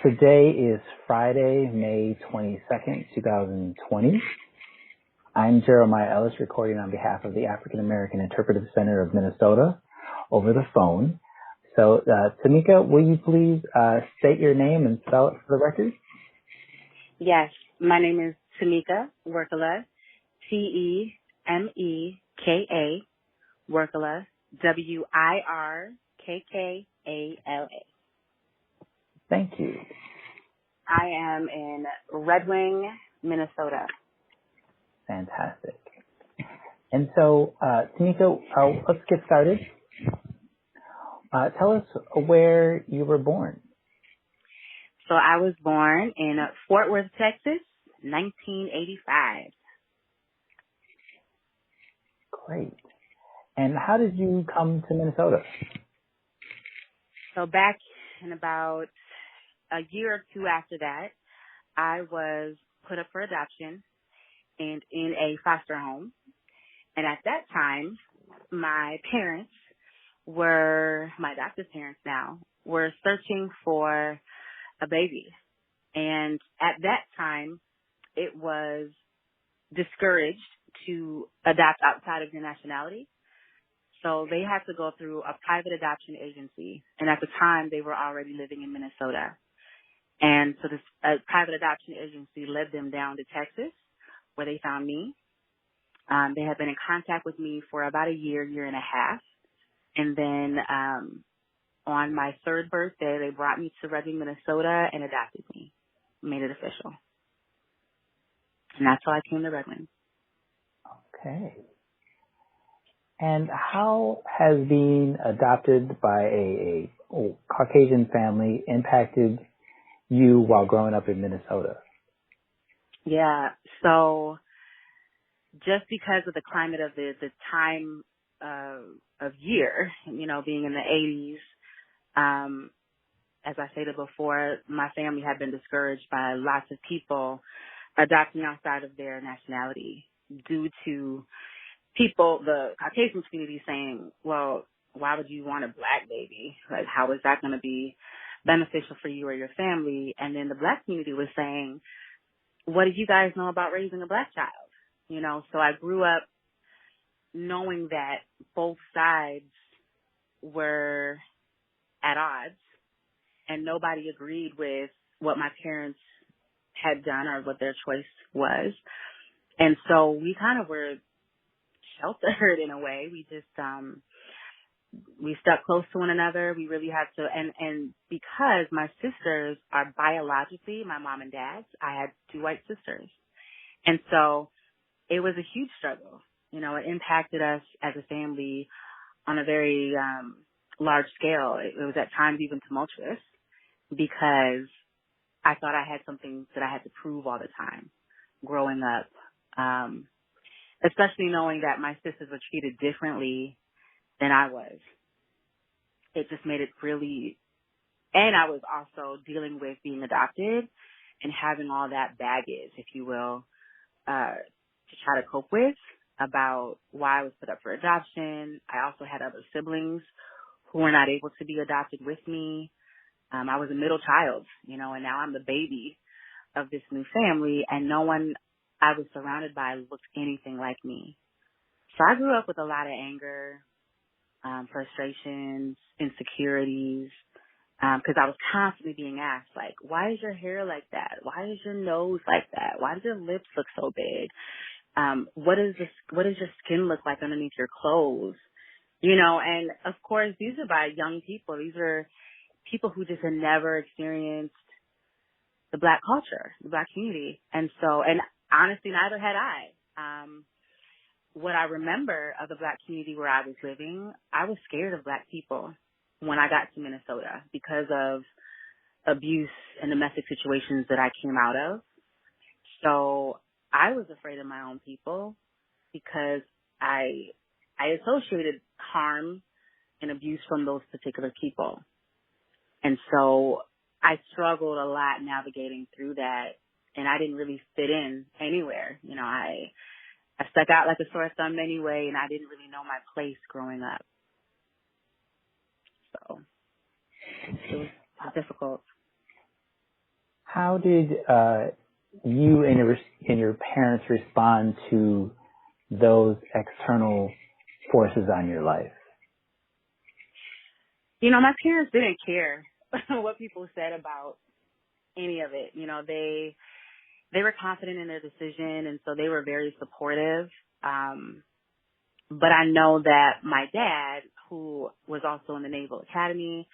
Today is Friday, May 22nd, 2020. I'm Jeremiah Ellis, recording on behalf of the African American Interpretive Center of Minnesota over the phone. So, Temeka, will you please state your name and spell it for the record? Yes, my name is Temeka Wirkkala, Temeka, Wirkkala, Wirkkala. Thank you. I am in Red Wing, Minnesota. Fantastic. And so, Temeka, let's get started. Tell us where you were born. So I was born in Fort Worth, Texas, 1985. Great. And how did you come to Minnesota? So back in about a year or two after that, I was put up for adoption and in a foster home. And at that time, my parents my adoptive parents now, were searching for a baby. And at that time, it was discouraged to adopt outside of your nationality. So they had to go through a private adoption agency. And at the time, they were already living in Minnesota. And so this private adoption agency led them down to Texas, where they found me. They had been in contact with me for about a year and a half. And then on my third birthday, they brought me to Red Wing, Minnesota, and adopted me, made it official. And that's how I came to Red Wing. Okay. And how has being adopted by a Caucasian family impacted you while growing up in Minnesota? Yeah, so just because of the climate of the time of year, being in the 80s, as I stated before, my family had been discouraged by lots of people adopting outside of their nationality due to the Caucasian community saying, well, why would you want a black baby? Like, how is that going to be beneficial for you or your family? And then the black community was saying, what do you guys know about raising a black child? So I grew up knowing that both sides were at odds and nobody agreed with what my parents had done or what their choice was. And so we kind of were sheltered in a way. We just, we stuck close to one another. We really had to, and because my sisters are biologically my mom and dad's, I had two white sisters. And so it was a huge struggle. It impacted us as a family on a very large scale. It was at times even tumultuous because I thought I had something that I had to prove all the time growing up, especially knowing that my sisters were treated differently than I was. It just made it really, and I was also dealing with being adopted and having all that baggage, if you will, to try to cope with about why I was put up for adoption. I also had other siblings who were not able to be adopted with me. I was a middle child, and now I'm the baby of this new family, and no one I was surrounded by looked anything like me. So I grew up with a lot of anger, frustrations, insecurities, because I was constantly being asked, like, why is your hair like that? Why is your nose like that? Why does your lips look so big? What does your skin look like underneath your clothes? And of course, these are by young people. These are people who just had never experienced the black culture, the black community. And honestly, neither had I. What I remember of the black community where I was living, I was scared of black people when I got to Minnesota because of abuse and domestic situations that I came out of. So I was afraid of my own people because I associated harm and abuse from those particular people. And so I struggled a lot navigating through that, and I didn't really fit in anywhere. I stuck out like a sore thumb anyway, and I didn't really know my place growing up. So it was difficult. How did you and your parents respond to those external forces on your life? My parents didn't care what people said about any of it. They were confident in their decision, and so they were very supportive. But I know that my dad, who was also in the Naval Academy,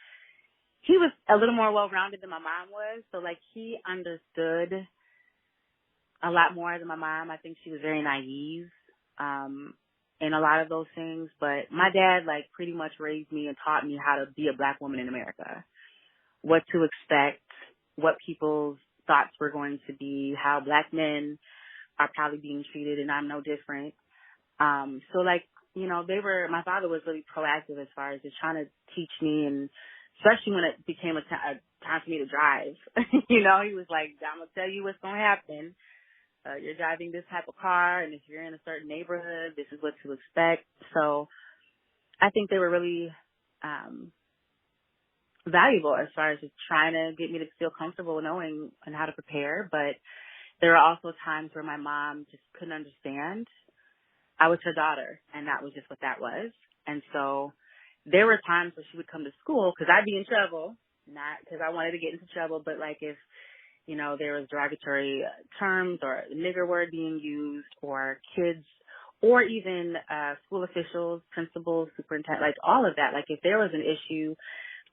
he was a little more well-rounded than my mom was. So, he understood a lot more than my mom. I think she was very naive in a lot of those things. But my dad, pretty much raised me and taught me how to be a Black woman in America, what to expect, what people's thoughts were going to be, how Black men are probably being treated, and I'm no different. My father was really proactive as far as just trying to teach me, and especially when it became a time for me to drive. He was like, I'm going to tell you what's going to happen. You're driving this type of car, and if you're in a certain neighborhood, this is what to expect. So I think they were really valuable as far as just trying to get me to feel comfortable knowing and how to prepare. But there were also times where my mom just couldn't understand. I was her daughter, and that was just what that was. And so there were times where she would come to school because I'd be in trouble, not because I wanted to get into trouble, but if, there was derogatory terms or a nigger word being used, or kids, or even school officials, principals, superintendent, all of that. If there was an issue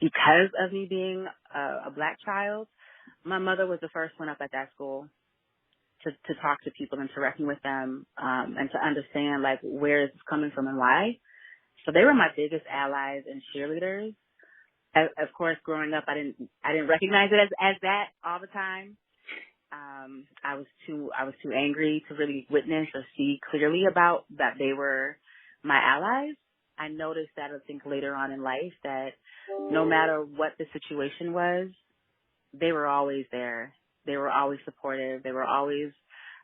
because of me being a Black child, my mother was the first one up at that school to talk to people and to reckon with them, and to understand where is this coming from and why. So they were my biggest allies and cheerleaders. Of course, growing up, I didn't recognize it as that all the time. I was too angry to really witness or see clearly about that they were my allies. I noticed that, I think, later on in life, that no matter what the situation was, they were always there. They were always supportive. They were always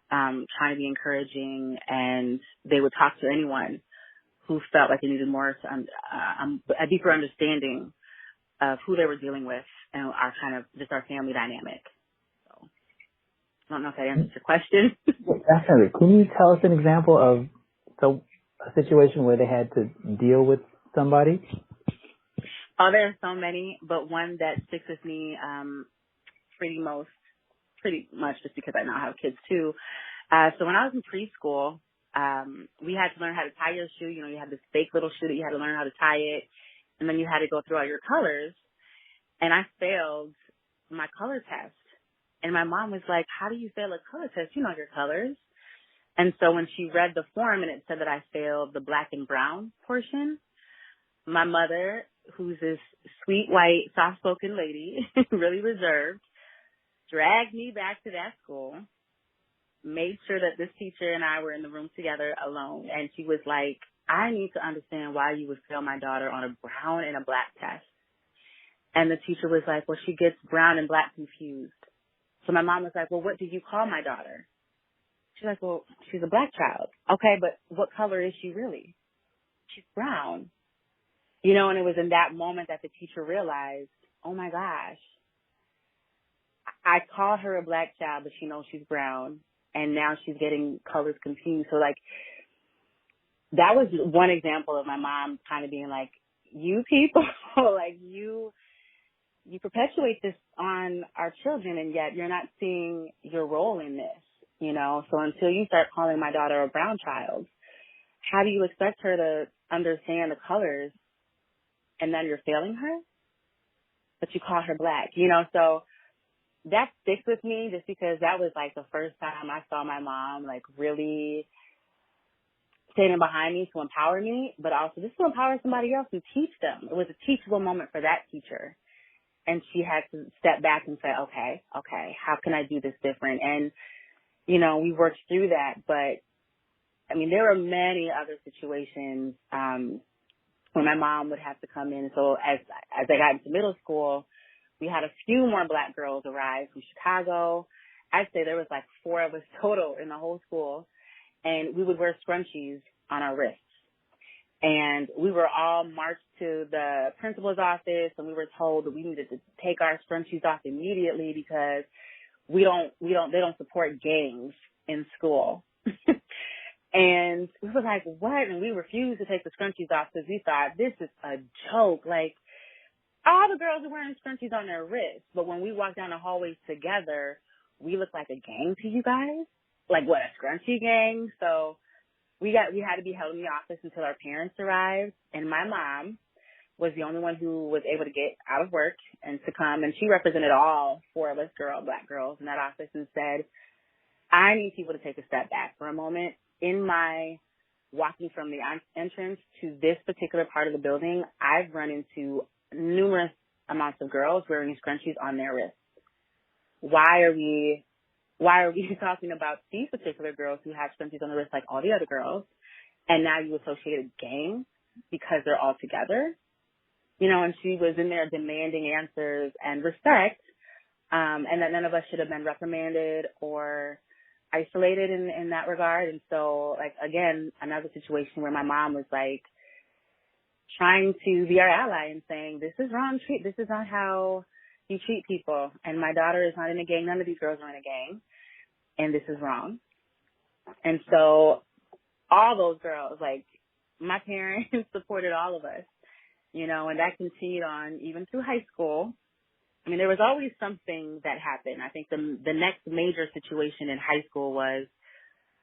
trying to be encouraging, and they would talk to anyone who felt like they needed more, a deeper understanding of who they were dealing with and our family dynamic. So I don't know if that answers your question. Definitely. Can you tell us an example of a situation where they had to deal with somebody? Oh, there are so many, but one that sticks with me pretty much just because I now have kids too. So when I was in preschool, we had to learn how to tie your shoe. You had this fake little shoe that you had to learn how to tie it, and then you had to go through all your colors. And I failed my color test. And my mom was like, how do you fail a color test? You know your colors. And so when she read the form and it said that I failed the black and brown portion, my mother, who's this sweet, white, soft-spoken lady, really reserved, dragged me back to that school, made sure that this teacher and I were in the room together alone. And she was like, I need to understand why you would fail my daughter on a brown and a black test. And the teacher was like, well, she gets brown and black confused. So my mom was like, well, what do you call my daughter? She's like, well, she's a black child. Okay, but what color is she really? She's brown. And it was in that moment that the teacher realized, oh my gosh, I called her a black child, but she knows she's brown, and now she's getting colors confused. So that was one example of my mom kind of being like, you people, you perpetuate this on our children, and yet you're not seeing your role in this, So until you start calling my daughter a brown child, how do you expect her to understand the colors, and then you're failing her, but you call her black, So that sticks with me just because that was the first time I saw my mom really standing behind me to empower me, but also just to empower somebody else and teach them. It was a teachable moment for that teacher. And she had to step back and say, okay, how can I do this different? And, we worked through that. But, there were many other situations when my mom would have to come in. So as I got into middle school, we had a few more black girls arrive from Chicago. I'd say there was 4 of us total in the whole school. And we would wear scrunchies on our wrists. And we were all marched to the principal's office, and we were told that we needed to take our scrunchies off immediately because they don't support gangs in school. And we were like, what? And we refused to take the scrunchies off because we thought, this is a joke. Like, all the girls are wearing scrunchies on their wrists, but when we walk down the hallways together, we look like a gang to you guys? Like, what, a scrunchie gang? So we had to be held in the office until our parents arrived, and my mom was the only one who was able to get out of work and to come, and she represented all four of us black girls in that office and said, I need people to take a step back for a moment. In my walking from the entrance to this particular part of the building, I've run into numerous amounts of girls wearing scrunchies on their wrists. Why are we talking about these particular girls who have scrunchies on their wrists like all the other girls, and now you associate a gang because they're all together? You know, and she was in there demanding answers and respect, and that none of us should have been reprimanded or isolated in that regard. And so, like, again, another situation where my mom was like trying to be our ally and saying, this is wrong, this is not how you treat people, and my daughter is not in a gang, none of these girls are in a gang, and this is wrong. And so all those girls, like, my parents supported all of us, you know, and that continued on even through high school. I mean, there was always something that happened. I think the next major situation in high school was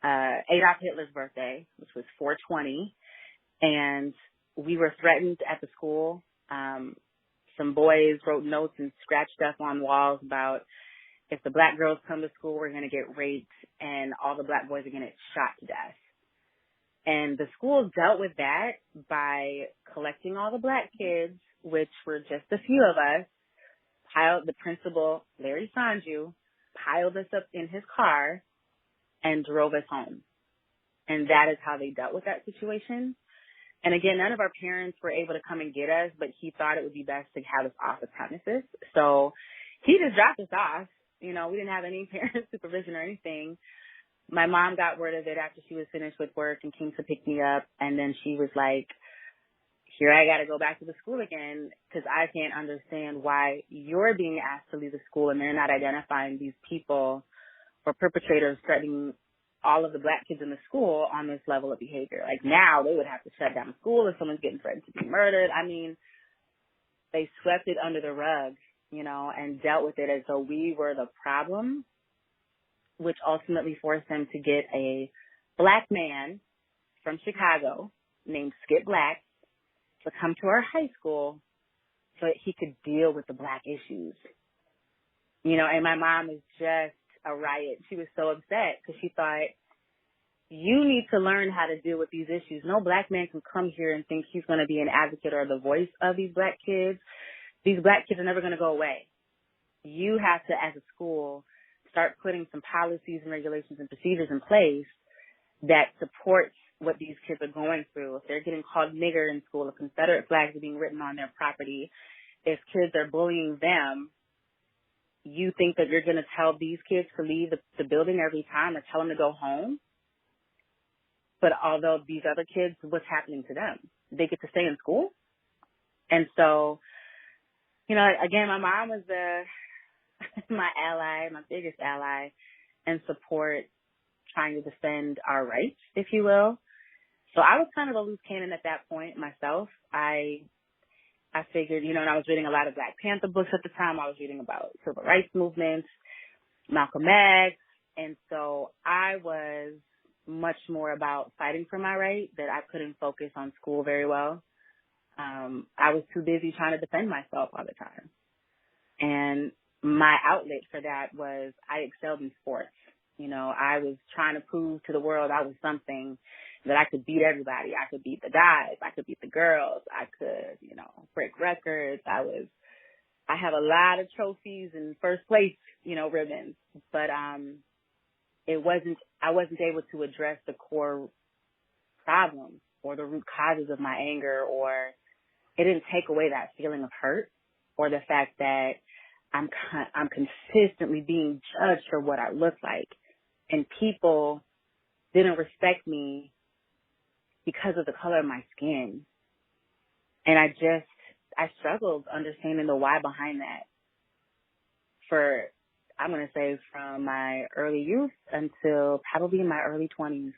Adolf Hitler's birthday, which was 4/20, and we were threatened at the school. Some boys wrote notes and scratched stuff on walls about, if the black girls come to school, we're going to get raped, and all the black boys are going to get shot to death. And the school dealt with that by collecting all the black kids, which were just a few of us. The principal, Larry Sanju, piled us up in his car and drove us home. And that is how they dealt with that situation. And again, none of our parents were able to come and get us, but he thought it would be best to have us off the premises. So he just dropped us off. You know, we didn't have any parent supervision or anything. My mom got word of it after she was finished with work and came to pick me up. And then she was like, here, I got to go back to the school again because I can't understand why you're being asked to leave the school and they're not identifying these people or perpetrators threatening all of the black kids in the school on this level of behavior. Like, now they would have to shut down school if someone's getting threatened to be murdered. I mean, they swept it under the rug, you know, and dealt with it as though we were the problem, which ultimately forced them to get a black man from Chicago named Skip Black to come to our high school so that he could deal with the black issues. You know, and my mom is just a riot. She was so upset because she thought, you need to learn how to deal with these issues. No black man can come here and think he's going to be an advocate or the voice of these black kids. These black kids are never going to go away. You have to, as a school, start putting some policies and regulations and procedures in place that supports what these kids are going through. If they're getting called nigger in school, if Confederate flags are being written on their property, if kids are bullying them, you think that you're going to tell these kids to leave the building every time or tell them to go home? But although these other kids, what's happening to them? They get to stay in school? And so, you know, again, my mom was my ally, my biggest ally, and support trying to defend our rights, if you will. So I was kind of a loose cannon at that point myself. I figured, you know, and I was reading a lot of Black Panther books at the time. I was reading about civil rights movements, Malcolm X, and so I was much more about fighting for my right that I couldn't focus on school very well. I was too busy trying to defend myself all the time. And my outlet for that was I excelled in sports. You know, I was trying to prove to the world I was something, that I could beat everybody. I could beat the guys. I could beat the girls. I could, you know, break records. I have a lot of trophies and first place, you know, ribbons, but I wasn't able to address the core problems or the root causes of my anger, or it didn't take away that feeling of hurt or the fact that I'm consistently being judged for what I look like, and people didn't respect me because of the color of my skin. And I struggled understanding the why behind that. I'm going to say from my early youth until probably my early 20s.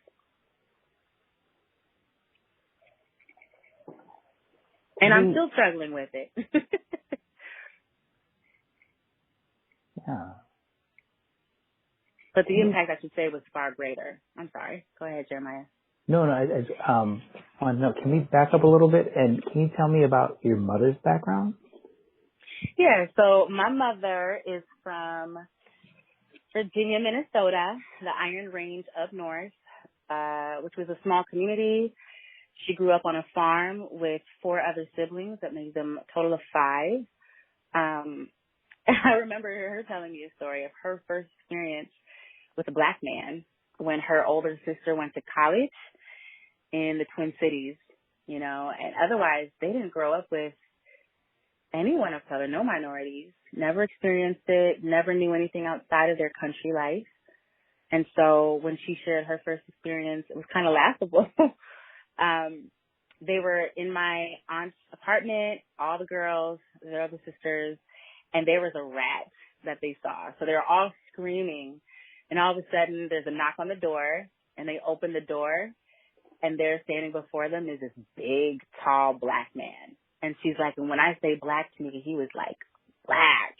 And I'm still struggling with it. Yeah. But the impact, I should say, was far greater. I'm sorry. Go ahead, Jeremiah. No, I want to know, can we back up a little bit, and can you tell me about your mother's background? Yeah, so my mother is from Virginia, Minnesota, the Iron Range up north, which was a small community. She grew up on a farm with 4 other siblings. That made them a total of 5. I remember her telling me a story of her first experience with a black man when her older sister went to college in the Twin Cities, and otherwise they didn't grow up with anyone of color, no minorities, never experienced it, never knew anything outside of their country life. And so when she shared her first experience, it was kind of laughable. They were in my aunt's apartment, all the girls, their other sisters, and there was a rat that they saw. So they were all screaming. And all of a sudden, there's a knock on the door, and they open the door, and there standing before them is this big, tall black man. And she's like, and when I say black to me, he was like, black.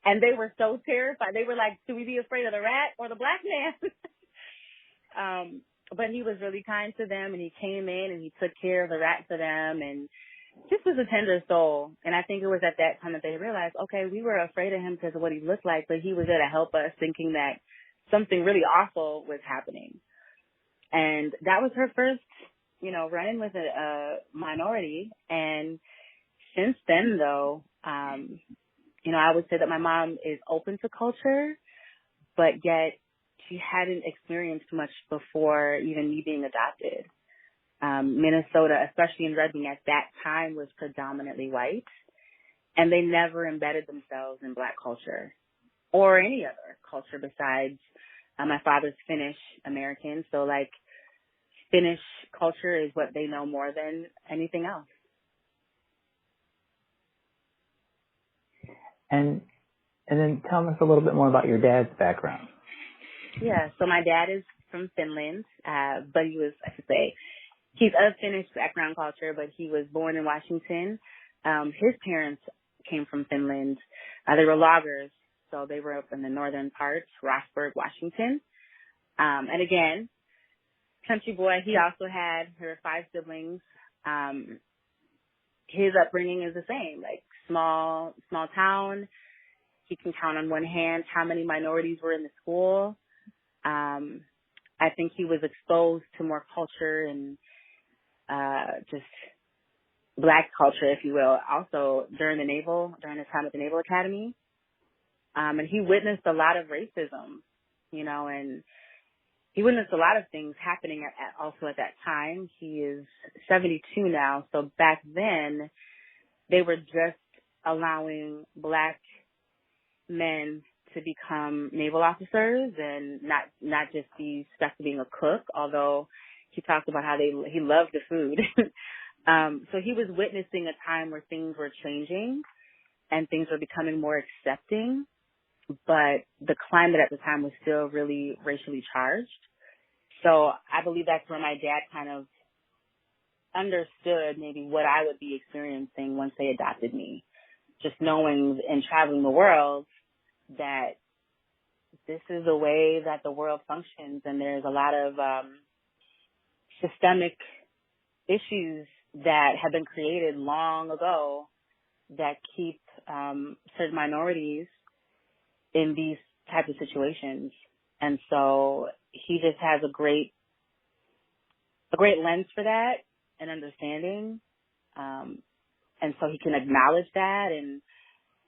And they were so terrified. They were like, should we be afraid of the rat or the black man? But he was really kind to them, and he came in and he took care of the rat for them, and just was a tender soul. And I think it was at that time that they realized, okay, we were afraid of him because of what he looked like, but he was there to help us, thinking that something really awful was happening. And that was her first, run-in with a minority. And since then, though, I would say that my mom is open to culture, but yet she hadn't experienced much before even me being adopted. Minnesota, especially in Red Wing at that time, was predominantly white, and they never embedded themselves in Black culture or any other culture besides my father's Finnish American. So like Finnish culture is what they know more than anything else. And then tell us a little bit more about your dad's background. Yeah, so my dad is from Finland, but he's of Finnish background culture, but he was born in Washington. His parents came from Finland. They were loggers, so they were up in the northern parts, Rossburg, Washington. And again, country boy, there were 5 siblings. His upbringing is the same, like small town. He can count on one hand how many minorities were in the school. I think he was exposed to more culture and just Black culture, if you will, also during his time at the Naval Academy. And he witnessed a lot of racism, and he witnessed a lot of things happening also at that time. He is 72 now, so back then they were just allowing Black men to become naval officers and not just be stuck to being a cook, although he talked about how he loved the food. So he was witnessing a time where things were changing and things were becoming more accepting, but the climate at the time was still really racially charged. So I believe that's where my dad kind of understood maybe what I would be experiencing once they adopted me. Just knowing and traveling the world that this is the way that the world functions, and there's a lot of systemic issues that have been created long ago that keep certain minorities in these types of situations. And so he just has a great lens for that and understanding. And so he can acknowledge that. And,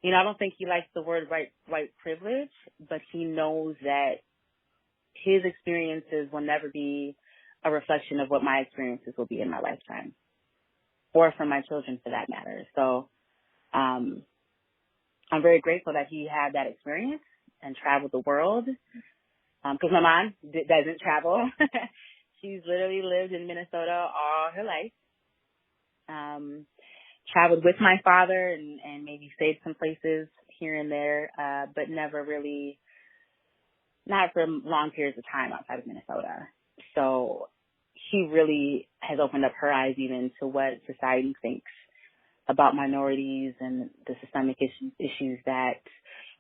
I don't think he likes the word white privilege, but he knows that his experiences will never be a reflection of what my experiences will be in my lifetime, or for my children for that matter. So I'm very grateful that he had that experience and traveled the world, because my mom doesn't travel. She's literally lived in Minnesota all her life. Traveled with my father and maybe stayed some places here and there, but never really, not for long periods of time outside of Minnesota. So he really has opened up her eyes even to what society thinks about minorities and the systemic issues that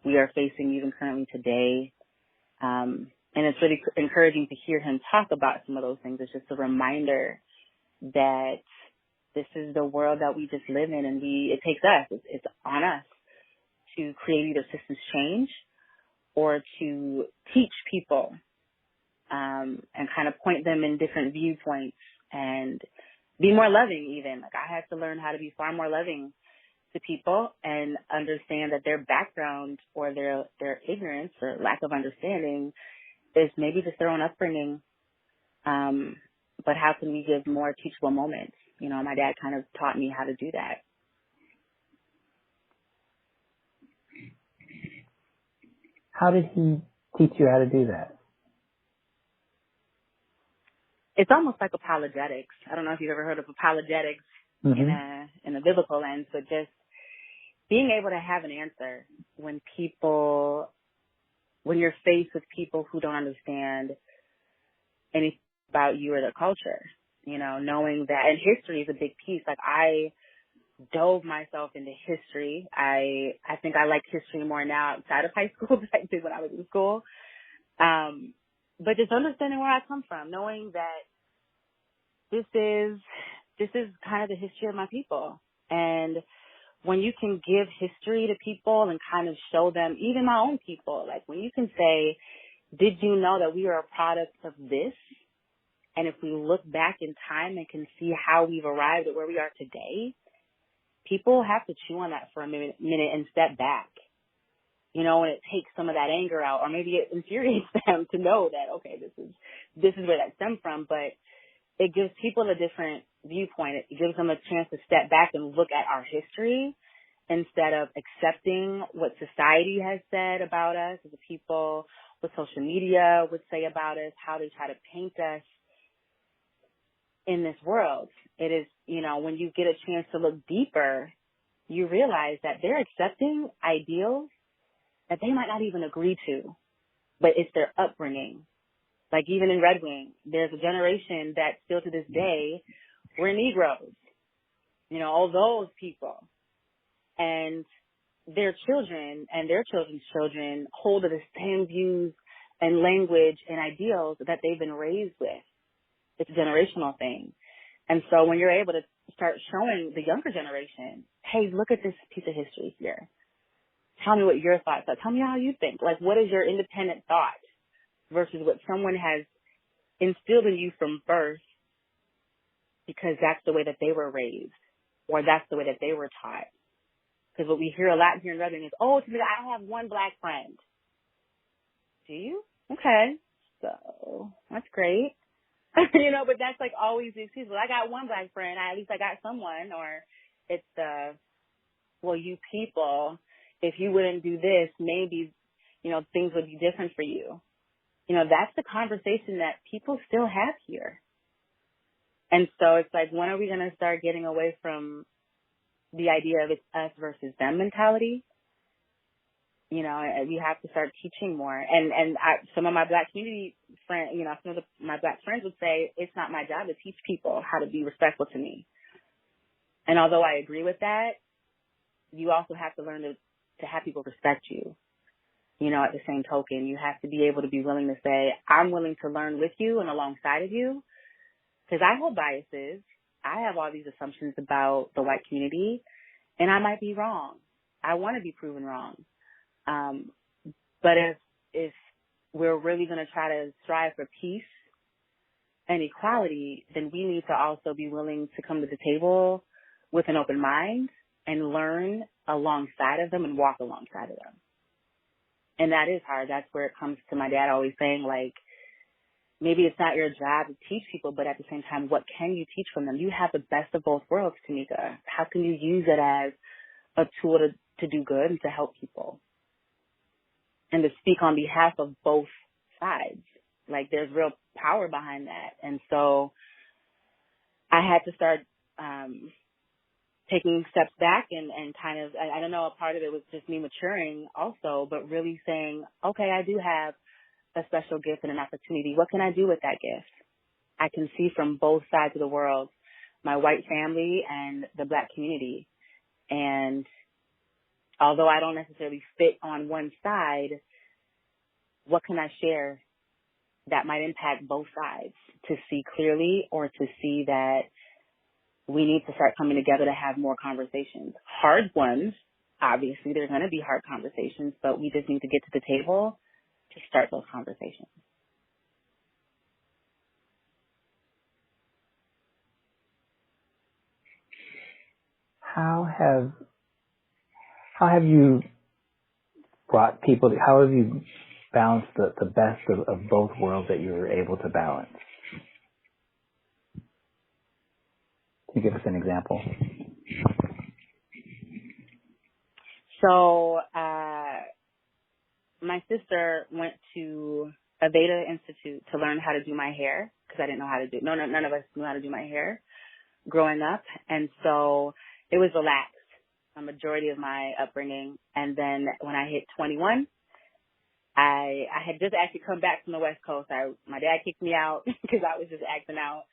we are facing even currently today. And it's really encouraging to hear him talk about some of those things. It's just a reminder that this is the world that we just live in, and it takes us. It's on us to create either systems change or to teach people and kind of point them in different viewpoints and be more loving even. Like, I had to learn how to be far more loving to people and understand that their background or their ignorance or lack of understanding is maybe just their own upbringing. But how can we give more teachable moments? You know, my dad kind of taught me how to do that. How did he teach you how to do that? It's almost like apologetics. I don't know if you've ever heard of apologetics in a biblical lens, but just being able to have an answer when you're faced with people who don't understand anything about you or their culture, you know, knowing that, and history is a big piece. Like, I dove myself into history. I think I like history more now outside of high school than I did when I was in school. But just understanding where I come from, knowing that this is kind of the history of my people. And when you can give history to people and kind of show them, even my own people, like when you can say, did you know that we are a product of this? And if we look back in time and can see how we've arrived at where we are today, people have to chew on that for a minute and step back. You know, and it takes some of that anger out, or maybe it infuriates them to know that, okay, this is where that stemmed from, but it gives people a different viewpoint. It gives them a chance to step back and look at our history instead of accepting what society has said about us as a people, what social media would say about us, how they try to paint us in this world. It is, you know, when you get a chance to look deeper, you realize that they're accepting ideals that they might not even agree to, but it's their upbringing. Like even in Red Wing, there's a generation that still to this day, we're Negroes, you know, all those people. And their children and their children's children hold to the same views and language and ideals that they've been raised with. It's a generational thing. And so when you're able to start showing the younger generation, hey, look at this piece of history here. Tell me what your thoughts are. Tell me how you think. Like, what is your independent thought versus what someone has instilled in you from birth because that's the way that they were raised or that's the way that they were taught. Because what we hear a lot here in Redmond is, oh, I have one black friend. Do you? Okay. So that's great. You know, but that's like always the excuse. Well, I got one black friend. At least I got someone. Or it's well, you people, if you wouldn't do this, maybe, you know, things would be different for you. You know, that's the conversation that people still have here. And so it's like, when are we going to start getting away from the idea of it's us versus them mentality? You know, we have to start teaching more. And some of my black community friends, you know, some of my black friends would say, it's not my job to teach people how to be respectful to me. And although I agree with that, you also have to learn to have people respect you. You know, at the same token, you have to be able to be willing to say, I'm willing to learn with you and alongside of you, because I hold biases. I have all these assumptions about the white community, and I might be wrong. I want to be proven wrong. But if we're really going to try to strive for peace and equality, then we need to also be willing to come to the table with an open mind and learn alongside of them and walk alongside of them. And that is hard. That's where it comes to my dad always saying, like, maybe it's not your job to teach people, but at the same time, what can you teach from them? You have the best of both worlds, Temeka. How can you use it as a tool to do good and to help people and to speak on behalf of both sides? Like, there's real power behind that. And so I had to start taking steps back and kind of, I don't know, a part of it was just me maturing also, but really saying, okay, I do have a special gift and an opportunity. What can I do with that gift? I can see from both sides of the world, my white family and the Black community. And although I don't necessarily fit on one side, what can I share that might impact both sides to see clearly, or to see that we need to start coming together to have more conversations? Hard ones, obviously, there's going to be hard conversations, but we just need to get to the table to start those conversations. How have you brought people, how have you balanced the best of both worlds that you were able to balance? Can you give us an example? So, my sister went to a Veda Institute to learn how to do my hair, because I didn't know how to do, none of us knew how to do my hair growing up. And so it was relaxed a majority of my upbringing. And then when I hit 21, I had just actually come back from the West Coast. My dad kicked me out because I was just acting out.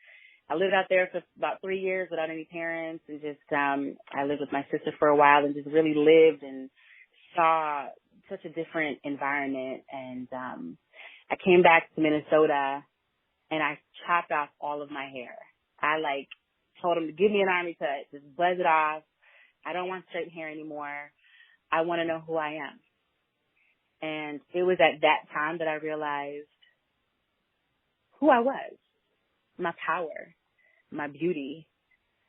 I lived out there for about 3 years without any parents, and just I lived with my sister for a while and just really lived and saw such a different environment. And I came back to Minnesota and I chopped off all of my hair. I told him to give me an army cut, just buzz it off. I don't want straight hair anymore. I want to know who I am. And it was at that time that I realized who I was, my power, my beauty.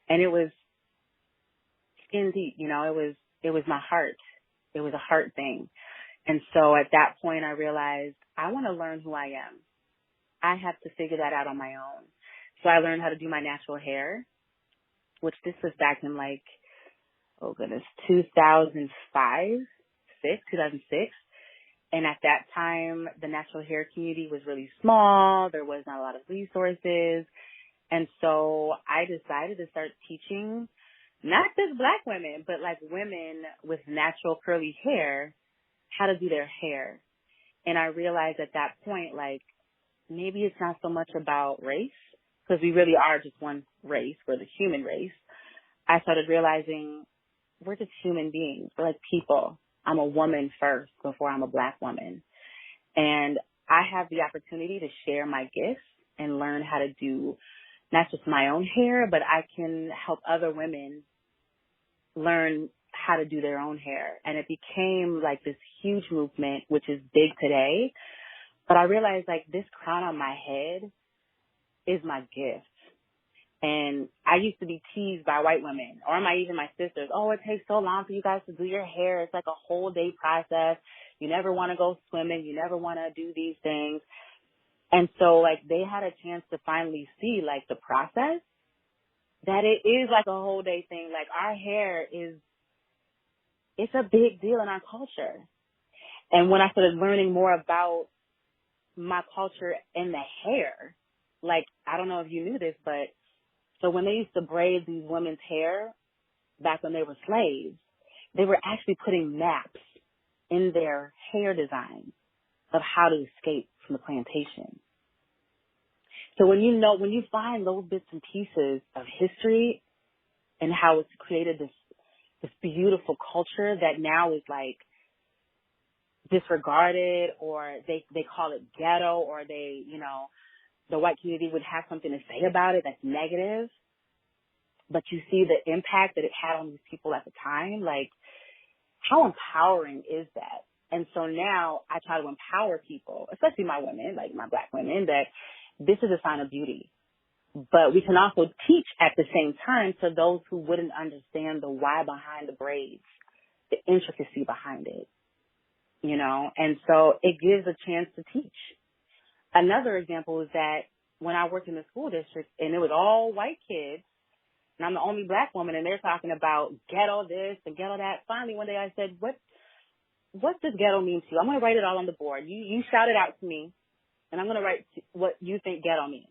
And it was skin deep, it was my heart. It was a heart thing. And so at that point I realized I want to learn who I am. I have to figure that out on my own. So I learned how to do my natural hair, which this was back in 2006. And at that time, the natural hair community was really small. There was not a lot of resources. And so I decided to start teaching not just Black women, but women with natural curly hair, how to do their hair. And I realized at that point, maybe it's not so much about race, because we really are just one race. We're the human race. I started realizing we're just human beings. We're people. I'm a woman first before I'm a Black woman. And I have the opportunity to share my gifts and learn how to do not just my own hair, but I can help other women learn how to do their own hair. And it became this huge movement, which is big today. But I realized this crown on my head is my gift. And I used to be teased by white women, or even my sisters. Oh, it takes so long for you guys to do your hair. It's a whole day process. You never want to go swimming. You never want to do these things. And so they had a chance to finally see the process, that it is a whole day thing. Our hair it's a big deal in our culture. And when I started learning more about my culture and the hair, I don't know if you knew this, but so when they used to braid these women's hair back when they were slaves, they were actually putting maps in their hair design of how to escape from the plantation. So when you find those bits and pieces of history and how it's created this beautiful culture that now is disregarded, or they call it ghetto, or the white community would have something to say about it that's negative, but you see the impact that it had on these people at the time. How empowering is that? And so now I try to empower people, especially my women, my Black women, that this is a sign of beauty. But we can also teach at the same time to those who wouldn't understand the why behind the braids, the intricacy behind it, and so it gives a chance to teach. Another example is that when I worked in the school district and it was all white kids and I'm the only Black woman and they're talking about ghetto this and ghetto that, finally one day I said, what does ghetto mean to you? I'm going to write it all on the board. You shout it out to me and I'm going to write what you think ghetto means.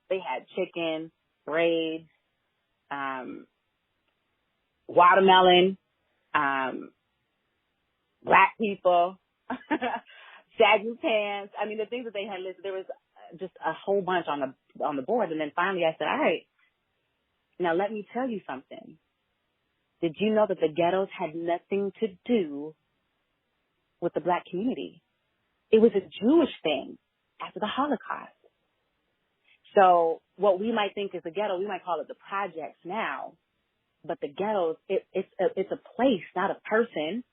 They had chicken, braids, watermelon, black people, saggy pants. I mean, the things that they had listed, there was just a whole bunch on the board. And then finally I said, all right, now let me tell you something. Did you know that the ghettos had nothing to do with the black community? It was a Jewish thing after the Holocaust. So what we might think is a ghetto, we might call it the projects now. But the ghettos, it's a place, not a person.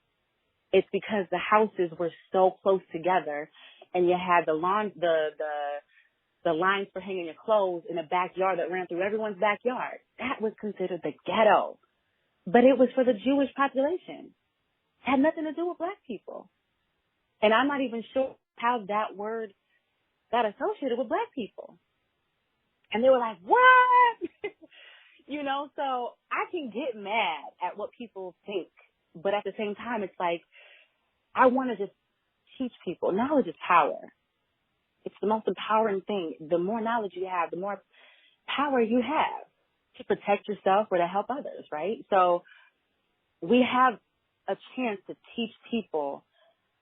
It's because the houses were so close together, and you had the lines for hanging your clothes in a backyard that ran through everyone's backyard. That was considered the ghetto. But it was for the Jewish population. It had nothing to do with black people. And I'm not even sure how that word got associated with black people. And they were like, what? So I can get mad at what people think. But at the same time, it's like, I want to just teach people. Knowledge is power. It's the most empowering thing. The more knowledge you have, the more power you have to protect yourself or to help others, right? So we have a chance to teach people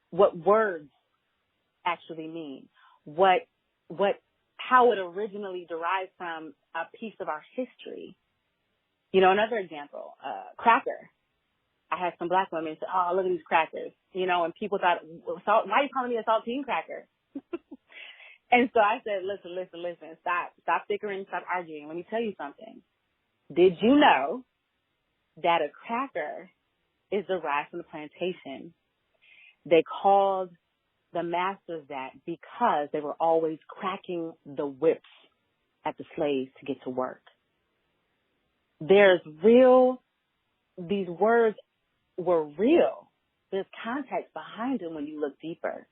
what words actually mean, how it originally derived from a piece of our history. Another example, cracker. I had some black women say, oh, look at these crackers, and people thought, why are you calling me a saltine cracker? And so I said, listen, stop bickering, stop arguing. Let me tell you something. Did you know that a cracker is derived from the plantation? They called the masters that because they were always cracking the whips at the slaves to get to work. These words were real. There's context behind them when you look deeper.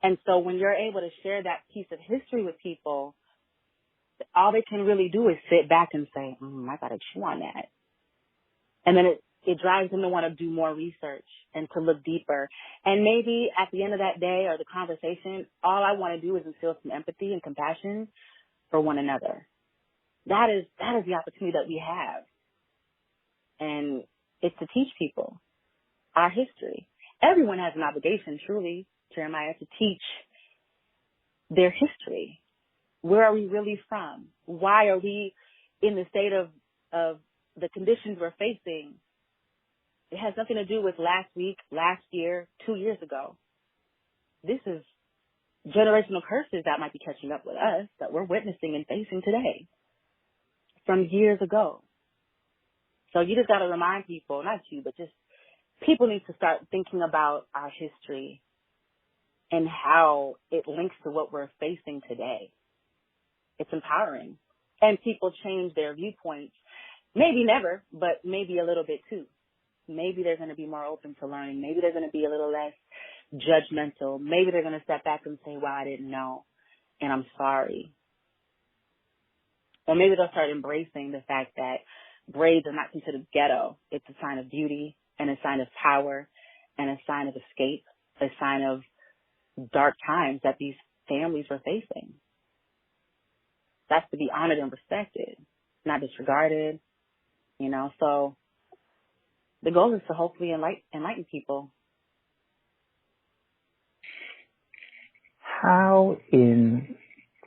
And so when you're able to share that piece of history with people, all they can really do is sit back and say, I got to chew on that. And then it drives them to want to do more research and to look deeper. And maybe at the end of that day or the conversation, all I want to do is instill some empathy and compassion for one another. That is the opportunity that we have. And it's to teach people our history. Everyone has an obligation, truly, Jeremiah, to teach their history. Where are we really from? Why are we in the state of the conditions we're facing? It has nothing to do with last week, last year, 2 years ago. This is generational curses that might be catching up with us that we're witnessing and facing today from years ago. So you just got to remind people, not you, but just people need to start thinking about our history and how it links to what we're facing today. It's empowering. And people change their viewpoints. Maybe never, but maybe a little bit too. Maybe they're going to be more open to learning. Maybe they're going to be a little less judgmental. Maybe they're going to step back and say, wow, I didn't know, and I'm sorry. Or maybe they'll start embracing the fact that braids are not considered ghetto. It's a sign of beauty and a sign of power and a sign of escape, a sign of dark times that these families were facing. That's to be honored and respected, not disregarded, So the goal is to hopefully enlighten people. How in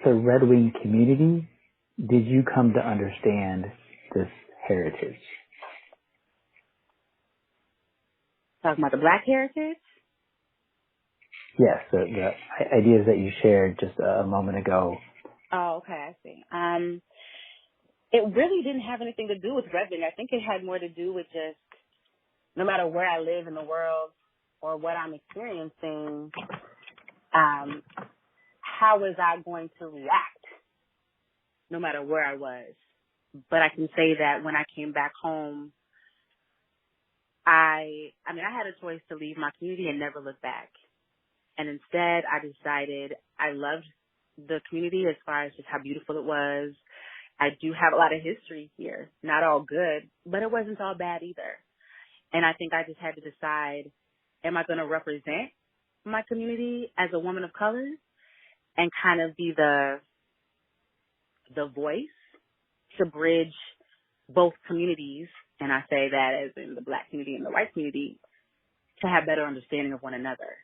the Red Wing community did you come to understand this heritage? Talking about the Black heritage? Yes, the ideas that you shared just a moment ago. Oh, okay, I see. It really didn't have anything to do with Red Wing. I think it had more to do with just no matter where I live in the world or what I'm experiencing, how was I going to react no matter where I was? But I can say that when I came back home, I had a choice to leave my community and never look back. And instead, I decided I loved the community as far as just how beautiful it was. I do have a lot of history here, not all good, but it wasn't all bad either. And I think I just had to decide, am I going to represent my community as a woman of color and kind of be the voice to bridge both communities and I say that as in the Black community and the white community, to have better understanding of one another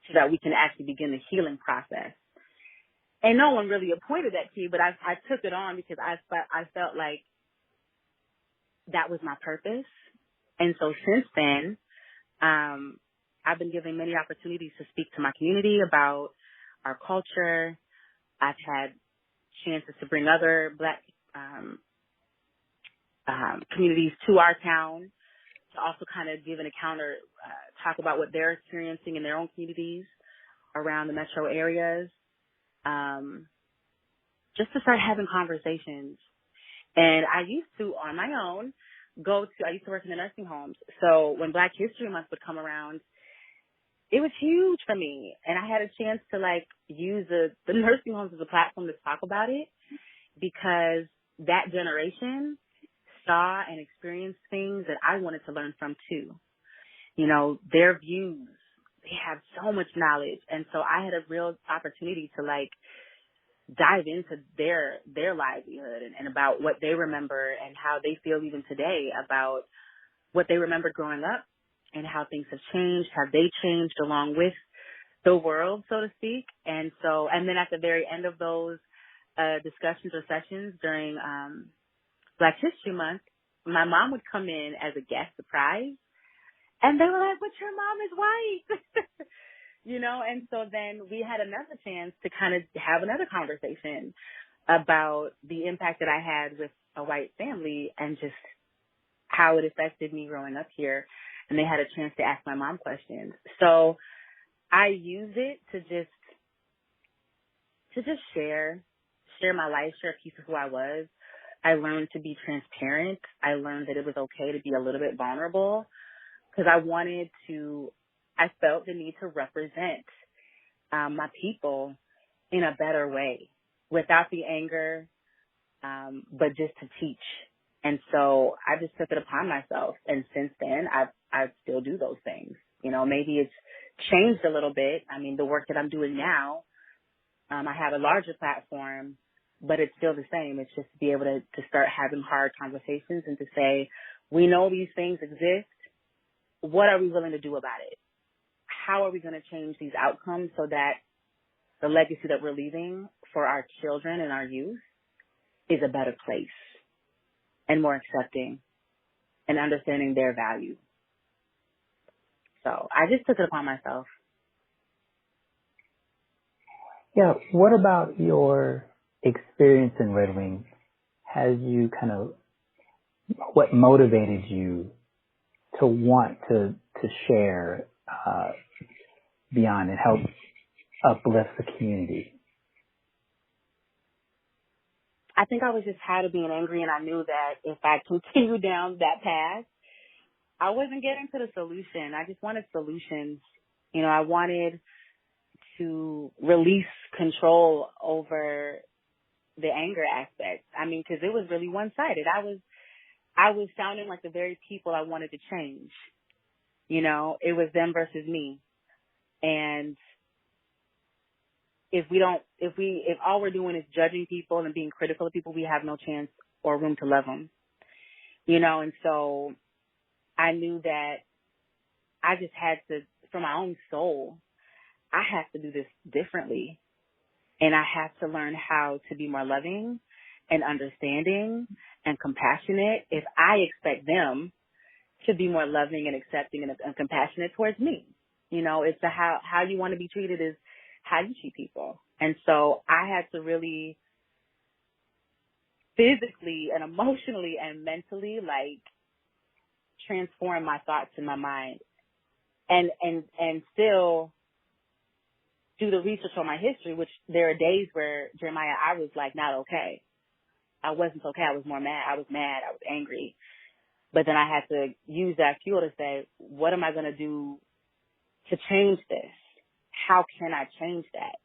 so that we can actually begin the healing process. And no one really appointed that key, but I took it on because I felt like that was my purpose. And so since then, I've been given many opportunities to speak to my community about our culture. I've had chances to bring other Black communities to our town to also kind of give an account or talk about what they're experiencing in their own communities around the metro areas, just to start having conversations. And I used to, on my own, I used to work in the nursing homes. So when Black History Month would come around, it was huge for me. And I had a chance to use the nursing homes as a platform to talk about it, because that generation saw and experienced things that I wanted to learn from too. You know, their views, they have so much knowledge. And so I had a real opportunity to dive into their livelihood and about what they remember and how they feel even today about what they remembered growing up and how things have changed. Have they changed along with the world, so to speak? And then at the very end of those discussions or sessions during Black History Month, my mom would come in as a guest surprise, and they were like, "But your mom is white." You know, and so then we had another chance to kind of have another conversation about the impact that I had with a white family and just how it affected me growing up here. And they had a chance to ask my mom questions. So I use it to just share my life, share a piece of who I was. I learned to be transparent. I learned that it was okay to be a little bit vulnerable, because I felt the need to represent my people in a better way without the anger, but just to teach. And so I just took it upon myself. And since then, I still do those things. You know, maybe it's changed a little bit. I mean, the work that I'm doing now, I have a larger platform, but it's still the same. It's just to be able to start having hard conversations and to say, we know these things exist. What are we willing to do about it? How are we going to change these outcomes so that the legacy that we're leaving for our children and our youth is a better place and more accepting and understanding their value? So I just took it upon myself. Yeah. What about your experience in Red Wing? What motivated you to want to share beyond and help uplift the community? I think I was just tired of being angry, and I knew that if I continued down that path, I wasn't getting to the solution. I just wanted solutions. You know, I wanted to release control over the anger aspect. I mean, because it was really one-sided. I was sounding like the very people I wanted to change. You know, it was them versus me. And if all we're doing is judging people and being critical of people, we have no chance or room to love them. You know, and so I knew that I just had to, for my own soul, I have to do this differently. And I have to learn how to be more loving and understanding and compassionate if I expect them to be more loving and accepting and compassionate towards me. You know, it's how you want to be treated is how you treat people. And so I had to really physically and emotionally and mentally transform my thoughts in my mind and still do the research on my history, which there are days where, Jeremiah, I was not okay. I wasn't okay. I was more mad. I was mad. I was angry. But then I had to use that fuel to say, what am I going to do to change this? How can I change that?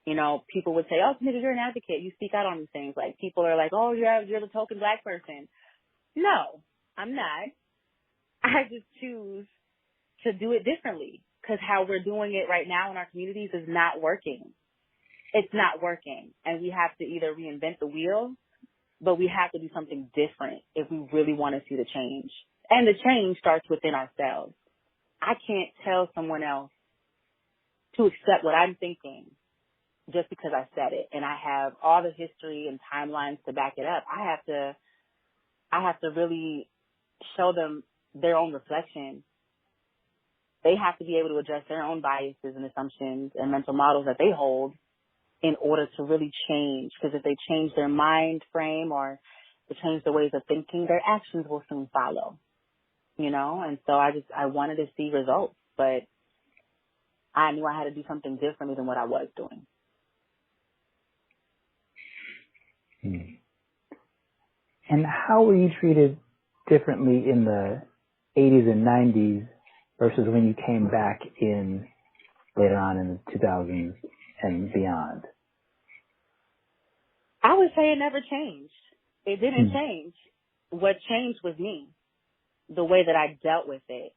You know, people would say, oh, Tamika, you're an advocate. You speak out on these things. People are like, oh, you're the token Black person. No, I'm not. I just choose to do it differently because how we're doing it right now in our communities is not working. It's not working. And we have to either reinvent the wheel but we have to do something different if we really want to see the change. And the change starts within ourselves. I can't tell someone else to accept what I'm thinking just because I said it and I have all the history and timelines to back it up. I have to really show them their own reflection. They have to be able to address their own biases and assumptions and mental models that they hold in order to really change. Because if they change their mind frame or they change their ways of thinking, their actions will soon follow, you know? And so I wanted to see results, but I knew I had to do something differently than what I was doing. And how were you treated differently in the 80s and 90s versus when you came back in later on in the 2000s and beyond? I would say it never changed. It didn't change. What changed was me, the way that I dealt with it.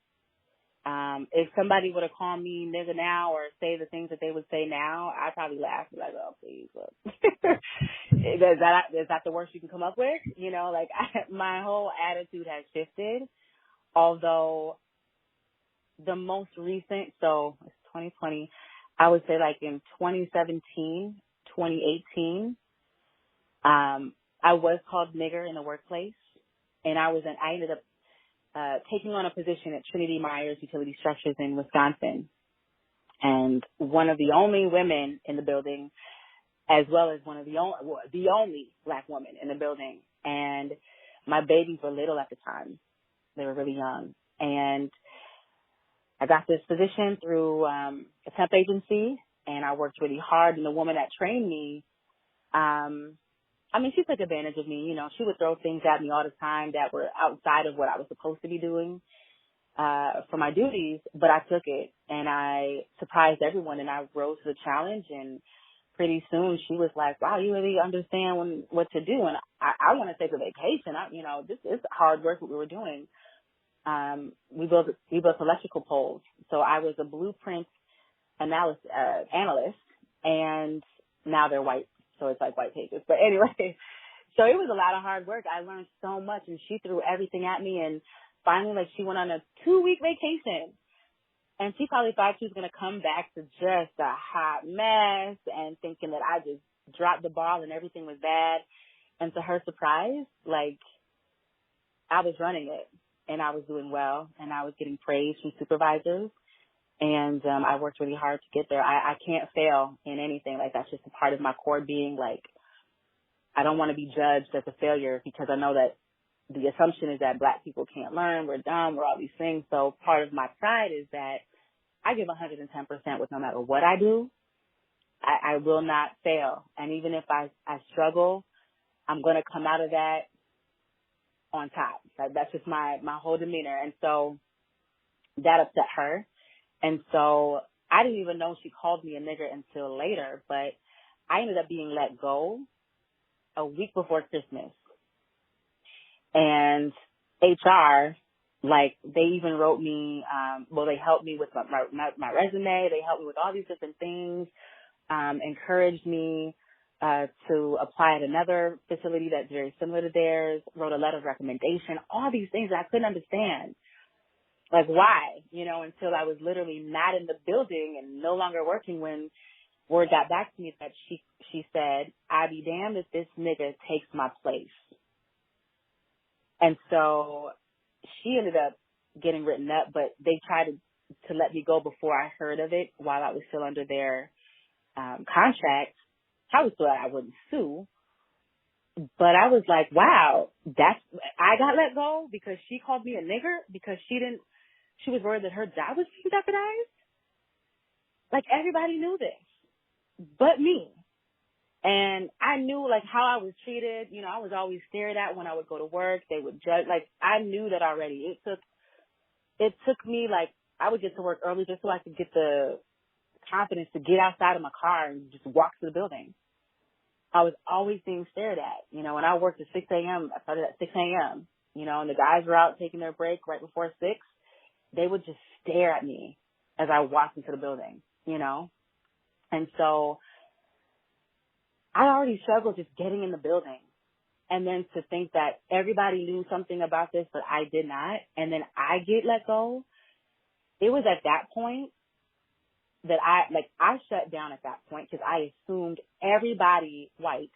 If somebody would have called me nigga now or say the things that they would say now, I'd probably laugh and be like, oh, please, look. Is that the worst you can come up with? You know, like my whole attitude has shifted, although the most recent, so it's 2020, I would say like in 2017, 2018, I was called nigger in the workplace, and I ended up taking on a position at Trinity Myers Utility Structures in Wisconsin, and one of the only women in the building, as well as the only black woman in the building. And my babies were little at the time; they were really young, and I got this position through a temp agency, and I worked really hard. And the woman that trained me, she took advantage of me. You know, she would throw things at me all the time that were outside of what I was supposed to be doing for my duties, but I took it, and I surprised everyone, and I rose to the challenge. And pretty soon she was like, wow, you really understand what to do, and I want to take a vacation. This is hard work what we were doing. We built electrical poles, so I was a blueprint analyst, and now they're white. So it's like white pages. But anyway, so it was a lot of hard work. I learned so much, and she threw everything at me. And finally, like, she went on a 2-week vacation, and she probably thought she was going to come back to just a hot mess and thinking that I just dropped the ball and everything was bad. And to her surprise, like, I was running it, and I was doing well, and I was getting praise from supervisors. And I worked really hard to get there. I can't fail in anything. Like, that's just a part of my core being. Like, I don't want to be judged as a failure, because I know that the assumption is that black people can't learn, we're dumb, we're all these things. So part of my pride is that I give 110% with no matter what I do. I will not fail. And even if I struggle, I'm going to come out of that on top. That's just my whole demeanor. And so that upset her. And so I didn't even know she called me a nigger until later, but I ended up being let go a week before Christmas. And HR, like, they even wrote me, they helped me with my resume. They helped me with all these different things, encouraged me to apply at another facility that's very similar to theirs, wrote a letter of recommendation, all these things that I couldn't understand. Like, why? Until I was literally not in the building and no longer working when word got back to me that she said, I'd be damned if this nigga takes my place. And so she ended up getting written up, but they tried to let me go before I heard of it while I was still under their contract. I was glad I wouldn't sue. But I was like, wow, I got let go because she called me a nigger because she was worried that her job was being jeopardized. Like, everybody knew this but me. And I knew, like, how I was treated. I was always stared at when I would go to work. They would judge. Like, I knew that already. It took me, like, I would get to work early just so I could get the confidence to get outside of my car and just walk to the building. I was always being stared at. When I worked at 6 a.m., I started at 6 a.m., and the guys were out taking their break right before 6. They would just stare at me as I walked into the building, And so I already struggled just getting in the building. And then to think that everybody knew something about this, but I did not. And then I get let go. It was at that point that I shut down at that point because I assumed everybody white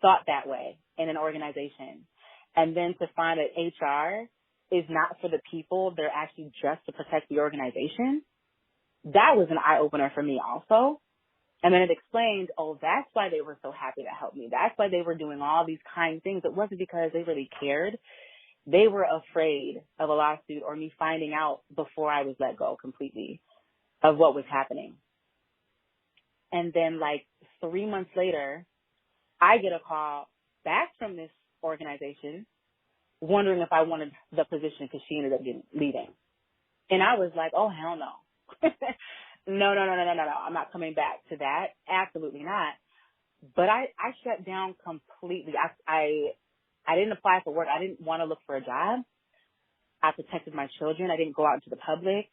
thought that way in an organization. And then to find that HR is not for the people, they're actually just to protect the organization. That was an eye opener for me also. And then it explained, oh, that's why they were so happy to help me. That's why they were doing all these kind things. It wasn't because they really cared. They were afraid of a lawsuit or me finding out before I was let go completely of what was happening. And then 3 months later, I get a call back from this organization wondering if I wanted the position because she ended up leaving. And I was like, oh, hell no. No. I'm not coming back to that. Absolutely not. But I shut down completely. I didn't apply for work. I didn't want to look for a job. I protected my children. I didn't go out into the public.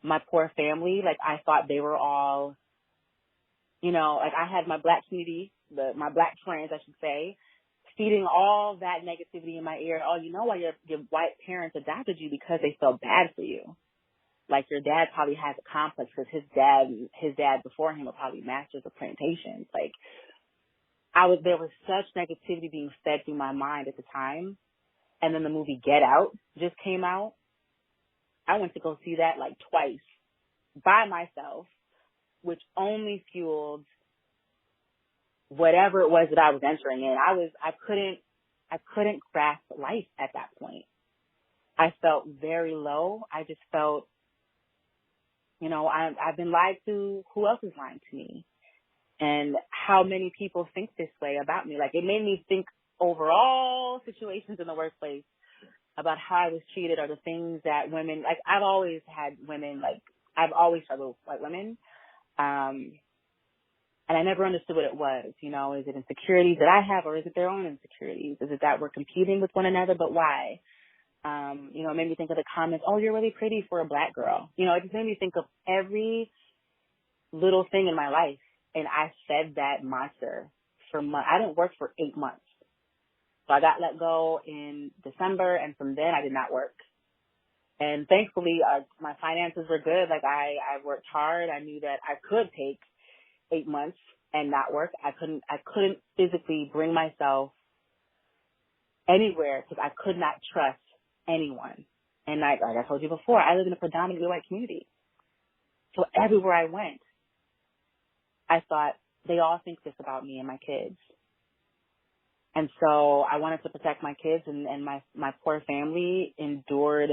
My poor family, I thought they were all, I had my black community, my black friends, I should say, feeding all that negativity in my ear. Oh, you know why your white parents adopted you? Because they felt bad for you. Your dad probably has a complex because his dad before him were probably masters of plantations. There was such negativity being fed through my mind at the time. And then the movie Get Out just came out. I went to go see that twice by myself, which only fueled whatever it was that I was entering in. I couldn't grasp life at that point. I felt very low. I just felt, I've been lied to. Who else is lying to me? And how many people think this way about me? It made me think over all situations in the workplace about how I was treated or the things that women, I've always had women, I've always struggled with women. And I never understood what it was. Is it insecurities that I have or is it their own insecurities? Is it that we're competing with one another, but why? It made me think of the comments, oh, you're really pretty for a black girl. It just made me think of every little thing in my life. And I fed that monster for months. I didn't work for 8 months. So I got let go in December, and from then I did not work. And thankfully, my finances were good. I worked hard. I knew that I could take 8 months and not work. I couldn't physically bring myself anywhere because I could not trust anyone. And like I told you before, I live in a predominantly white community. So everywhere I went, I thought, they all think this about me and my kids. And so I wanted to protect my kids, and my poor family endured,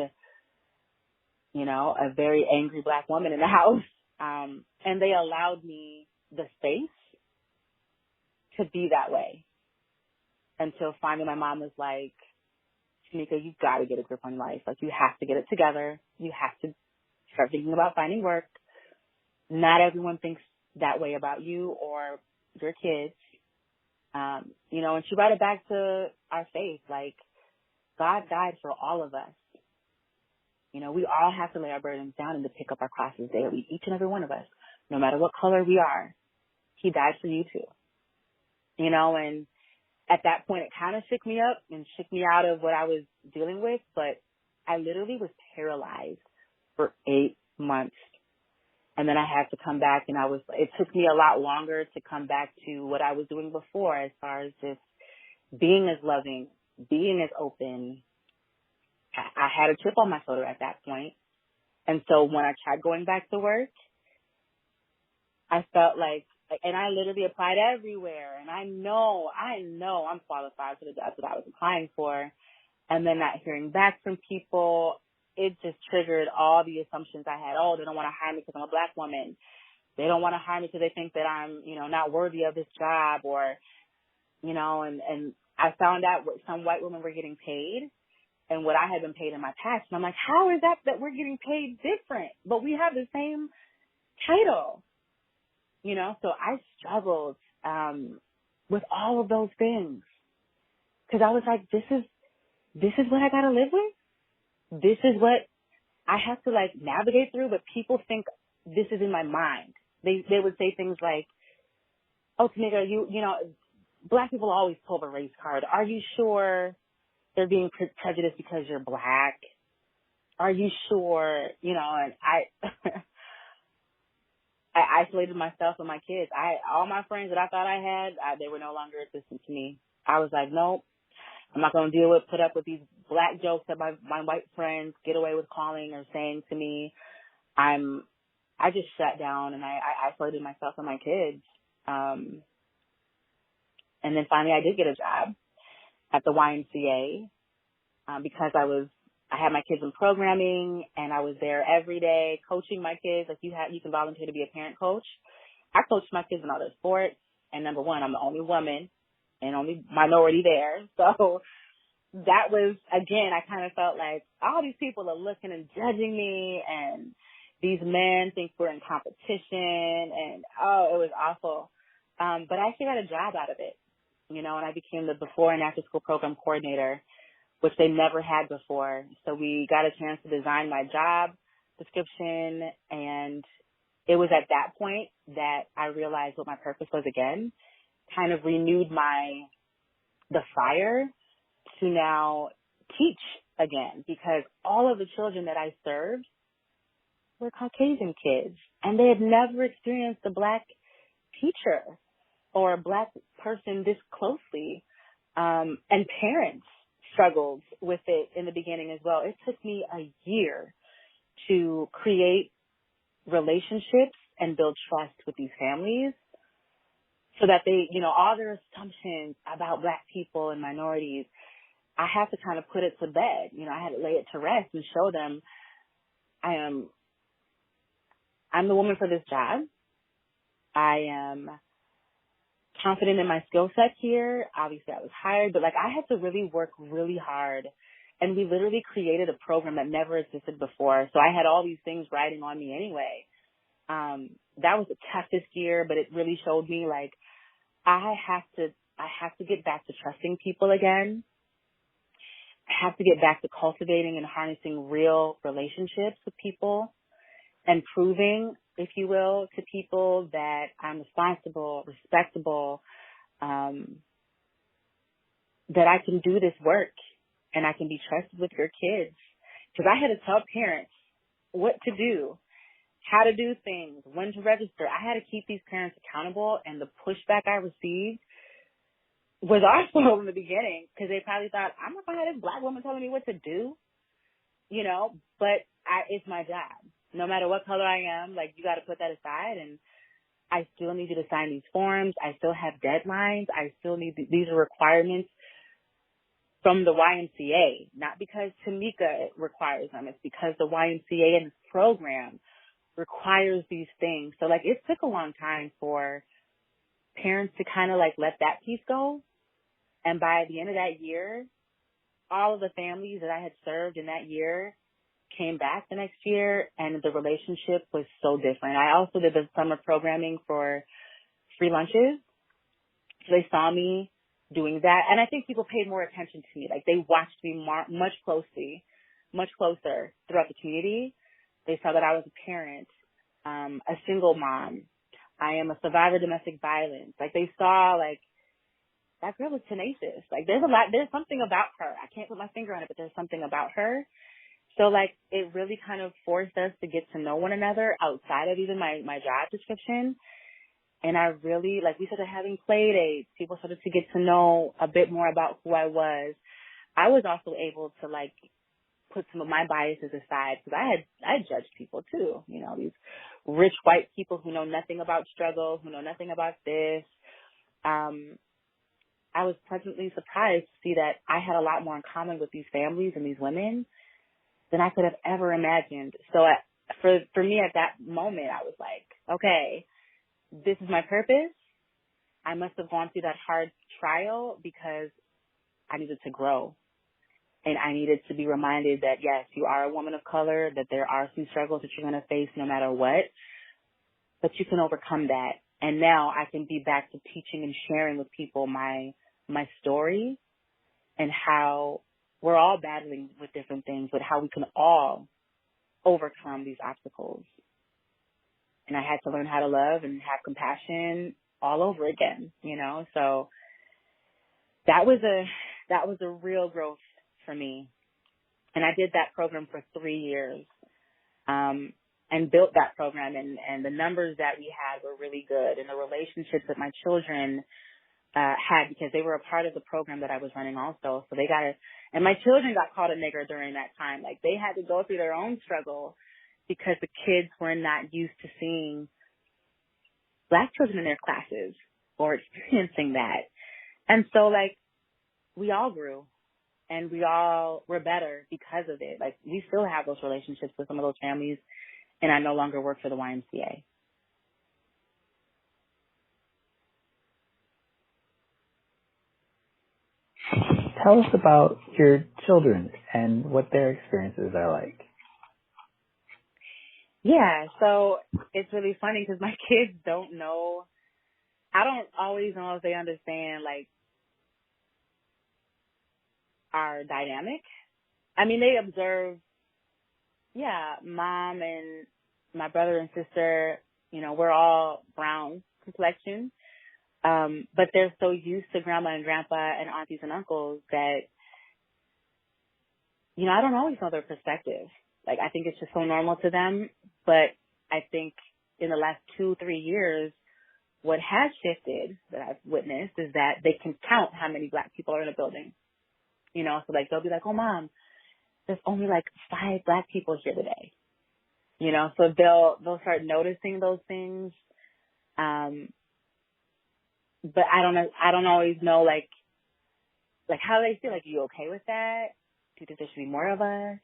a very angry black woman in the house. And they allowed me the space to be that way until finally my mom was like, Temeka, you've got to get a grip on life. You have to get it together. You have to start thinking about finding work. Not everyone thinks that way about you or your kids. And she brought it back to our faith. God died for all of us. We all have to lay our burdens down and to pick up our crosses daily, each and every one of us, no matter what color we are. He died for you too. And at that point, it kind of shook me up and shook me out of what I was dealing with, but I literally was paralyzed for 8 months. And then I had to come back, and it took me a lot longer to come back to what I was doing before, as far as just being as loving, being as open. I had a chip on my shoulder at that point. And so when I tried going back to work, I felt and I literally applied everywhere. And I know I'm qualified for the jobs that I was applying for. And then not hearing back from people, it just triggered all the assumptions I had. Oh, they don't want to hire me because I'm a black woman. They don't want to hire me because they think that I'm, not worthy of this job, or, and I found out what some white women were getting paid and what I had been paid in my past. And I'm like, how is that we're getting paid different, but we have the same title? So I struggled, with all of those things, because I was like, this is what I got to live with. This is what I have to navigate through, but people think this is in my mind. They would say things like, oh, Temeka, Black people always pull the race card. Are you sure they're being prejudiced because you're Black? Are you sure? And I isolated myself and my kids. All my friends that I thought I had, they were no longer existent to me. I was like, nope, I'm not going to put up with these Black jokes that my white friends get away with calling or saying to me. I just shut down and I isolated myself and my kids. And then finally I did get a job at the YMCA, because I had my kids in programming and I was there every day coaching my kids. Like you can volunteer to be a parent coach. I coached my kids in all their sports, and number one, I'm the only woman and only minority there. So that was, again, I kind of felt like all these people are looking and judging me, and these men think we're in competition, and it was awful. But I actually got a job out of it, and I became the before and after school program coordinator, which they never had before. So we got a chance to design my job description, and it was at that point that I realized what my purpose was again, kind of renewed the fire to now teach again, because all of the children that I served were Caucasian kids, and they had never experienced a Black teacher or a Black person this closely, and parents struggled with it in the beginning as well. It took me a year to create relationships and build trust with these families so that they, all their assumptions about Black people and minorities, I had to kind of put it to bed. I had to lay it to rest and show them I'm the woman for this job. I am confident in my skill set here. Obviously I was hired, but I had to really work really hard, and we literally created a program that never existed before. So I had all these things riding on me anyway. That was the toughest year, but it really showed me I have to get back to trusting people again. I have to get back to cultivating and harnessing real relationships with people and proving, if you will, to people that I'm responsible, respectable, that I can do this work and I can be trusted with your kids. Because I had to tell parents what to do, how to do things, when to register. I had to keep these parents accountable, and the pushback I received was awful in the beginning, because they probably thought, I'm not going to have this Black woman telling me what to do, but it's my job. No matter what color I am, you got to put that aside, and I still need you to sign these forms. I still have deadlines. I still need, these are requirements from the YMCA, not because Temeka requires them. It's because the YMCA and its program requires these things. So it took a long time for parents to kind of let that piece go. And by the end of that year, all of the families that I had served in that year came back the next year, and the relationship was so different. I also did the summer programming for free lunches. So they saw me doing that. And I think people paid more attention to me. They watched me much closer throughout the community. They saw that I was a parent, a single mom. I am a survivor of domestic violence. They saw, that girl is tenacious. There's something about her. I can't put my finger on it, but there's something about her. So, it really kind of forced us to get to know one another outside of even my job description. And I really, we started having play dates. People started to get to know a bit more about who I was. I was also able to, put some of my biases aside, because I judged people too. These rich white people who know nothing about struggle, who know nothing about this. I was pleasantly surprised to see that I had a lot more in common with these families and these women than I could have ever imagined. So for me at that moment, I was like, okay, this is my purpose. I must have gone through that hard trial because I needed to grow. And I needed to be reminded that, yes, you are a woman of color, that there are some struggles that you're going to face no matter what, but you can overcome that. And now I can be back to teaching and sharing with people my story and how we're all battling with different things, but how we can all overcome these obstacles. And I had to learn how to love and have compassion all over again, So that was a real growth for me. And I did that program for 3 years, and built that program, and the numbers that we had were really good, and the relationships that my children had, because they were a part of the program that I was running also. So and my children got called a nigger during that time. Like, they had to go through their own struggle because the kids were not used to seeing Black children in their classes or experiencing that. And so, like, we all grew and we all were better because of it. Like, we still have those relationships with some of those families, and I no longer work for the YMCA. Tell us about your children and what their experiences are like. Yeah, so it's really funny because my kids don't know. I don't always know if they understand, like, our dynamic. I mean, they observe, mom and my brother and sister, we're all brown complexion. But they're so used to grandma and grandpa and aunties and uncles that, I don't always know their perspective. Like, I think it's just so normal to them. But I think in the last 2-3 years, what has shifted that I've witnessed is that they can count how many Black people are in a building. So, like, they'll be like, oh, Mom, there's only like 5 Black people here today. So they'll start noticing those things. But I don't always know, like how they feel. Like, are you okay with that? Do you think there should be more of us?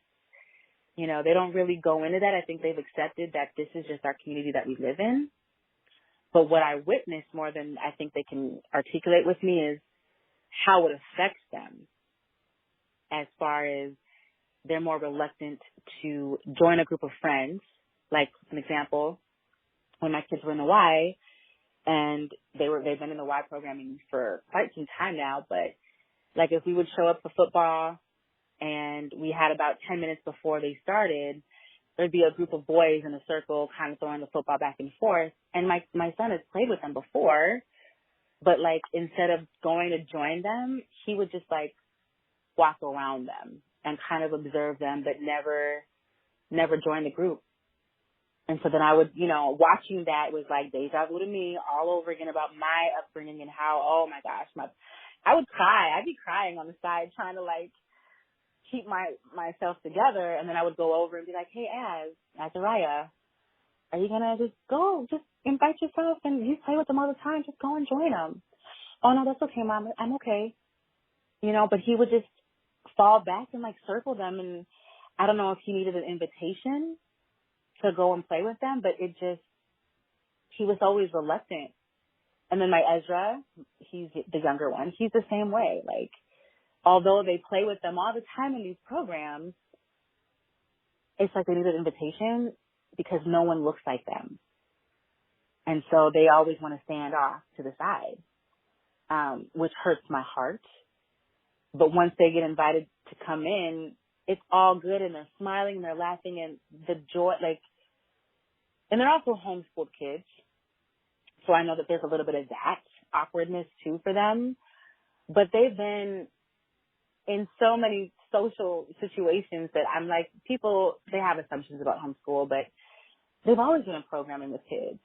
They don't really go into that. I think they've accepted that this is just our community that we live in. But what I witness more than I think they can articulate with me is how it affects them, as far as they're more reluctant to join a group of friends. Like, an example, when my kids were in the Y, and they've been in the Y programming for quite some time now, but like, if we would show up for football and we had about 10 minutes before they started, there'd be a group of boys in a circle kind of throwing the football back and forth. And my son has played with them before, but, like, instead of going to join them, he would just, like, walk around them and kind of observe them, but never join the group. And so then I would, watching that was like deja vu to me all over again about my upbringing and how, oh my gosh, I would cry. I'd be crying on the side trying to, like, keep myself together. And then I would go over and be like, hey, Azariah, are you going to just invite yourself, and you play with them all the time. Just go and join them. Oh no, that's okay, Mom. I'm okay. But he would just fall back and, like, circle them. And I don't know if he needed an invitation to go and play with them, but he was always reluctant. And then my Ezra, he's the younger one, he's the same way. Like, although they play with them all the time in these programs, it's like they need an invitation because no one looks like them. And so they always want to stand off to the side, which hurts my heart. But once they get invited to come in, it's all good, and they're smiling and they're laughing, and the joy, like, and they're also homeschooled kids. So I know that there's a little bit of that awkwardness too for them. But they've been in so many social situations that I'm like, people, they have assumptions about homeschool, but they've always been in programming with kids.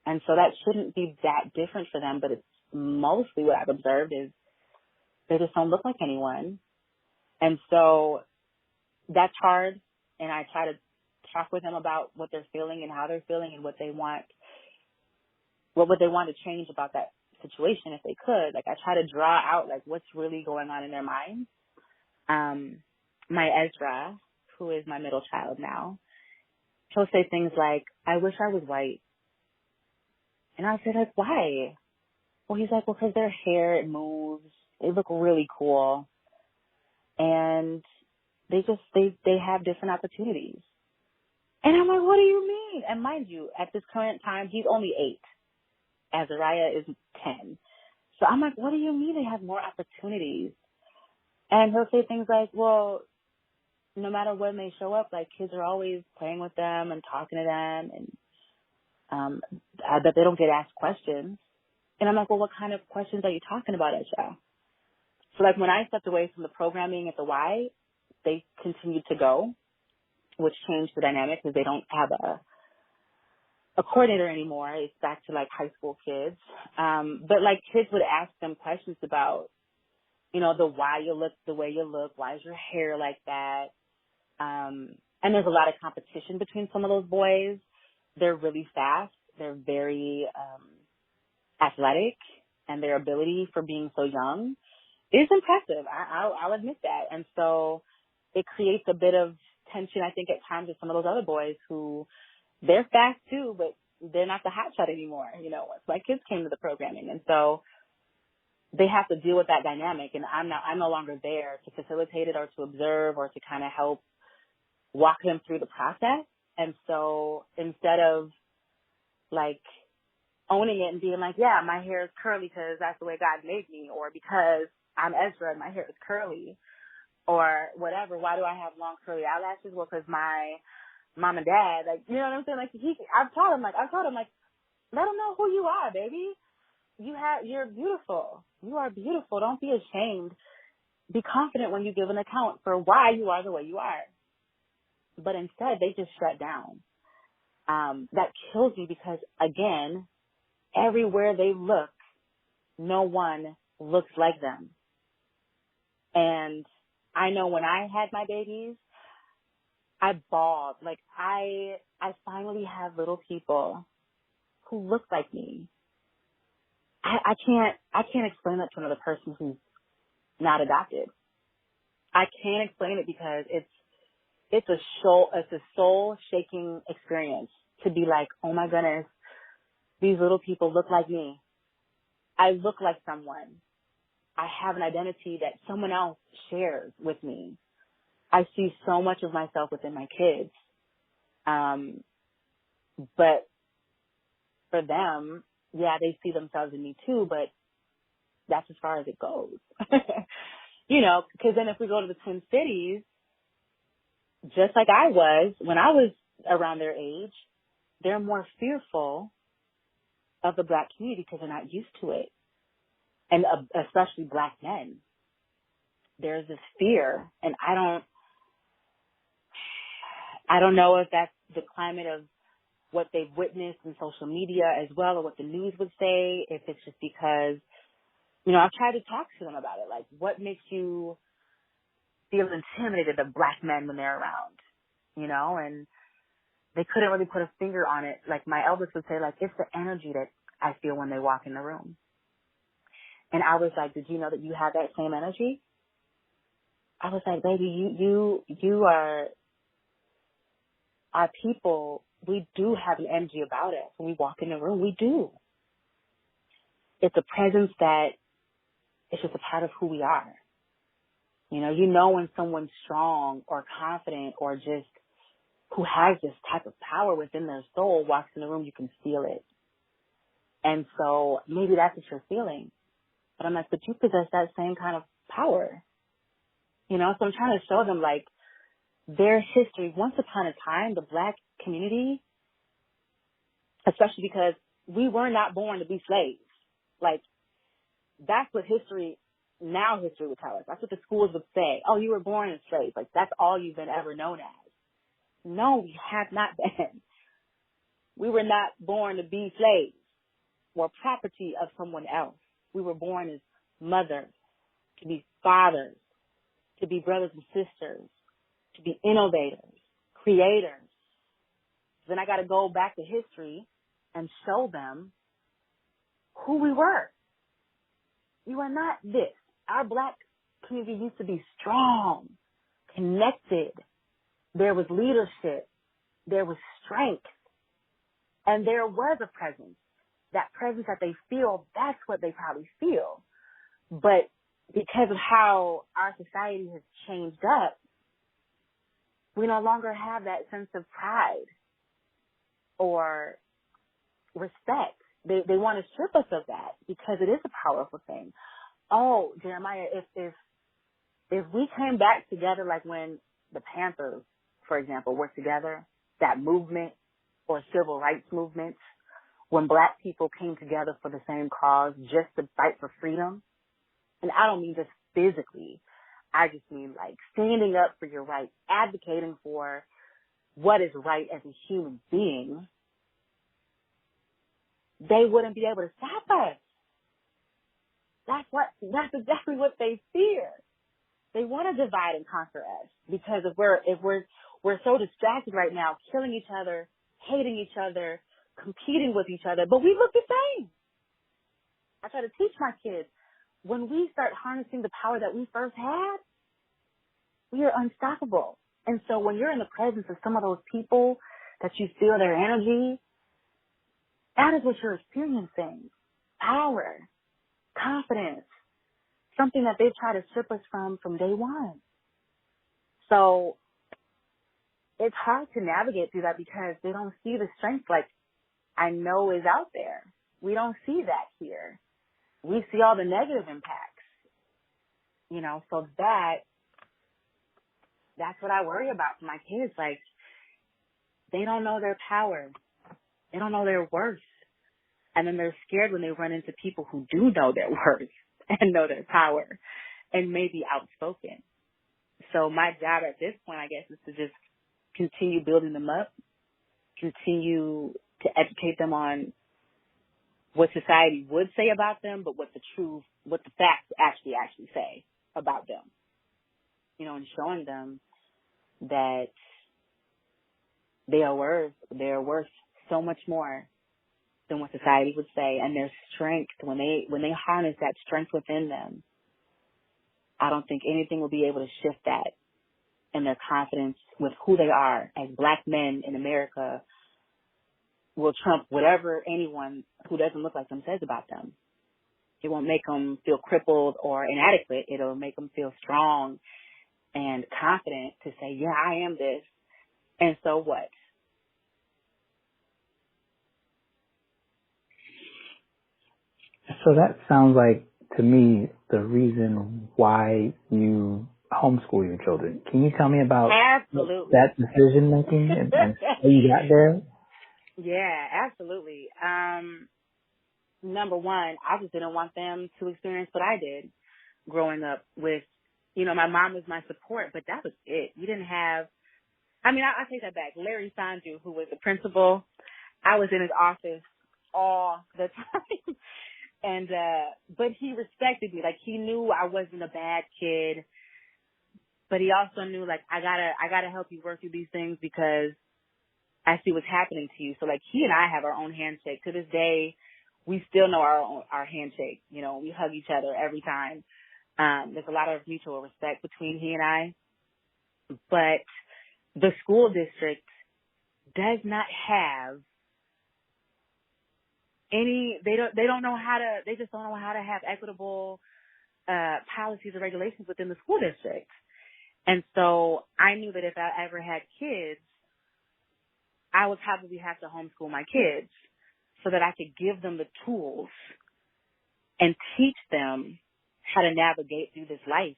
And so that shouldn't be that different for them. But it's mostly what I've observed is they just don't look like anyone. And so that's hard. And I try to talk with them about what they're feeling and how they're feeling and what they want, what would they want to change about that situation if they could. Like, I try to draw out, like, what's really going on in their minds. My Ezra, who is my middle child now, he'll say things like, I wish I was white. And I'll say, like, why? Well, he's like, well, because their hair, it moves. They look really cool. And they have different opportunities. And I'm like, what do you mean? And mind you, at this current time, he's only 8. Azariah is 10. So I'm like, what do you mean they have more opportunities? And he'll say things like, well, no matter when they show up, like, kids are always playing with them and talking to them, and I bet they don't get asked questions. And I'm like, well, what kind of questions are you talking about, Ezra? So like when I stepped away from the programming at the Y, they continued to go, which changed the dynamic because they don't have a coordinator anymore. It's back to like high school kids. But like kids would ask them questions about, you know, the why you look the way you look. Why is your hair like that? And there's a lot of competition between some of those boys. They're really fast. They're very athletic, and their ability for being so young is impressive. I'll admit that. And so it creates a bit of tension, I think, at times with some of those other boys who they're fast too, but they're not the hot shot anymore, you know, once my kids came to the programming. And so they have to deal with that dynamic, and I'm no longer there to facilitate it or to observe or to kind of help walk them through the process. And so instead of like owning it and being like, yeah, my hair is curly because that's the way God made me, or because I'm Ezra and my hair is curly, or whatever, why do I have long curly eyelashes? Well, because my mom and dad, like, you know what I'm saying? Like, I've taught him, like, let them know who you are, baby. You're beautiful. You are beautiful. Don't be ashamed. Be confident when you give an account for why you are the way you are. But instead, they just shut down. That kills me because, again, everywhere they look, no one looks like them. And I know when I had my babies, I bawled. Like, I finally have little people who look like me. I can't explain that to another person who's not adopted. I can't explain it because it's a soul shaking experience to be like, oh my goodness, these little people look like me. I look like someone. I have an identity that someone else shares with me. I see so much of myself within my kids. But for them, yeah, they see themselves in me too, but that's as far as it goes. You know, because then if we go to the Twin Cities, just like I was, when I was around their age, they're more fearful of the Black community because they're not used to it. And especially Black men. There's this fear, and I don't know if that's the climate of what they've witnessed in social media as well, or what the news would say, if it's just because, you know, I've tried to talk to them about it. Like, what makes you feel intimidated of Black men when they're around, you know? And they couldn't really put a finger on it. Like, my eldest would say, like, it's the energy that I feel when they walk in the room. And I was like, did you know that you have that same energy? I was like, baby, you are our people. We do have an energy about us. When we walk in the room, we do. It's a presence that is just a part of who we are. You know when someone's strong or confident or just who has this type of power within their soul walks in the room, you can feel it. And so maybe that's what you're feeling. But I'm like, but you possess that same kind of power. You know, so I'm trying to show them, like, their history. Once upon a time, the Black community, especially because we were not born to be slaves. Like, that's what history would tell us. That's what the schools would say. Oh, you were born as slaves. Like, that's all you've been ever known as. No, we have not been. We were not born to be slaves or property of someone else. We were born as mothers, to be fathers, to be brothers and sisters, to be innovators, creators. Then I got to go back to history and show them who we were. We were not this. Our Black community used to be strong, connected. There was leadership. There was strength. And there was a presence. That presence that they feel, that's what they probably feel. But because of how our society has changed up, we no longer have that sense of pride or respect. They want to strip us of that because it is a powerful thing. Oh, Jeremiah, if we came back together like when the Panthers, for example, were together, that movement or civil rights movements, when Black people came together for the same cause just to fight for freedom, and I don't mean just physically. I just mean like standing up for your rights, advocating for what is right as a human being. They wouldn't be able to stop us. That's exactly what they fear. They want to divide and conquer us because if we're so distracted right now, killing each other, hating each other, competing with each other, but we look the same. I try to teach my kids, when we start harnessing the power that we first had, we are unstoppable. And so when you're in the presence of some of those people that you feel their energy, that is what you're experiencing. Power, confidence, something that they've tried to strip us from day one. So it's hard to navigate through that because they don't see the strength like I know is out there. We don't see that here. We see all the negative impacts, so that's what I worry about for my kids. Like, they don't know their power. They don't know their worth. And then they're scared when they run into people who do know their worth and know their power and may be outspoken. So my job at this point, I guess, is to just continue building them up, continue to educate them on what society would say about them, but what the facts actually say about them. And showing them that they are worth so much more than what society would say, and their strength, when they harness that strength within them, I don't think anything will be able to shift that, and their confidence with who they are as Black men in America will trump whatever anyone who doesn't look like them says about them. It won't make them feel crippled or inadequate. It'll make them feel strong and confident to say, yeah, I am this. And so what? So that sounds like, to me, the reason why you homeschool your children. Can you tell me about that decision making and how you got there? Yeah, absolutely. Number one, I just didn't want them to experience what I did growing up with, my mom was my support, but that was it. You didn't have, I take that back. Larry Sanju, who was the principal, I was in his office all the time. And, but he respected me. Like, he knew I wasn't a bad kid, but he also knew, like, I gotta help you work through these things because I see what's happening to you. So, like, he and I have our own handshake. To this day, we still know our handshake. We hug each other every time. There's a lot of mutual respect between he and I. But the school district does not have they don't know how to, they just don't know how to have equitable, policies or regulations within the school district. And so I knew that if I ever had kids, I would probably have to homeschool my kids so that I could give them the tools and teach them how to navigate through this life,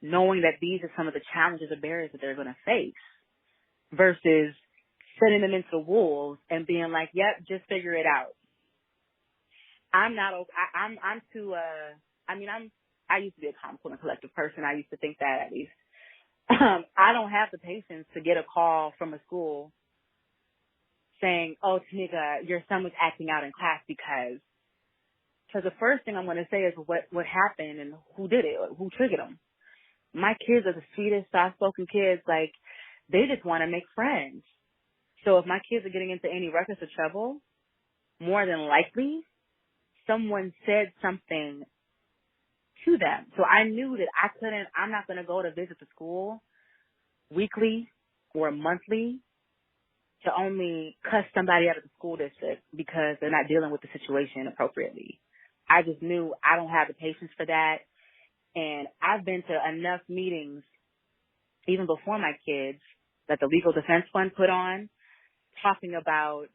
knowing that these are some of the challenges or barriers that they're going to face versus sending them into the wolves and being like, yep, just figure it out. I used to be a calm, cool, and collective person. I used to think that, at least. I don't have the patience to get a call from a school saying, oh, Temeka, your son was acting out in class because the first thing I'm going to say is what happened and who did it, who triggered him. My kids are the sweetest, soft-spoken kids. Like, they just want to make friends. So if my kids are getting into any ruckus or trouble, more than likely, someone said something to them. So I knew that I'm not going to go to visit the school weekly or monthly to only cuss somebody out of the school district because they're not dealing with the situation appropriately. I just knew I don't have the patience for that. And I've been to enough meetings, even before my kids, that the Legal Defense Fund put on, talking about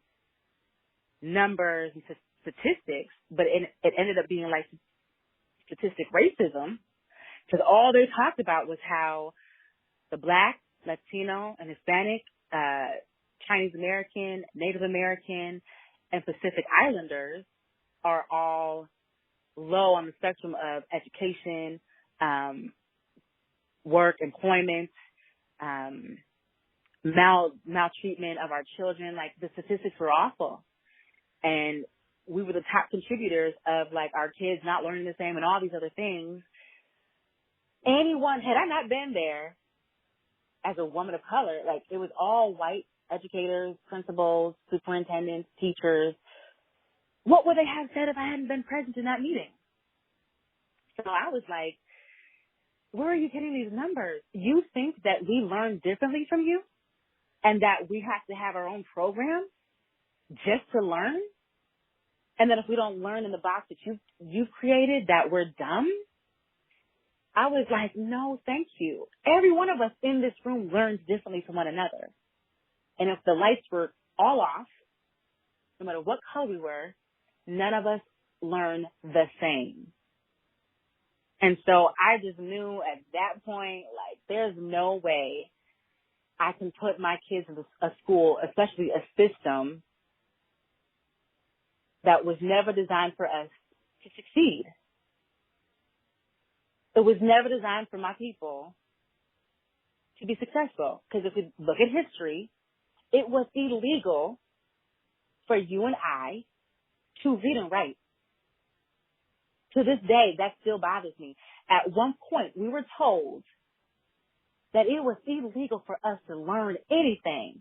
numbers and statistics, but it ended up being like statistic racism, because all they talked about was how the Black, Latino, and Hispanic, Chinese American, Native American, and Pacific Islanders are all low on the spectrum of education, work, employment, maltreatment of our children. Like, the statistics were awful. And we were the top contributors of, like, our kids not learning the same and all these other things. Had I not been there as a woman of color, like, it was all white educators, principals, superintendents, teachers. What would they have said if I hadn't been present in that meeting? So I was like, where are you getting these numbers? You think that we learn differently from you and that we have to have our own program just to learn? And then if we don't learn in the box that you've created, that we're dumb? I was like, no, thank you. Every one of us in this room learns differently from one another. And if the lights were all off, no matter what color we were, none of us learned the same. And so I just knew at that point, like, there's no way I can put my kids in a school, especially a system that was never designed for us to succeed. It was never designed for my people to be successful. Because if we look at history, it was illegal for you and I to read and write. To this day, that still bothers me. At one point, we were told that it was illegal for us to learn anything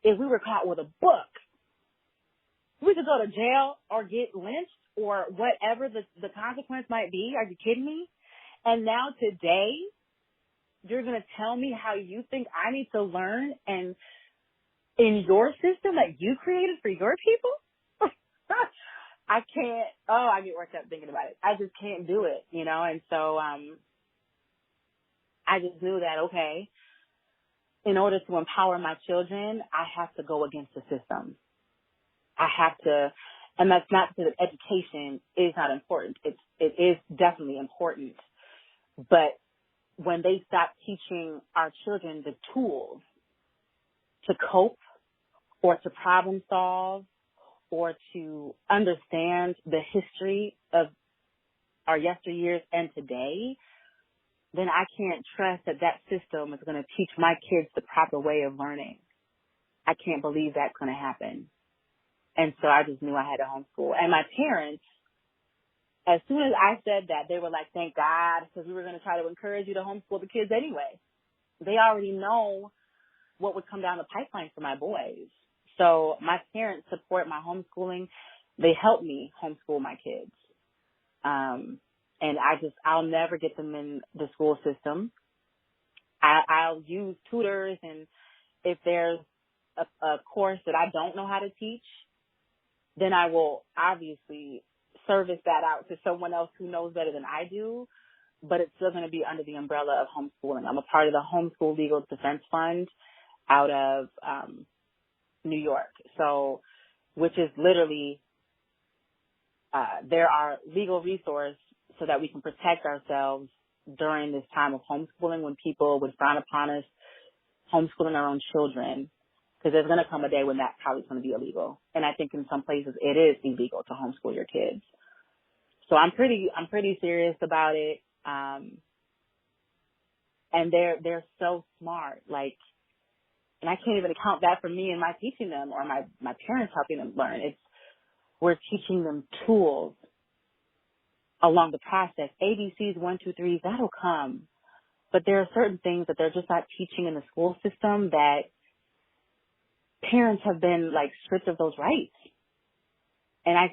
if we were caught with a book. We could go to jail or get lynched or whatever the consequence might be. Are you kidding me? And now today, you're going to tell me how you think I need to learn and in your system that you created for your people? I can't, I get worked up thinking about it. I just can't do it, you know? And so, I just knew that, okay, in order to empower my children, I have to go against the system. I have to, and that's not because education is not important. It is definitely important. But when they stop teaching our children the tools to cope or to problem solve or to understand the history of our yesteryears and today, then I can't trust that system is going to teach my kids the proper way of learning. I can't believe that's going to happen. And so I just knew I had to homeschool. And my parents, as soon as I said that, they were like, thank God, because we were going to try to encourage you to homeschool the kids anyway. They already know what would come down the pipeline for my boys. So my parents support my homeschooling. They help me homeschool my kids. And I'll never get them in the school system. I'll use tutors, and if there's a course that I don't know how to teach, then I will obviously service that out to someone else who knows better than I do, but it's still going to be under the umbrella of homeschooling. I'm a part of the Homeschool Legal Defense Fund out of New York, so which is literally there are legal resources so that we can protect ourselves during this time of homeschooling when people would frown upon us homeschooling our own children, because there's going to come a day when that probably is going to be illegal. And I think in some places it is illegal to homeschool your kids. So I'm pretty serious about it. And they're so smart, like, and I can't even account that for me and my teaching them or my parents helping them learn. We're teaching them tools along the process. ABCs, 1, 2, 3, that'll come. But there are certain things that they're just not teaching in the school system that parents have been like stripped of those rights. And I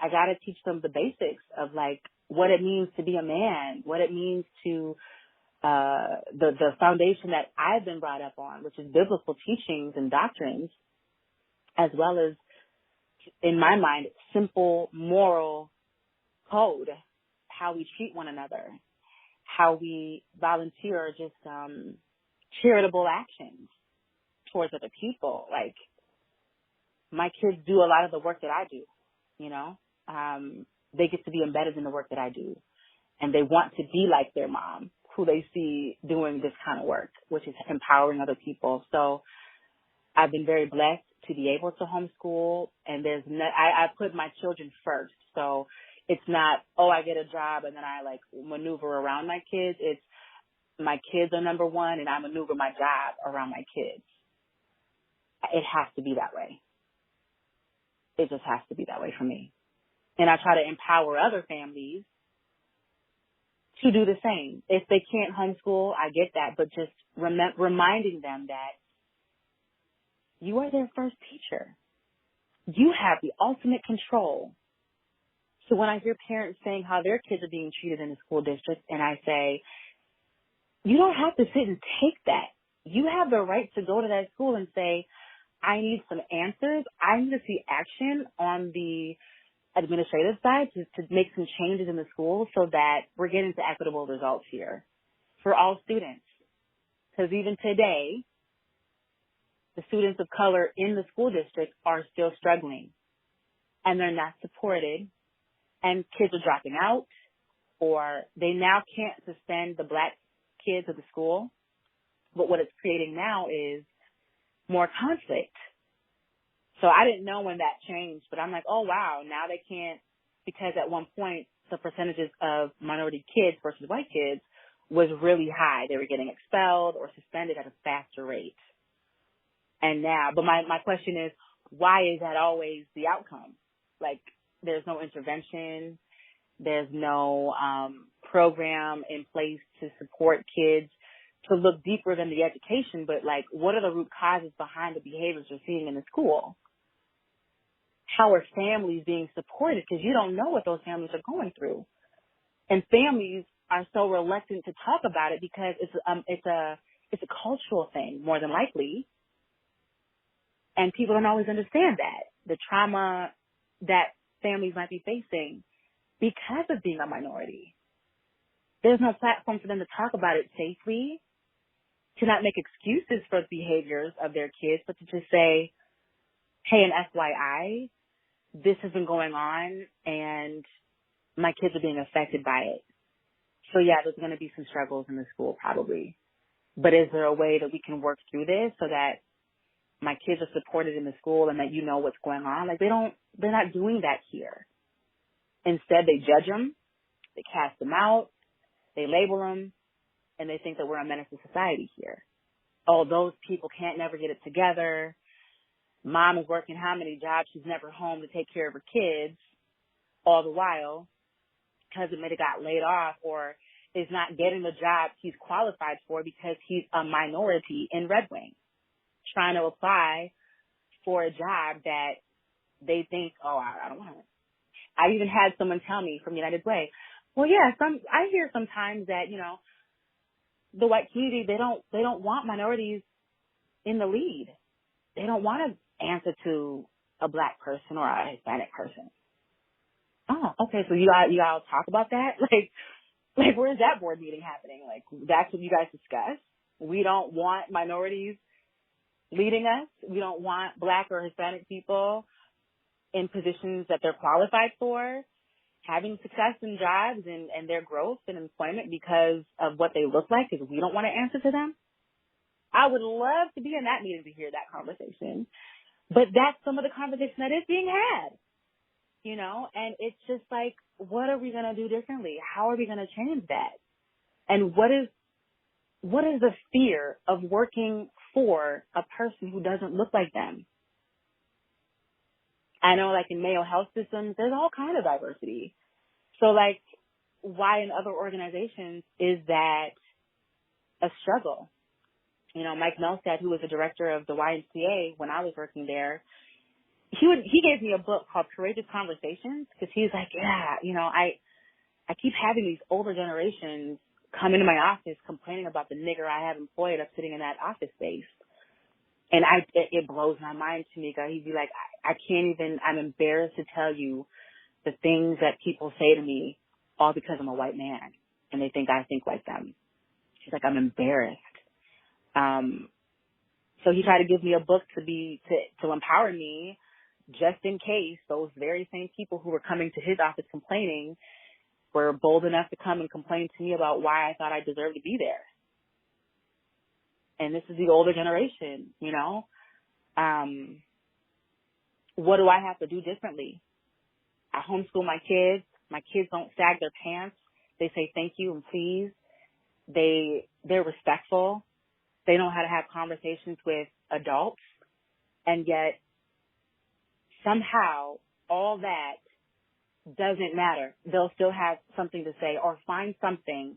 got to teach them the basics of like what it means to be a man, what it means to the foundation that I've been brought up on, which is biblical teachings and doctrines, as well as, in my mind, simple moral code, how we treat one another, how we volunteer just charitable actions towards other people. Like, my kids do a lot of the work that I do, you know. They get to be embedded in the work that I do, and they want to be like their mom, who they see doing this kind of work, which is empowering other people. So I've been very blessed to be able to homeschool, and I put my children first. So It's not, oh, I get a job and then I like maneuver around my kids. It's my kids are number one and I maneuver my job around my kids. It has to be that way. It just has to be that way for me. And I try to empower other families to do the same. If they can't homeschool, I get that, but just reminding them that you are their first teacher. You have the ultimate control. So when I hear parents saying how their kids are being treated in the school district, and I say, you don't have to sit and take that. You have the right to go to that school and say, I need some answers. I need to see action on the administrative side to make some changes in the school so that we're getting to equitable results here for all students. Because even today, the students of color in the school district are still struggling and they're not supported and kids are dropping out, or they now can't suspend the black kids of the school. But what it's creating now is more conflict. So I didn't know when that changed, but I'm like, oh wow, now they can't, because at one point the percentages of minority kids versus white kids was really high. They were getting expelled or suspended at a faster rate. And now, but my question is, why is that always the outcome? Like, there's no intervention. There's no program in place to support kids to look deeper than the education, but like, what are the root causes behind the behaviors you're seeing in the school? How are families being supported? Because you don't know what those families are going through. And families are so reluctant to talk about it because it's a cultural thing more than likely. And people don't always understand that, the trauma that families might be facing because of being a minority. There's no platform for them to talk about it safely, to not make excuses for the behaviors of their kids, but to just say, hey, an FYI, this has been going on and my kids are being affected by it. So yeah, there's going to be some struggles in the school probably. But is there a way that we can work through this so that my kids are supported in the school and that you know what's going on? Like, they're not doing that here. Instead, they judge them, they cast them out, they label them, and they think that we're a menace to society here. Oh, those people can't never get it together. Mom is working how many jobs? She's never home to take care of her kids, all the while cousin may have got laid off or is not getting the job he's qualified for because he's a minority in Red Wing, trying to apply for a job that they think, oh, I don't want it. I even had someone tell me from United Way, well, yeah, I hear sometimes that, you know, the white community, they don't want minorities in the lead. They don't want to answer to a black person or a Hispanic person. Oh, okay. So you all talk about that? Like where's that board meeting happening? Like, that's what you guys discuss? We don't want minorities leading us. We don't want black or Hispanic people in positions that they're qualified for, having success in jobs and their growth and employment because of what they look like, because we don't want to answer to them. I would love to be in that meeting to hear that conversation. But that's some of the conversation that is being had, you know, and it's just like, what are we going to do differently? How are we going to change that? And what is the fear of working for a person who doesn't look like them? I know, like, in Mayo Health systems, there's all kind of diversity. So, like, why in other organizations is that a struggle? You know, Mike Melstad, who was the director of the YMCA when I was working there, he gave me a book called Courageous Conversations, because he's like, yeah, you know, I keep having these older generations come into my office complaining about the nigger I have employed up sitting in that office space. And it blows my mind, Temeka. He'd be like, I'm embarrassed to tell you the things that people say to me, all because I'm a white man and they think I think like them. He's like, I'm embarrassed. So he tried to give me a book to empower me, just in case those very same people who were coming to his office complaining were bold enough to come and complain to me about why I thought I deserved to be there. And this is the older generation, you know. What do I have to do differently? I homeschool my kids. My kids don't sag their pants. They say thank you and please. They're respectful. They know how to have conversations with adults. And yet somehow all that doesn't matter. They'll still have something to say or find something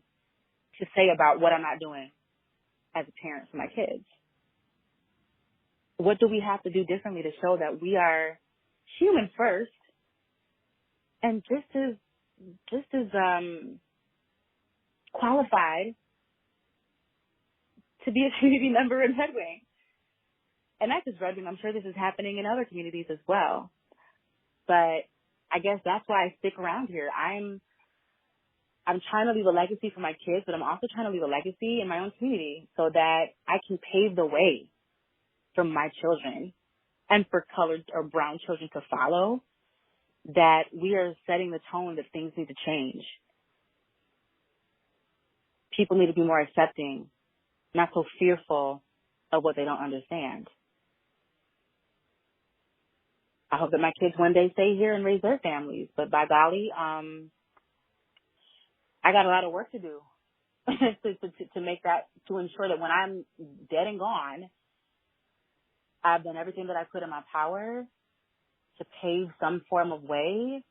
to say about what I'm not doing as a parent for my kids. What do we have to do differently to show that we are human first and just as qualified to be a community member in Red Wing? And not just Red Wing, I'm sure this is happening in other communities as well. But I guess that's why I stick around here. I'm trying to leave a legacy for my kids, but I'm also trying to leave a legacy in my own community so that I can pave the way for my children and for colored or brown children to follow, that we are setting the tone that things need to change. People need to be more accepting, not so fearful of what they don't understand. I hope that my kids one day stay here and raise their families, but by golly, I got a lot of work to do to make that, to ensure that when I'm dead and gone, I've done everything that I could in my power to pave some form of way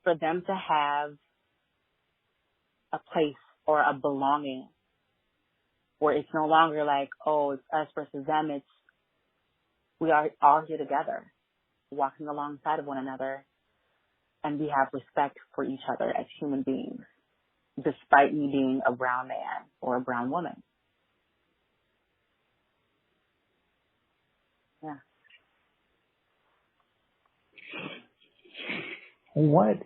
for them to have a place or a belonging where it's no longer like, oh, it's us versus them. It's we are all here together, walking alongside of one another, and we have respect for each other as human beings, despite me being a brown man or a brown woman. Yeah. What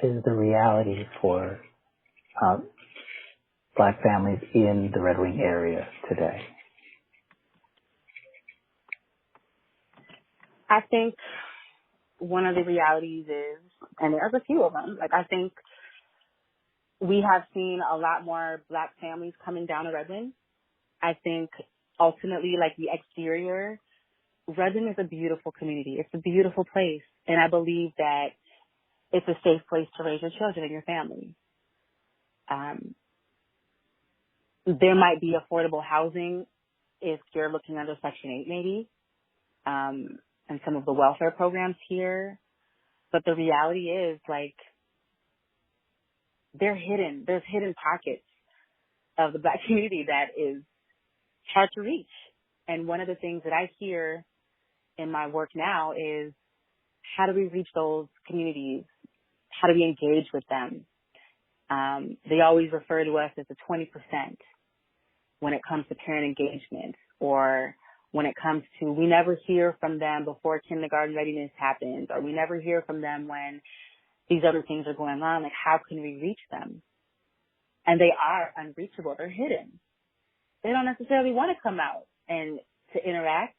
is the reality for Black families in the Red Wing area today? I think one of the realities is, and there's a few of them, like I think we have seen a lot more Black families coming down to Red Wing. I think ultimately, like the exterior, Red Wing is a beautiful community. It's a beautiful place. And I believe that it's a safe place to raise your children and your family. There might be affordable housing if you're looking under Section 8 maybe, and some of the welfare programs here. But the reality is, like, they're hidden. There's hidden pockets of the Black community that is hard to reach. And one of the things that I hear in my work now is, how do we reach those communities? How do we engage with them? They always refer to us as the 20% when it comes to parent engagement, or when it comes to, we never hear from them before kindergarten readiness happens, or we never hear from them when these other things are going on. Like, how can we reach them? And they are unreachable. They're hidden. They don't necessarily want to come out and to interact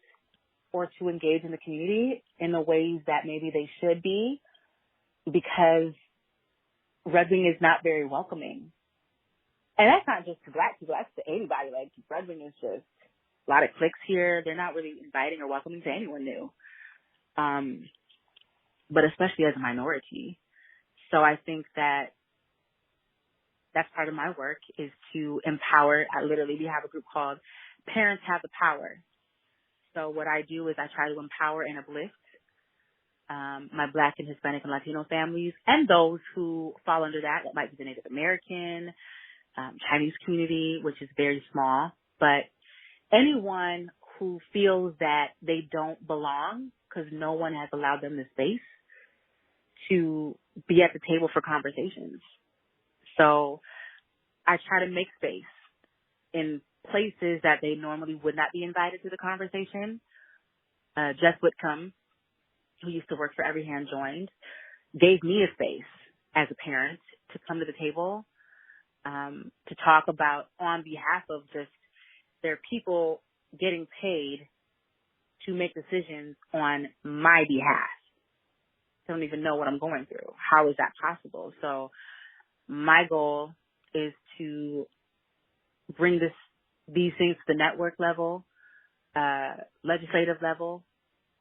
or to engage in the community in the ways that maybe they should be, because Red Wing is not very welcoming. And that's not just to Black people. That's to anybody. Like, Red Wing is just a lot of cliques here. They're not really inviting or welcoming to anyone new, but especially as a minority. So I think that that's part of my work, is to empower. We have a group called Parents Have the Power. So what I do is I try to empower and uplift my Black and Hispanic and Latino families, and those who fall under that. That might be the Native American, Chinese community, which is very small, but anyone who feels that they don't belong because no one has allowed them the space to be at the table for conversations. So I try to make space in places that they normally would not be invited to the conversation. Jess Whitcomb, who used to work for Every Hand Joined, gave me a space as a parent to come to the table, to talk about, on behalf of just their people getting paid to make decisions on my behalf. I don't even know what I'm going through. How is that possible? So my goal is to bring these things to the network level, legislative level,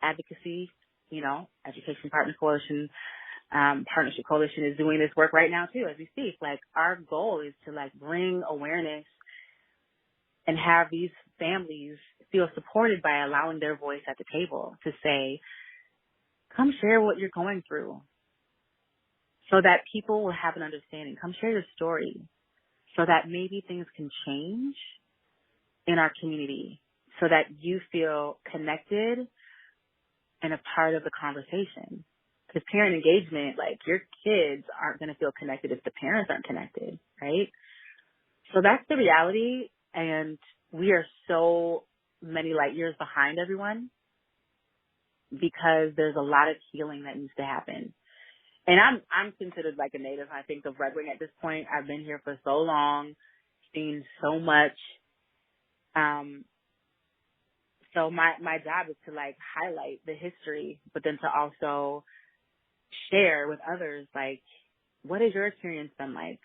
advocacy, Education Partners Coalition, Partnership Coalition is doing this work right now too as we speak. Like, our goal is to like bring awareness and have these families feel supported by allowing their voice at the table to say, come share what you're going through, so that people will have an understanding. Come share your story so that maybe things can change in our community, so that you feel connected and a part of the conversation. Because parent engagement, like, your kids aren't going to feel connected if the parents aren't connected, right? So that's the reality, and we are so many light years behind everyone because there's a lot of healing that needs to happen. And I'm considered like a native, I think, of Red Wing at this point. I've been here for so long, seen so much. So my job is to like highlight the history, but then to also share with others, like, what has your experience been like?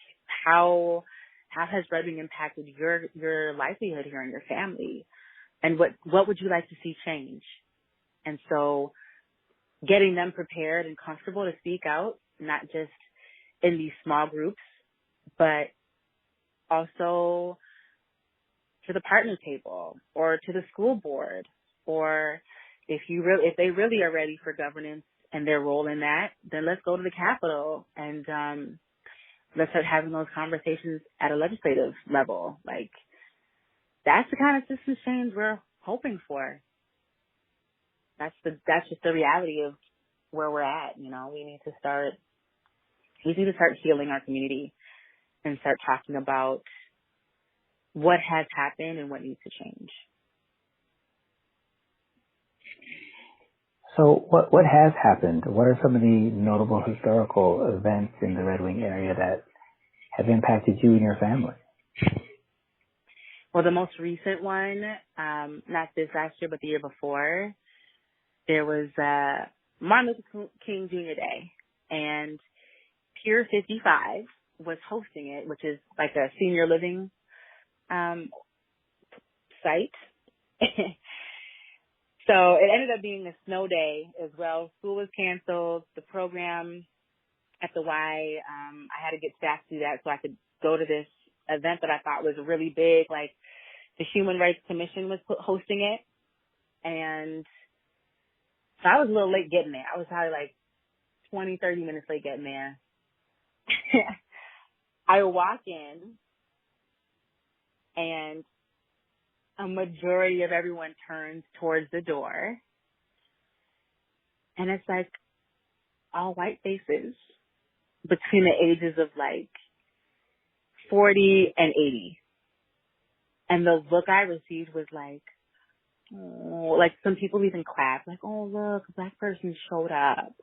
How has Red Wing impacted your livelihood here and your family? And what would you like to see change? And so getting them prepared and comfortable to speak out, not just in these small groups, but also to the partner table or to the school board, or if they really are ready for governance and their role in that, then let's go to the Capitol and let's start having those conversations at a legislative level. Like, that's the kind of system change we're hoping for. That's just the reality of where we're at. You know, we need to start healing our community and start talking about what has happened and what needs to change. So what has happened? What are some of the notable historical events in the Red Wing area that have impacted you and your family? Well, the most recent one, not this last year, but the year before, there was Martin Luther King Jr. Day, and Pier 55 was hosting it, which is like a senior living site. So it ended up being a snow day as well. School was canceled. The program at the Y, I had to get staff to do that so I could go to this event that I thought was really big. Like, the Human Rights Commission was hosting it. And so I was a little late getting there. I was probably like 20, 30 minutes late getting there. I walk in, and a majority of everyone turns towards the door, and it's like all white faces between the ages of like 40 and 80. And the look I received was like, oh, like some people even clapped, like, oh, look, a black person showed up.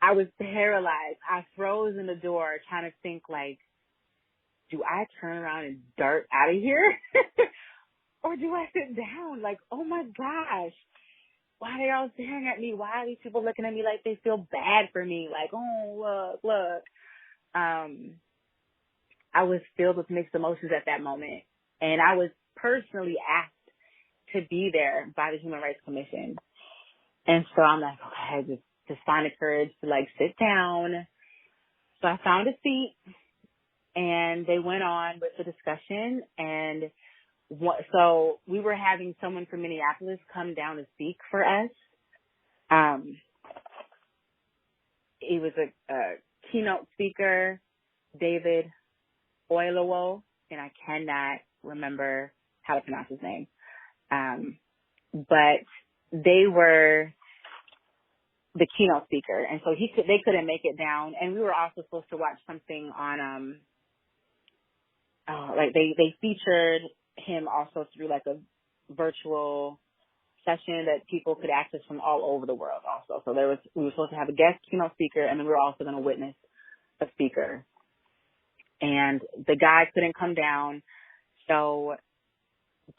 I was paralyzed. I froze in the door trying to think, like, do I turn around and dart out of here? Or do I sit down? Like, oh my gosh, why are they all staring at me? Why are these people looking at me like they feel bad for me? Like, oh, look. I was filled with mixed emotions at that moment. And I was personally asked to be there by the Human Rights Commission. And so I'm like, okay, just find the courage to like sit down. So I found a seat, and they went on with the discussion. And so we were having someone from Minneapolis come down to speak for us. He was a keynote speaker, David Oyelowo, and I cannot remember how to pronounce his name. But they were the keynote speaker, and so they couldn't make it down. And we were also supposed to watch something on like they featured him also through like a virtual session that people could access from all over the world also. So we were supposed to have a guest keynote speaker, and then we were also going to witness a speaker. And the guy couldn't come down. So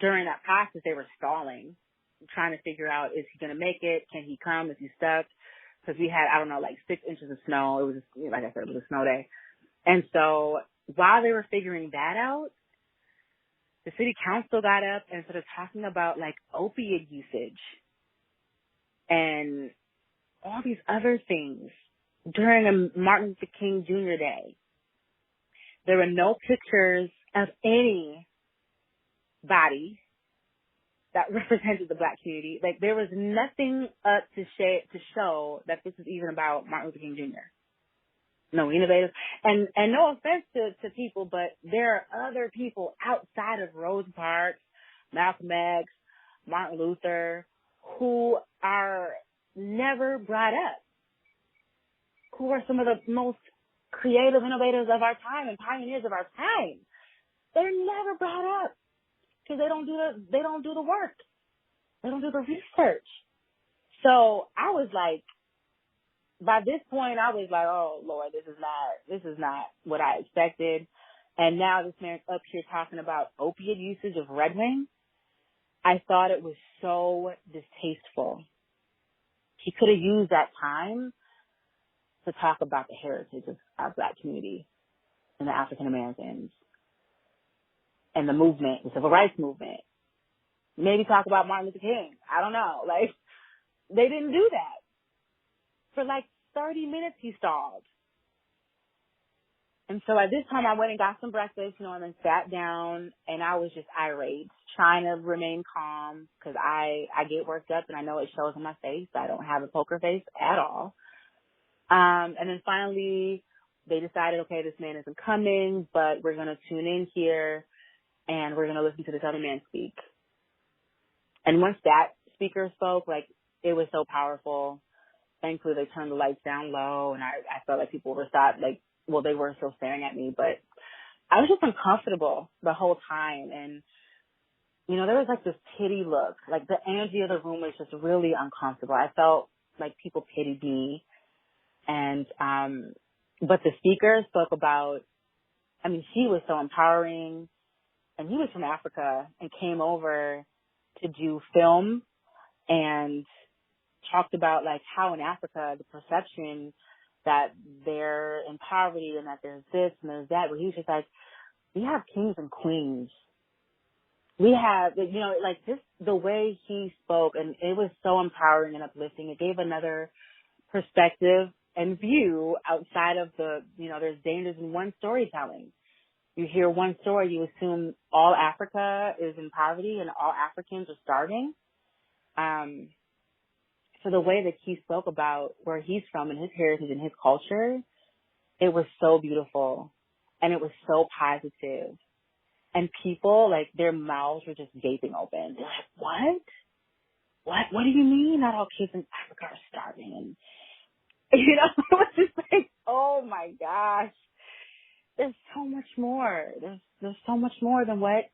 during that process, they were stalling, trying to figure out, is he going to make it? Can he come? Is he stuck? Because we had, I don't know, like 6 inches of snow. It was, like I said, it was a snow day. And so while they were figuring that out, the city council got up and started talking about like opiate usage and all these other things during a Martin Luther King Jr. Day. There were no pictures of any body that represented the Black community. Like, there was nothing up to show that this is even about Martin Luther King Jr. No innovators. And no offense to people, but there are other people outside of Rosa Parks, Malcolm X, Martin Luther, who are never brought up, who are some of the most creative innovators of our time and pioneers of our time. They're never brought up because they don't do the work. They don't do the research. So I was like, by this point, I was like, oh Lord, this is not what I expected. And now this man's up here talking about opiate usage of Red Wing. I thought it was so distasteful. He could have used that time to talk about the heritage of our Black community and the African Americans and the movement, the civil rights movement. Maybe talk about Martin Luther King. I don't know. Like, they didn't do that. For like 30 minutes he stalled. And so at this time I went and got some breakfast, and then sat down, and I was just irate, trying to remain calm because I get worked up, and I know it shows on my face. I don't have a poker face at all. And then finally they decided, okay, this man isn't coming, but we're going to tune in here and we're going to listen to this other man speak. And once that speaker spoke, like, it was so powerful. Thankfully, they turned the lights down low, and I felt like people were they were still staring at me, but I was just uncomfortable the whole time. And, there was like this pity look, like the energy of the room was just really uncomfortable. I felt like people pitied me. And, but the speaker spoke about, he was so empowering, and he was from Africa and came over to do film and talked about like how in Africa the perception that they're in poverty and that there's this and there's that, where he was just like, we have kings and queens. We have, like just the way he spoke, and it was so empowering and uplifting. It gave another perspective and view outside of there's dangers in one storytelling. You hear one story, you assume all Africa is in poverty and all Africans are starving. So the way that he spoke about where he's from and his heritage and his culture, it was so beautiful, and it was so positive. And people, like, their mouths were just gaping open. They're like, what? What do you mean not all kids in Africa are starving? And, it was just like, oh my gosh, there's so much more. There's so much more than what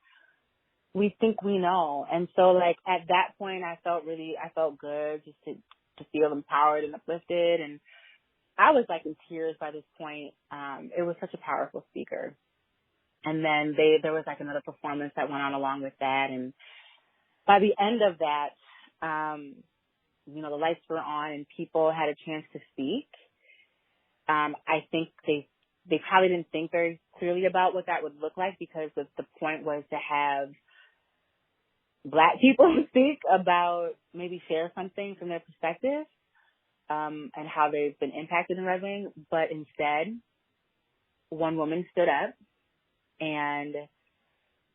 we think we know. And so, like, at that point, I felt good just to feel empowered and uplifted. And I was like in tears by this point. It was such a powerful speaker. And then there was like another performance that went on along with that. And by the end of that, the lights were on and people had a chance to speak. I think they probably didn't think very clearly about what that would look like, because the point was to have Black people speak about, maybe share something from their perspective, and how they've been impacted in Red Wing. But instead, one woman stood up, and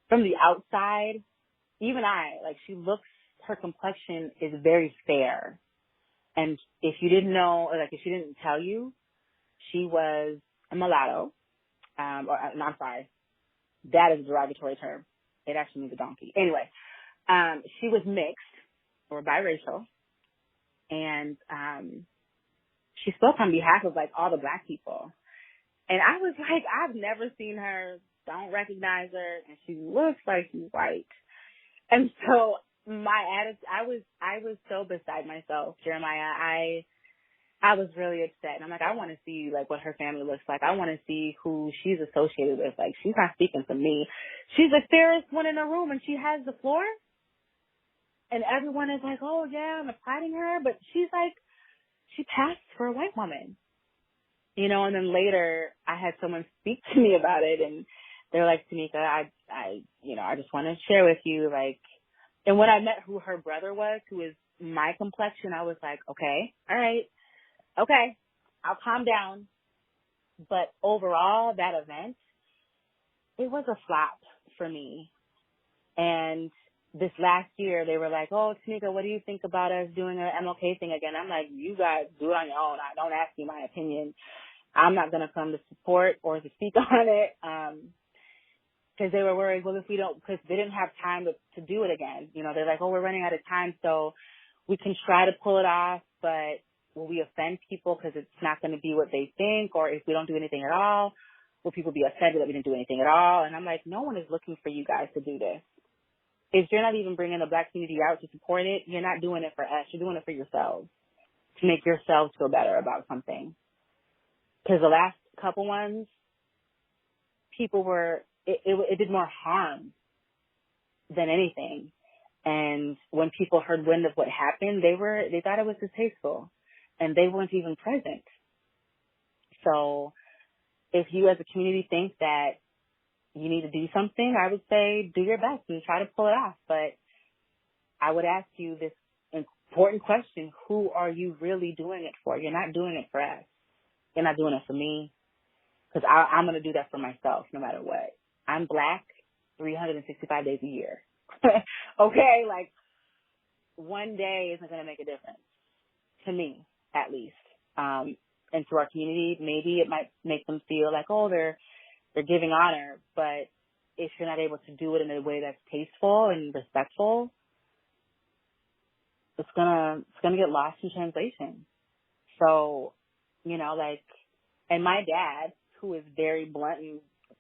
from the outside, even her complexion is very fair. And if you didn't know, or like if she didn't tell you, she was a mulatto. I'm sorry, that is a derogatory term. It actually means a donkey. Anyway, she was mixed or biracial, and she spoke on behalf of like all the Black people. And I was like, I've never seen her, don't recognize her, and she looks like she's white. And so my attitude, I was so beside myself, Jeremiah. I was really upset, and I'm like, I want to see like what her family looks like. I want to see who she's associated with. Like, she's not speaking for me. She's the fairest one in the room, and she has the floor. And everyone is like, oh yeah, I'm applauding her, but she's like, she passed for a white woman, and then later I had someone speak to me about it, and they're like, Temeka, I just want to share with you, like, and when I met who her brother was, who is, my complexion, I was like, okay, all right, okay, I'll calm down. But overall, that event, it was a flop for me. And this last year, they were like, oh, Temeka, what do you think about us doing an MLK thing again? I'm like, you guys do it on your own. I don't ask me my opinion. I'm not going to come to support or to speak on it. Because they were worried, well, if we don't, because they didn't have time to do it again. You know, they're like, oh, we're running out of time, so we can try to pull it off, but will we offend people because it's not going to be what they think? Or if we don't do anything at all, will people be offended that we didn't do anything at all? And I'm like, no one is looking for you guys to do this. If you're not even bringing the Black community out to support it, you're not doing it for us. You're doing it for yourselves, to make yourselves feel better about something. Because the last couple ones, people were, it did more harm than anything. And when people heard wind of what happened, they thought it was distasteful, and they weren't even present. So if you as a community think that you need to do something, I would say do your best and try to pull it off. But I would ask you this important question: who are you really doing it for? You're not doing it for us. You're not doing it for me, because I'm going to do that for myself no matter what. I'm Black 365 days a year. Okay, like one day isn't going to make a difference to me, at least. And to our community, maybe it might make them feel like, oh, they're giving honor, but if you're not able to do it in a way that's tasteful and respectful, it's gonna get lost in translation. So, you know, like, and my dad, who is very blunt and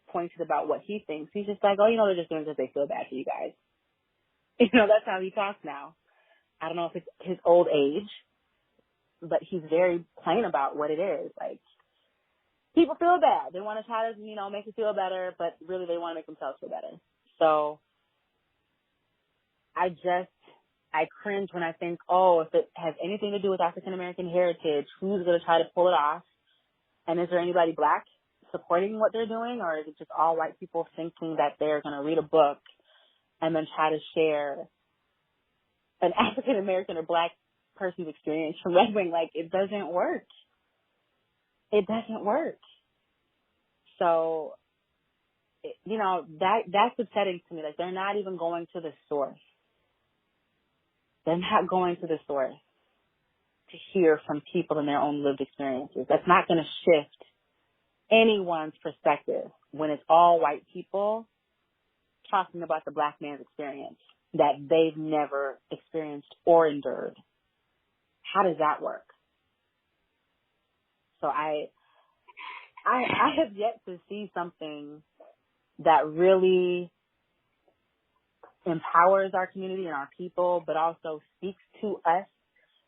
pointed about what he thinks, he's just like, oh, you know, they're just doing it because they feel bad for you guys. You know, that's how he talks now. I don't know if it's his old age, but he's very plain about what it is. Like, people feel bad. They want to try to, you know, make you feel better, but really they want to make themselves feel better. So I cringe when I think, oh, if it has anything to do with African American heritage, who's going to try to pull it off? And is there anybody Black supporting what they're doing, or is it just all white people thinking that they're going to read a book and then try to share an African American or Black person's experience from Red Wing? Like, it doesn't work. It doesn't work. So, you know, that's upsetting to me. Like, they're not even going to the source. They're not going to the source to hear from people in their own lived experiences. That's not going to shift anyone's perspective when it's all white people talking about the Black man's experience that they've never experienced or endured. How does that work? So I have yet to see something that really empowers our community and our people, but also speaks to us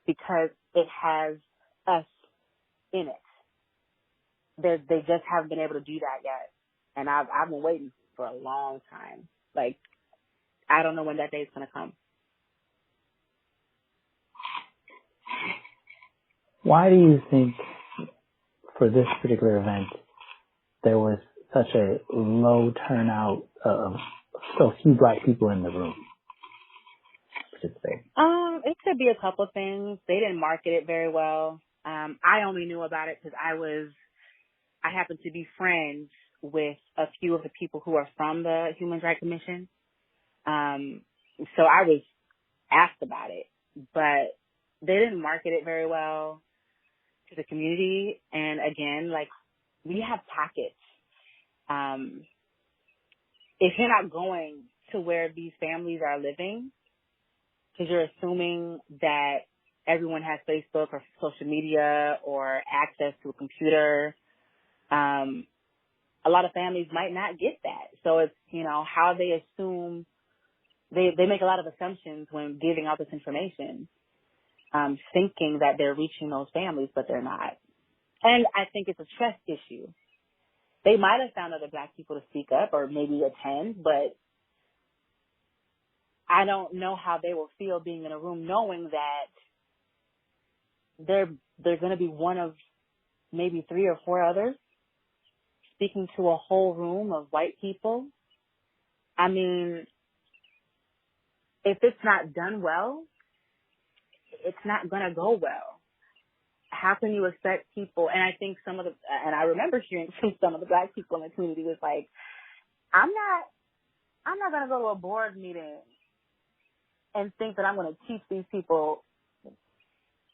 because it has us in it. They just haven't been able to do that yet. And I've been waiting for a long time. Like, I don't know when that day is going to come. Why do you think for this particular event there was such a low turnout of so few Black people in the room participating? It could be a couple of things. They didn't market it very well. I only knew about it because I happened to be friends with a few of the people who are from the Human Rights Commission. So I was asked about it, but they didn't market it very well to the community. And again, like, we have pockets. If you're not going to where these families are living, because you're assuming that everyone has Facebook or social media or access to a computer, a lot of families might not get that. So it's, you know, how they assume, they make a lot of assumptions when giving out this information, thinking that they're reaching those families, but they're not. And I think it's a trust issue. They might have found other Black people to speak up or maybe attend, but I don't know how they will feel being in a room knowing that they're going to be one of maybe 3 or 4 others speaking to a whole room of white people. I mean, if it's not done well, it's not going to go well. How can you expect people? And I think and I remember hearing from some of the Black people in the community was like, I'm not going to go to a board meeting and think that I'm going to teach these people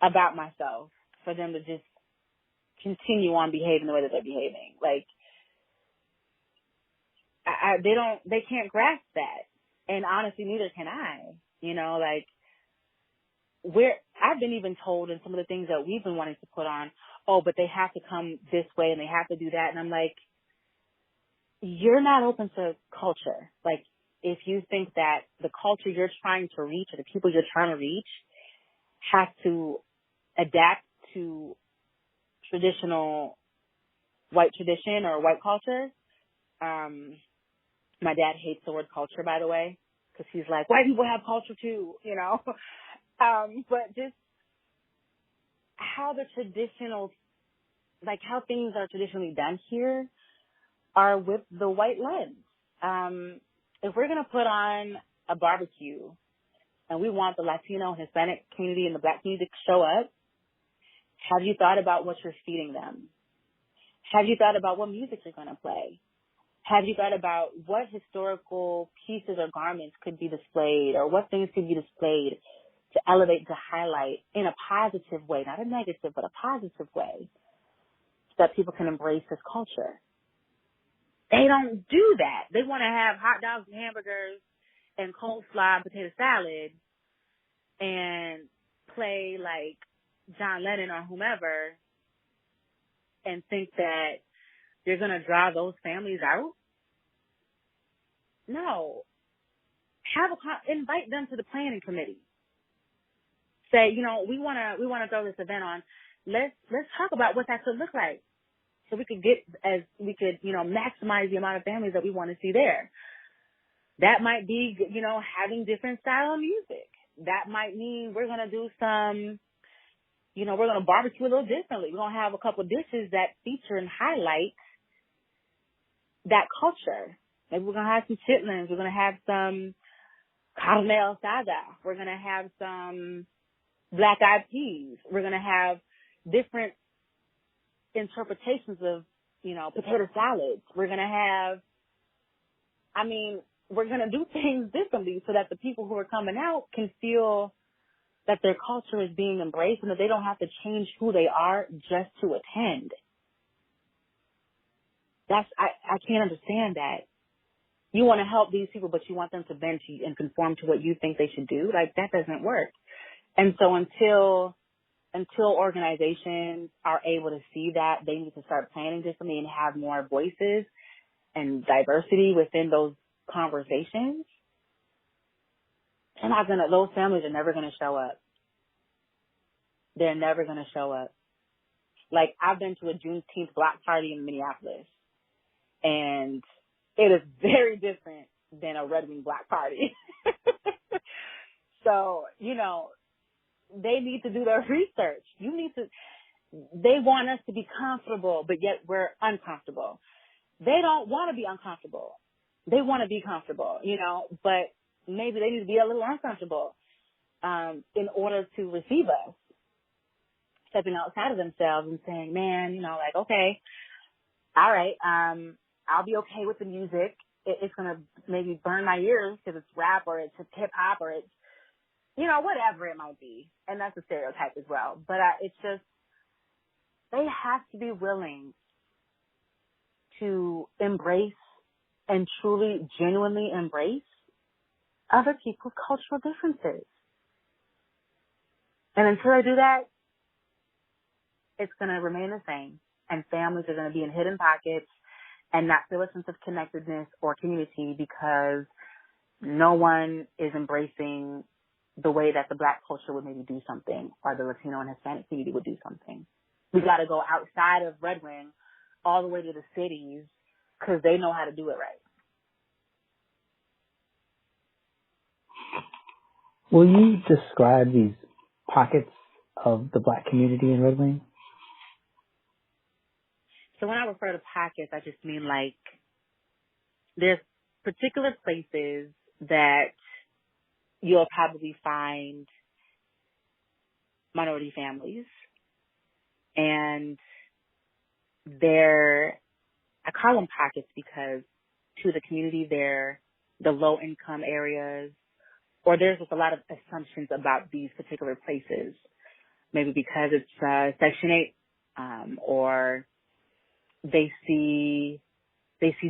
about myself for them to just continue on behaving the way that they're behaving. Like, they can't grasp that. And honestly, neither can I. You know, like, I've been even told in some of the things that we've been wanting to put on, oh, but they have to come this way and they have to do that. And I'm like, you're not open to culture. Like, if you think that the culture you're trying to reach or the people you're trying to reach have to adapt to traditional white tradition or white culture, my dad hates the word culture, by the way, because he's like, white people have culture too, you know. But just how the traditional, like how things are traditionally done here are with the white lens. If we're going to put on a barbecue and we want the Latino and Hispanic community and the Black community to show up, have you thought about what you're feeding them? Have you thought about what music you're going to play? Have you thought about what historical pieces or garments could be displayed or what things could be displayed to elevate, to highlight in a positive way, not a negative, but a positive way, so that people can embrace this culture? They don't do that. They want to have hot dogs and hamburgers and coleslaw and potato salad and play like John Lennon or whomever and think that you're going to draw those families out. No. Invite them to the planning committee. Say, you know, we want to throw this event on. Let's talk about what that could look like, so we could maximize the amount of families that we want to see there. That might be, you know, having different style of music. That might mean we're going to do some, you know, we're going to barbecue a little differently. We're going to have a couple dishes that feature and highlight that culture. Maybe we're going to have some chitlins. We're going to have some carne asada. We're going to have some black-eyed peas. We're going to have different interpretations of, you know, potato salads. We're going to do things differently so that the people who are coming out can feel that their culture is being embraced and that they don't have to change who they are just to attend. I can't understand that. You want to help these people, but you want them to bend to you and conform to what you think they should do. Like, that doesn't work. And so until organizations are able to see that, they need to start planning differently and have more voices and diversity within those conversations. Those families are never going to show up. They're never going to show up. Like, I've been to a Juneteenth block party in Minneapolis, and it is very different than a Red Wing block party. So, you know, they need to do their research. They want us to be comfortable, but yet we're uncomfortable. They don't want to be uncomfortable. They want to be comfortable, you know, but maybe they need to be a little uncomfortable in order to receive us, stepping outside of themselves and saying, man, you know, like, okay, all right, I'll be okay with the music. It's going to maybe burn my ears because it's rap or it's hip hop or it's, you know, whatever it might be. And that's a stereotype as well. But it's just, they have to be willing to embrace and truly, genuinely embrace other people's cultural differences. And until they do that, it's going to remain the same. And families are going to be in hidden pockets and not feel a sense of connectedness or community because no one is embracing the way that the Black culture would maybe do something or the Latino and Hispanic community would do something. We got to go outside of Red Wing all the way to the cities because they know how to do it right. Will you describe these pockets of the Black community in Red Wing? So when I refer to pockets, I just mean like there's particular places that you'll probably find minority families, and I call them pockets because to the community they're the low income areas, or there's just a lot of assumptions about these particular places, maybe because it's Section 8, or they see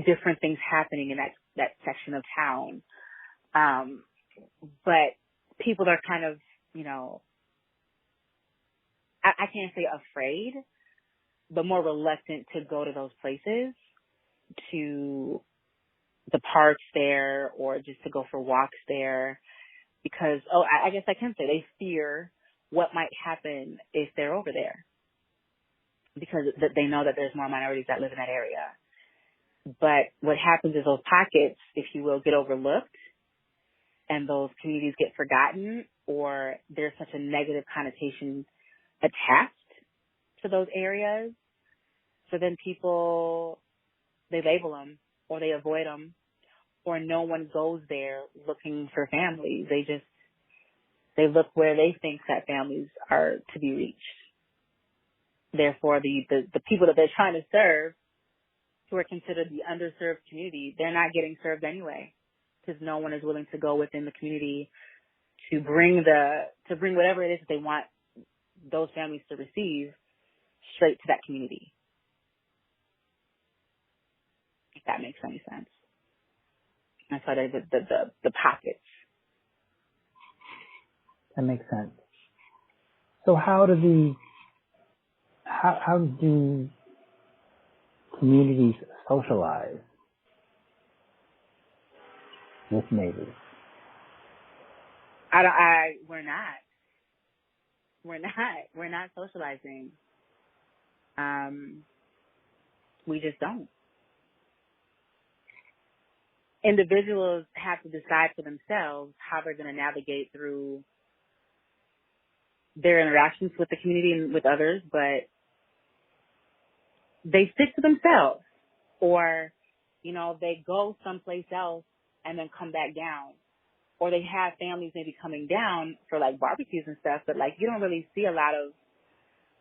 different things happening in that section of town. But people are kind of, I can't say afraid, but more reluctant to go to those places, to the parks there, or just to go for walks there, because, I guess I can say they fear what might happen if they're over there, because they know that there's more minorities that live in that area. But what happens is those pockets, if you will, get overlooked, and those communities get forgotten, or there's such a negative connotation attached to those areas. So then people, they label them, or they avoid them, or no one goes there looking for families. They look where they think that families are to be reached. Therefore, the people that they're trying to serve, who are considered the underserved community, they're not getting served anyway, because no one is willing to go within the community to bring whatever it is that they want those families to receive straight to that community. If that makes any sense. That's why there's the pockets. That makes sense. So how do communities socialize with neighbors? We're not socializing. We just don't. Individuals have to decide for themselves how they're going to navigate through their interactions with the community and with others, but they stick to themselves, or, they go someplace else and then come back down, or they have families maybe coming down for like barbecues and stuff, but like you don't really see a lot of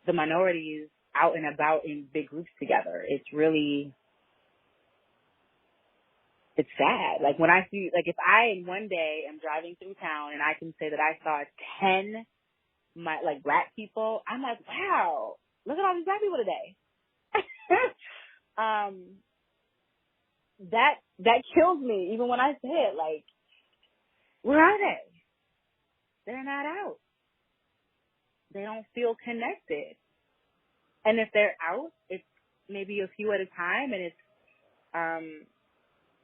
the minorities out and about in big groups together. It's sad. Like when I see, like if I one day am driving through town and I can say that I saw 10 black people, I'm like, wow, look at all these black people today. That kills me even when I say it. Like, where are they? They're not out. They don't feel connected. And if they're out, it's maybe a few at a time, and it's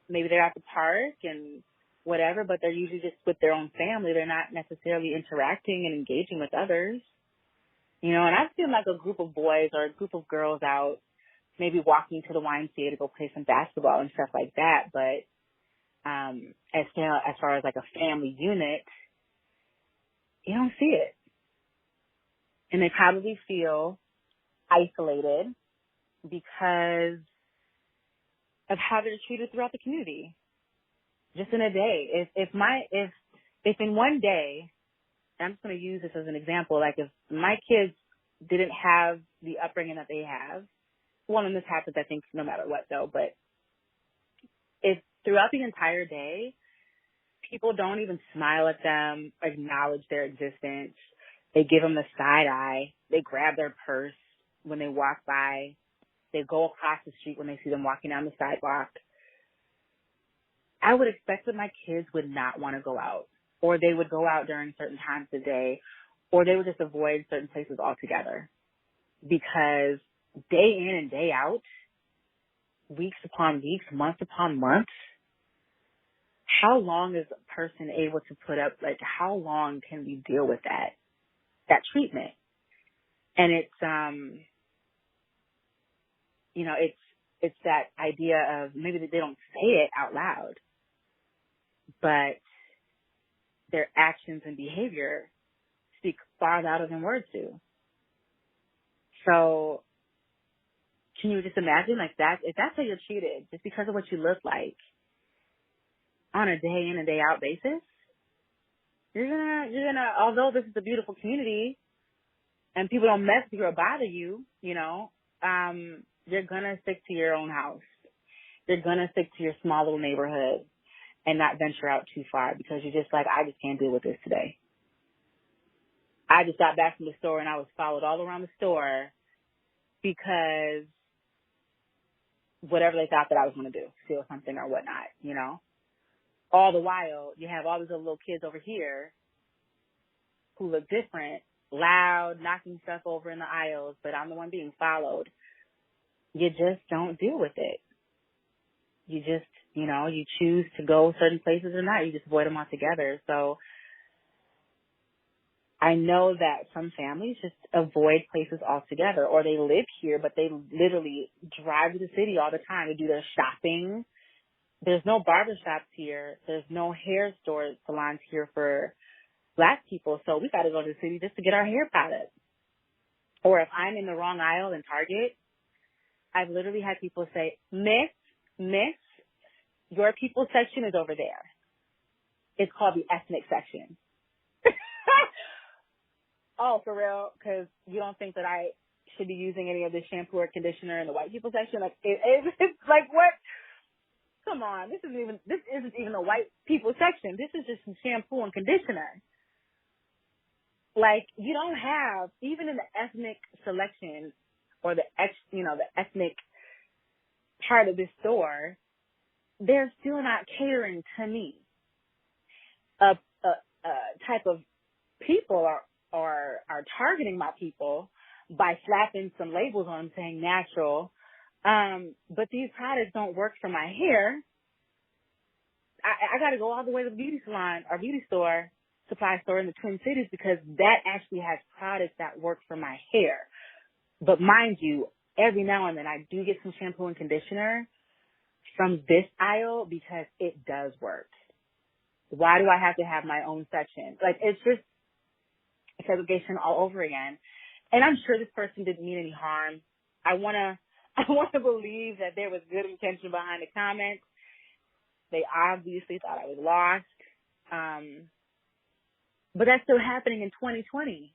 maybe they're at the park and whatever, but they're usually just with their own family. They're not necessarily interacting and engaging with others. And I've seen like a group of boys or a group of girls out, maybe walking to the YMCA to go play some basketball and stuff like that. But as far as like a family unit, you don't see it. And they probably feel isolated because of how they're treated throughout the community. Just in a day. If in one day, I'm just going to use this as an example, like if my kids didn't have the upbringing that they have, and this happens, I think, no matter what though, but if throughout the entire day, people don't even smile at them, acknowledge their existence, they give them the side eye, they grab their purse when they walk by, they go across the street when they see them walking down the sidewalk, I would expect that my kids would not want to go out, or they would go out during certain times of the day, or they would just avoid certain places altogether. Because day in and day out, weeks upon weeks, months upon months, how long is a person able to put up, like how long can we deal with that treatment? And it's, it's that idea of maybe they don't say it out loud, but their actions and behavior speak far louder than words do. So can you just imagine like that? If that's how you're treated just because of what you look like on a day in and day out basis, you're gonna, although this is a beautiful community, and people don't mess with you or bother you, you're going to stick to your own house. You're going to stick to your small little neighborhood and not venture out too far because you're just like, I just can't deal with this today. I just got back from the store and I was followed all around the store because whatever they thought that I was going to do, steal something or whatnot, All the while, you have all these little kids over here who look different, loud, knocking stuff over in the aisles, but I'm the one being followed. You just don't deal with it. You just, you choose to go certain places or not. You just avoid them altogether. So I know that some families just avoid places altogether, or they live here, but they literally drive to the city all the time to do their shopping. There's no barbershops here. There's no hair salons here for Black people. So we got to go to the city just to get our hair products. Or if I'm in the wrong aisle in Target, I've literally had people say, Miss, your people's section is over there. It's called the ethnic section. Oh, for real? Because you don't think that I should be using any of this shampoo or conditioner in the white people section? Like, it's like, what? Come on. This isn't even the white people section. This is just some shampoo and conditioner. Like, you don't have, even in the ethnic selection or the ethnic part of this store, they're still not catering to me. A type of people are targeting my people by slapping some labels on them saying natural. But these products don't work for my hair. I got to go all the way to the beauty salon or beauty store, supply store in the Twin Cities because that actually has products that work for my hair. But mind you, every now and then I do get some shampoo and conditioner from this aisle because it does work. Why do I have to have my own section? Like, it's just segregation all over again. And I'm sure this person didn't mean any harm. I want to believe that there was good intention behind the comment. They obviously thought I was lost. But that's still happening in 2020.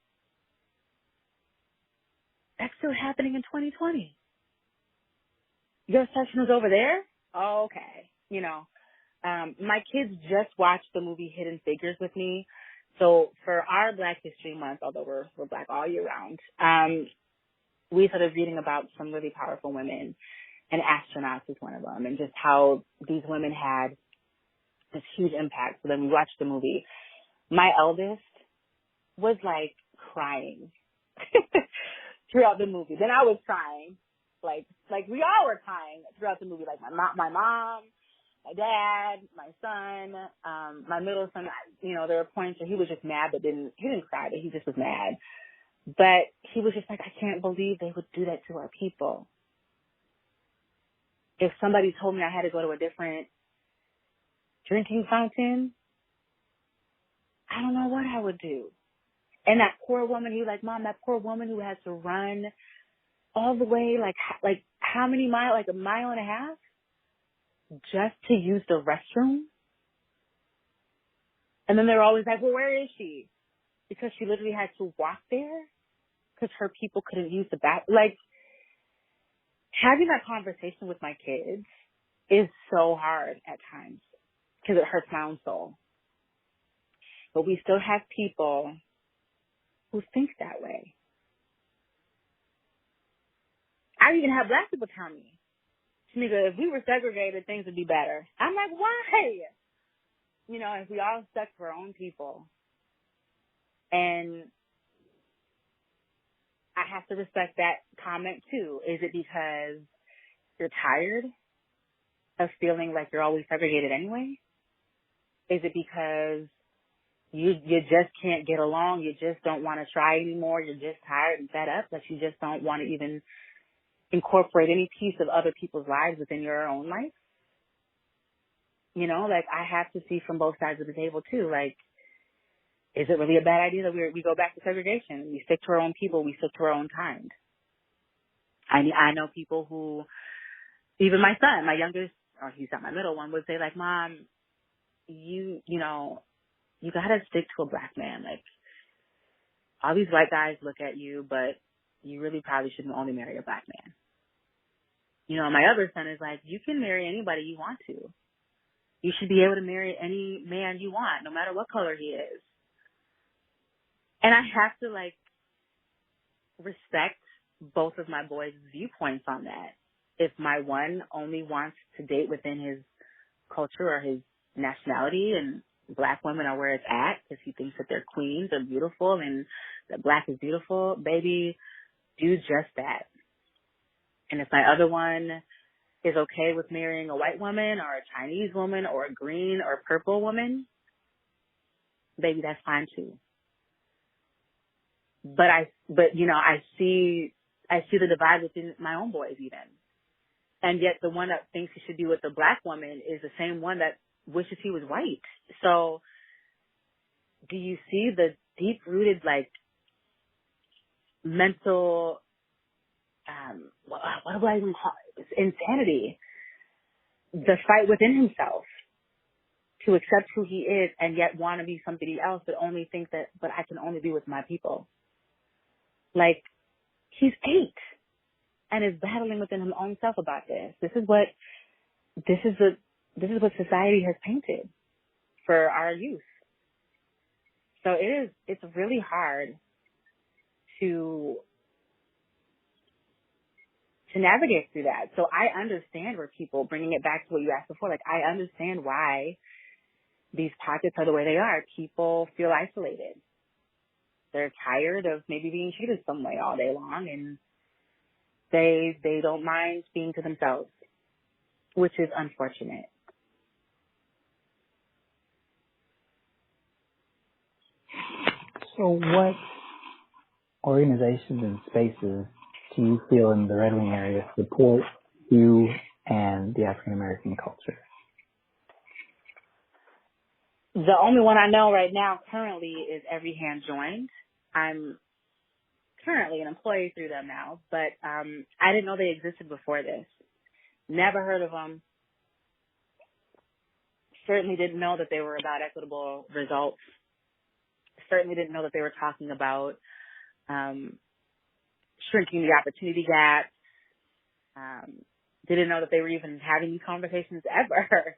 That's still happening in 2020. Your section is over there? Oh, okay. My kids just watched the movie Hidden Figures with me. So for our Black History Month, although we're Black all year round, we started reading about some really powerful women, and astronauts is one of them, and just how these women had this huge impact. So then we watched the movie. My eldest was like crying throughout the movie. Then I was crying, like we all were crying throughout the movie. Like my mom, my dad, my son, my middle son. There were points where he was just mad, but he didn't cry, but he just was mad. But he was just like, I can't believe they would do that to our people. If somebody told me I had to go to a different drinking fountain, I don't know what I would do. And that poor woman, he was like, Mom, that poor woman who has to run all the way, like how many miles, like a mile and a half, just to use the restroom? And then they're always like, well, where is she? Because she literally had to walk there because her people couldn't use the bathroom. Like, having that conversation with my kids is so hard at times because it hurts my own soul. But we still have people who think that way. I even have Black people tell me, Temeka, if we were segregated, things would be better. I'm like, why? If we all stuck to our own people. And I have to respect that comment too. Is it because you're tired of feeling like you're always segregated anyway? Is it because you just can't get along? You just don't want to try anymore? You're just tired and fed up that you just don't want to even incorporate any piece of other people's lives within your own life? I have to see from both sides of the table too. Like, is it really a bad idea that we go back to segregation? We stick to our own people. We stick to our own kind. I know people who, even my son, my youngest, or he's not my middle one, would say like, Mom, you gotta stick to a Black man. Like, all these white guys look at you, but you really probably shouldn't only marry a black man. You know, my other son is like, you can marry anybody you want to. You should be able to marry any man you want, no matter what color he is. And I have to, like, respect both of my boys' viewpoints on that. If my one only wants to date within his culture or his nationality and black women are where it's at because he thinks that they're queens or beautiful and that black is beautiful, baby, do just that. And if my other one is okay with marrying a white woman or a Chinese woman or a green or purple woman, baby, that's fine too. But you know, I see the divide within my own boys even. And yet the one that thinks he should be with the black woman is the same one that wishes he was white. So do you see the deep-rooted, like, mental, what do I even call it? Insanity. The fight within himself to accept who he is and yet want to be somebody else, but only think that, but I can only be with my people. Like, he's 8 and is battling within his own self about this. This is what society has painted for our youth. So it's really hard to navigate through that. So I understand where people, bringing it back to what you asked before, like, I understand why these pockets are the way they are. People feel isolated. They're tired of maybe being treated some way all day long, and they don't mind being to themselves, which is unfortunate. So what organizations and spaces do you feel in the Red Wing area support you and the African American culture? The only one I know right now currently is Every Hand Joined. I'm currently an employee through them now, but I didn't know they existed before this. Never heard of them. Certainly didn't know that they were about equitable results. Certainly didn't know that they were talking about shrinking the opportunity gap. Didn't know that they were even having these conversations ever.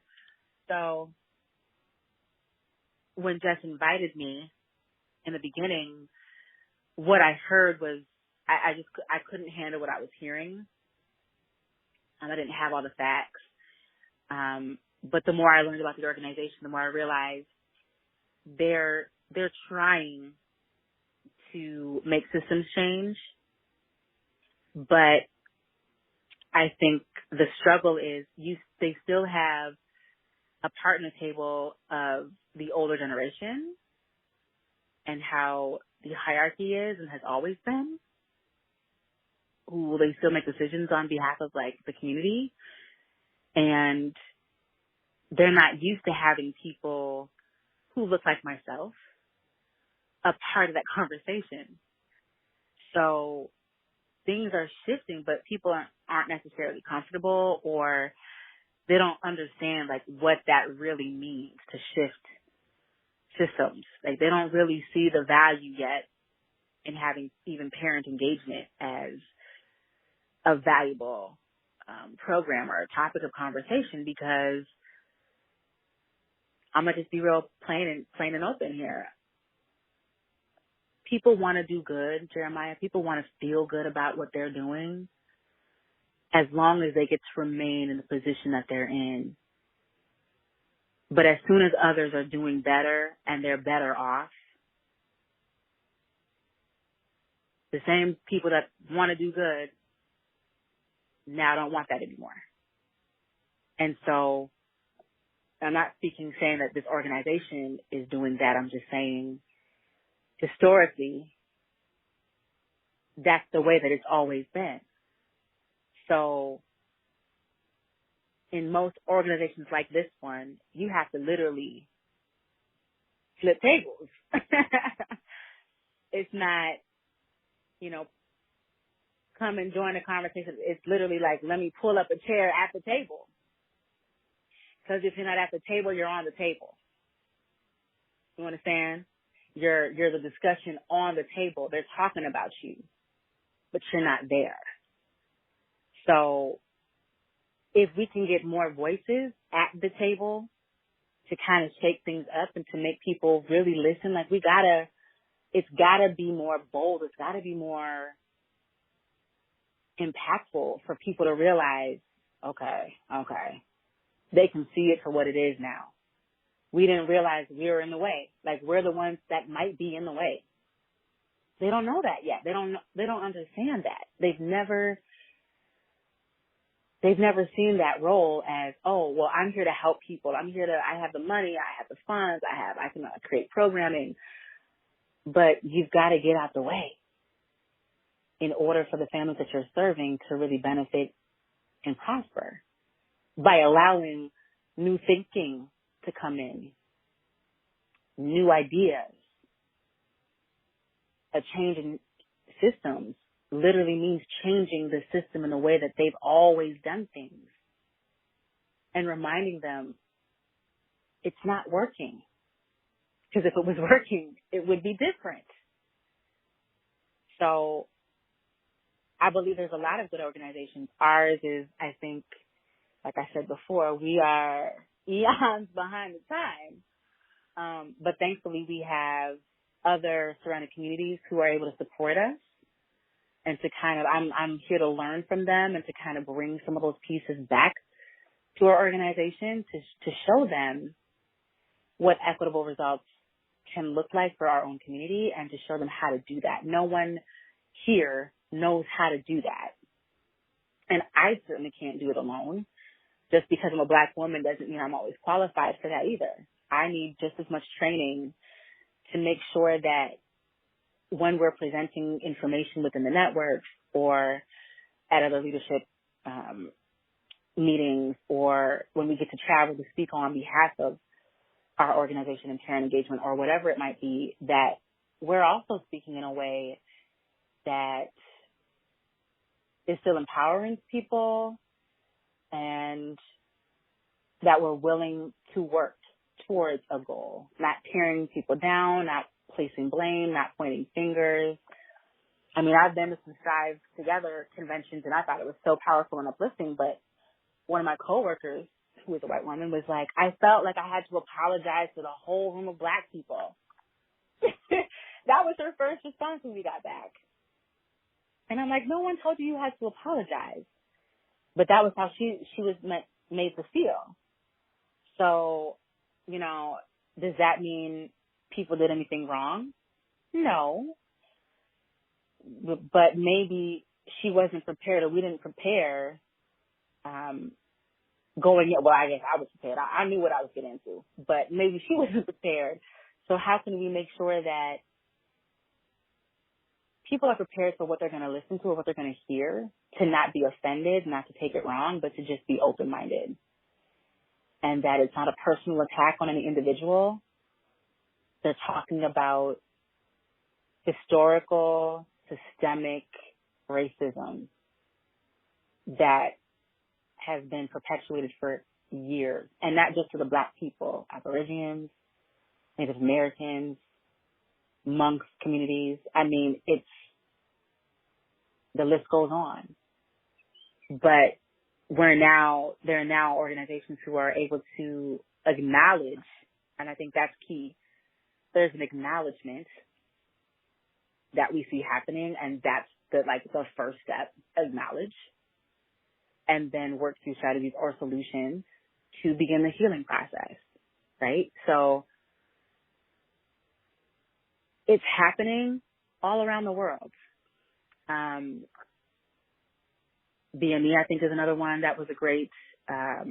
So when Jess invited me in the beginning, what I heard was I couldn't handle what I was hearing. I didn't have all the facts. But the more I learned about the organization, the more I realized they're trying to make systems change. But I think the struggle is they still have a part in the table of the older generation and how the hierarchy is and has always been, who they still make decisions on behalf of, like, the community. And they're not used to having people who look like myself a part of that conversation. So things are shifting, but people aren't necessarily comfortable, or they don't understand, like, what that really means to shift systems. Like, they don't really see the value yet in having even parent engagement as a valuable program or a topic of conversation, because I'm going to just be real plain and open here. People want to do good, Jeremiah. People want to feel good about what they're doing as long as they get to remain in the position that they're in. But as soon as others are doing better and they're better off, the same people that want to do good now don't want that anymore. And so I'm not saying that this organization is doing that. I'm just saying historically, that's the way that it's always been. So in most organizations like this one, you have to literally flip tables. It's not, come and join the conversation. It's literally like, let me pull up a chair at the table. Because if you're not at the table, you're on the table. You understand? You're the discussion on the table. They're talking about you, but you're not there. So if we can get more voices at the table to kind of shake things up and to make people really listen, like it's gotta be more bold. It's gotta be more impactful for people to realize, okay, they can see it for what it is now. We didn't realize we were in the way. Like, we're the ones that might be in the way. They don't know that yet. They don't understand that. They've never seen that role as, oh, well, I'm here to help people. I have the money, I have the funds, I can create programming. But you've got to get out the way in order for the families that you're serving to really benefit and prosper by allowing new thinking to come in, new ideas. A change in systems literally means changing the system in the way that they've always done things and reminding them it's not working. Because if it was working, it would be different. So I believe there's a lot of good organizations. Ours is, I think, like I said before, we are eons behind the time. But thankfully we have other surrounding communities who are able to support us and to kind of, I'm here to learn from them and to kind of bring some of those pieces back to our organization to show them what equitable results can look like for our own community and to show them how to do that. No one here knows how to do that. And I certainly can't do it alone. Just because I'm a Black woman doesn't mean I'm always qualified for that either. I need just as much training to make sure that when we're presenting information within the network or at other leadership meetings or when we get to travel to speak on behalf of our organization and parent engagement or whatever it might be, that we're also speaking in a way that is still empowering people and that we're willing to work towards a goal, not tearing people down, not placing blame, not pointing fingers. I mean, I've been to some Strive Together conventions and I thought it was so powerful and uplifting, but one of my coworkers, who was a white woman, was like, I felt like I had to apologize to the whole room of Black people. That was her first response when we got back. And I'm like, no one told you had to apologize. But that was how she was made to feel. So, you know, does that mean people did anything wrong? No. But maybe she wasn't prepared or we didn't prepare going in. Well, I guess I was prepared. I knew what I was getting into. But maybe she wasn't prepared. So how can we make sure that people are prepared for what they're going to listen to or what they're going to hear, to not be offended, not to take it wrong, but to just be open-minded? And that it's not a personal attack on any individual. They're talking about historical, systemic racism that has been perpetuated for years. And not just for the Black people, Aborigines, Native Americans, monks communities. I mean, the list goes on. But there are now organizations who are able to acknowledge, and I think that's key. There's an acknowledgement that we see happening, and that's the first step, acknowledge, and then work through strategies or solutions to begin the healing process, right? So it's happening all around the world. BME, I think, is another one that was a great, I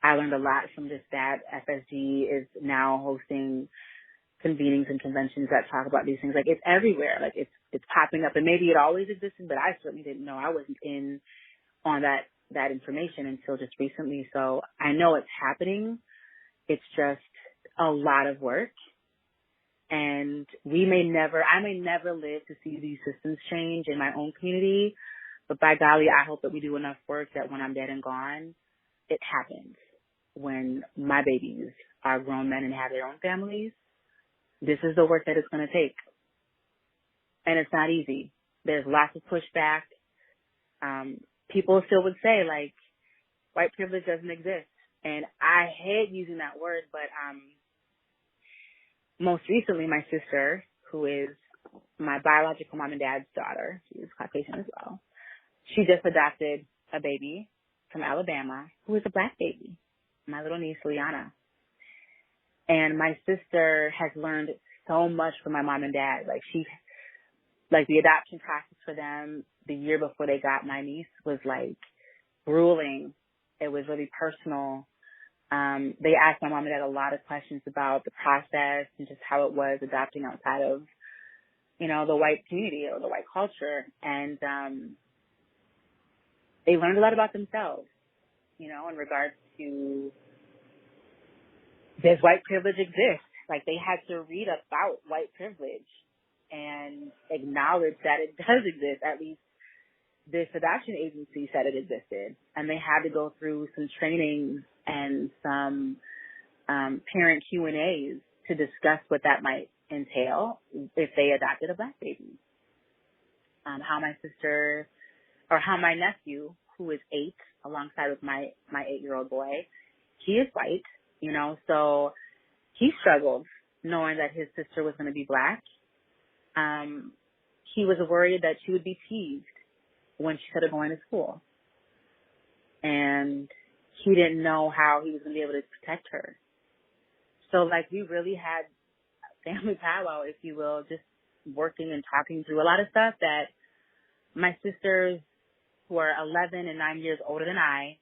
learned a lot from just that. FSG is now hosting convenings and conventions that talk about these things. Like, it's everywhere. Like, it's popping up. And maybe it always existed, but I certainly didn't know. I wasn't in on that information until just recently. So I know it's happening. It's just a lot of work. And I may never live to see these systems change in my own community. But by golly, I hope that we do enough work that when I'm dead and gone, it happens. When my babies are grown men and have their own families, this is the work that it's going to take. And it's not easy. There's lots of pushback. People still would say, like, white privilege doesn't exist. And I hate using that word, but most recently my sister, who is my biological mom and dad's daughter, she is Caucasian as well, she just adopted a baby from Alabama who is a black baby, my little niece, Liana. And my sister has learned so much from my mom and dad. Like the adoption process for them the year before they got my niece was like grueling. It was really personal. They asked my mom and dad a lot of questions about the process and just how it was adopting outside of, you know, the white community or the white culture. And they learned a lot about themselves, you know, in regards to does white privilege exist? Like they had to read about white privilege and acknowledge that it does exist. At least this adoption agency said it existed. And they had to go through some trainings and some parent Q&As to discuss what that might entail if they adopted a black baby. How my nephew, who is 8, alongside with my 8-year-old boy, he is white, you know, so he struggled knowing that his sister was going to be black. He was worried that she would be teased when she started going to school. And he didn't know how he was going to be able to protect her. So, like, we really had family powwow, if you will, just working and talking through a lot of stuff that my sisters, who are 11 and 9 years older than I,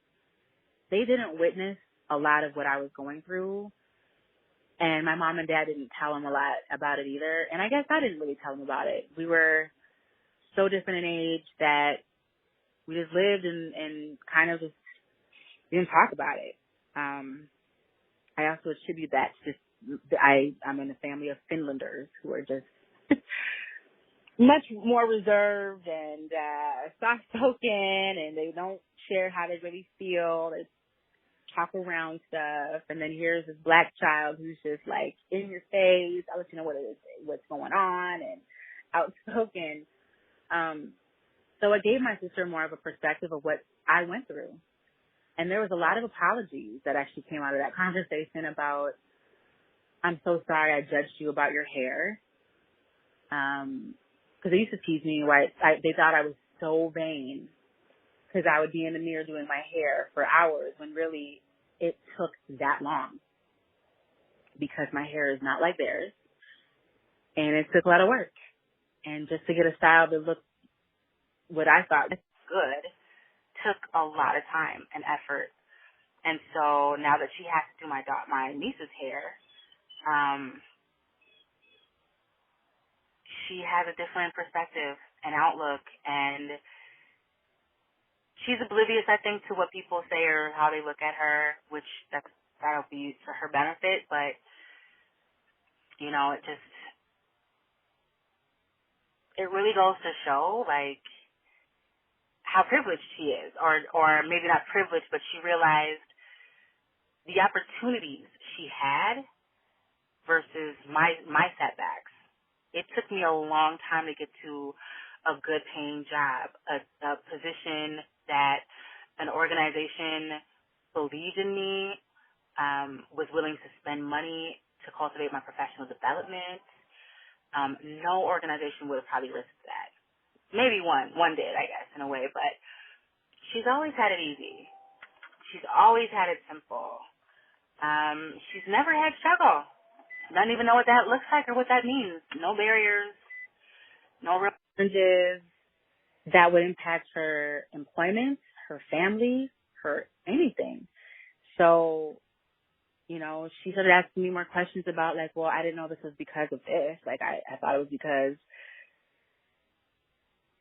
they didn't witness a lot of what I was going through. And my mom and dad didn't tell them a lot about it either. And I guess I didn't really tell them about it. We were so different in age that we just lived and kind of just didn't talk about it. I also attribute that to just, I'm in a family of Finlanders who are just much more reserved and soft-spoken, and they don't share how they really feel. They talk around stuff, and then here's this black child who's just like in your face. I'll let you know what it is, what's going on, and outspoken. So it gave my sister more of a perspective of what I went through. And there was a lot of apologies that actually came out of that conversation about, I'm so sorry I judged you about your hair. Because they used to tease me they thought I was so vain because I would be in the mirror doing my hair for hours when really it took that long because my hair is not like theirs. And it took a lot of work. And just to get a style that looked what I thought was good took a lot of time and effort. And so now that she has to do my niece's hair, she has a different perspective and outlook, and she's oblivious, I think, to what people say or how they look at her, which that'll be for her benefit, but, you know, it really goes to show, like, how privileged she is, or maybe not privileged, but she realized the opportunities she had versus my setbacks. It took me a long time to get to a good paying job, a position that an organization believed in me, was willing to spend money to cultivate my professional development. No organization would have probably risked that. Maybe one did, I guess, in a way, but she's always had it easy. She's always had it simple. She's never had struggle. Doesn't even know what that looks like or what that means. No barriers, no real challenges that would impact her employment, her family, her anything. So, you know, she started asking me more questions about, like, well, I didn't know this was because of this. Like, I thought it was because...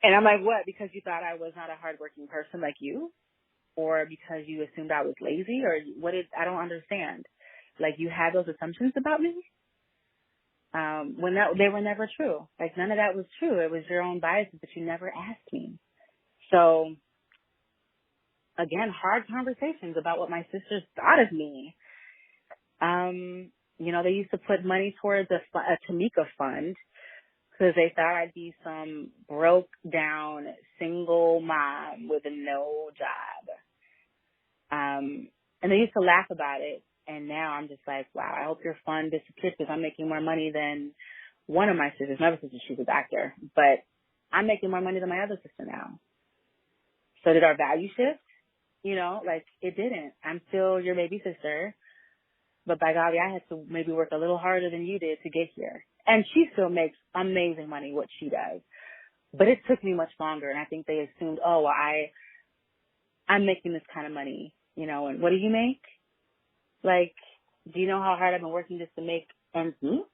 And I'm like, what? Because you thought I was not a hardworking person like you? Or because you assumed I was lazy? Or I don't understand. Like, you had those assumptions about me? When they were never true. Like, none of that was true. It was your own biases, but you never asked me. So, again, hard conversations about what my sisters thought of me. You know, they used to put money towards a Temeka fund because they thought I'd be some broke down single mom with no job. And they used to laugh about it. And now I'm just like, wow, I hope your fund disappears because I'm making more money than one of my sisters. My other sister, she's a doctor, but I'm making more money than my other sister now. So did our value shift? You know, like it didn't. I'm still your baby sister, but by golly, I had to maybe work a little harder than you did to get here. And she still makes amazing money, what she does. But it took me much longer. And I think they assumed, oh, well, I'm making this kind of money, you know, and what do you make? Like, do you know how hard I've been working just to make ends meet?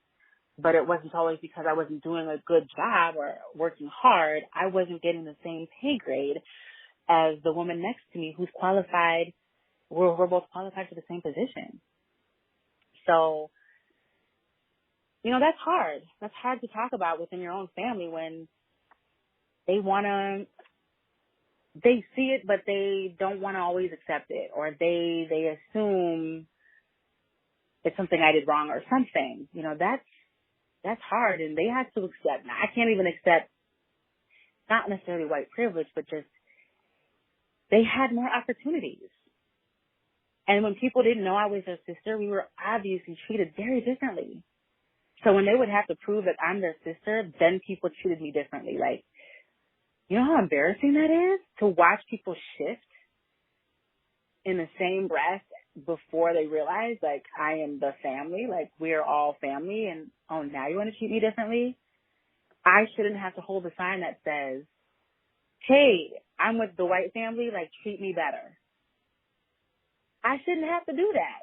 But it wasn't always because I wasn't doing a good job or working hard. I wasn't getting the same pay grade as the woman next to me who's qualified. We're both qualified for the same position. So, you know, that's hard. That's hard to talk about within your own family when they see it, but they don't want to always accept it, or they assume it's something I did wrong or something. You know, that's hard, and they have to accept. Now, I can't even accept not necessarily white privilege, but just they had more opportunities. And when people didn't know I was their sister, we were obviously treated very differently. So when they would have to prove that I'm their sister, then people treated me differently. Like, you know how embarrassing that is to watch people shift in the same breath before they realize, like, I am the family, like, we're all family, and, oh, now you want to treat me differently? I shouldn't have to hold a sign that says, hey, I'm with the white family, like, treat me better. I shouldn't have to do that.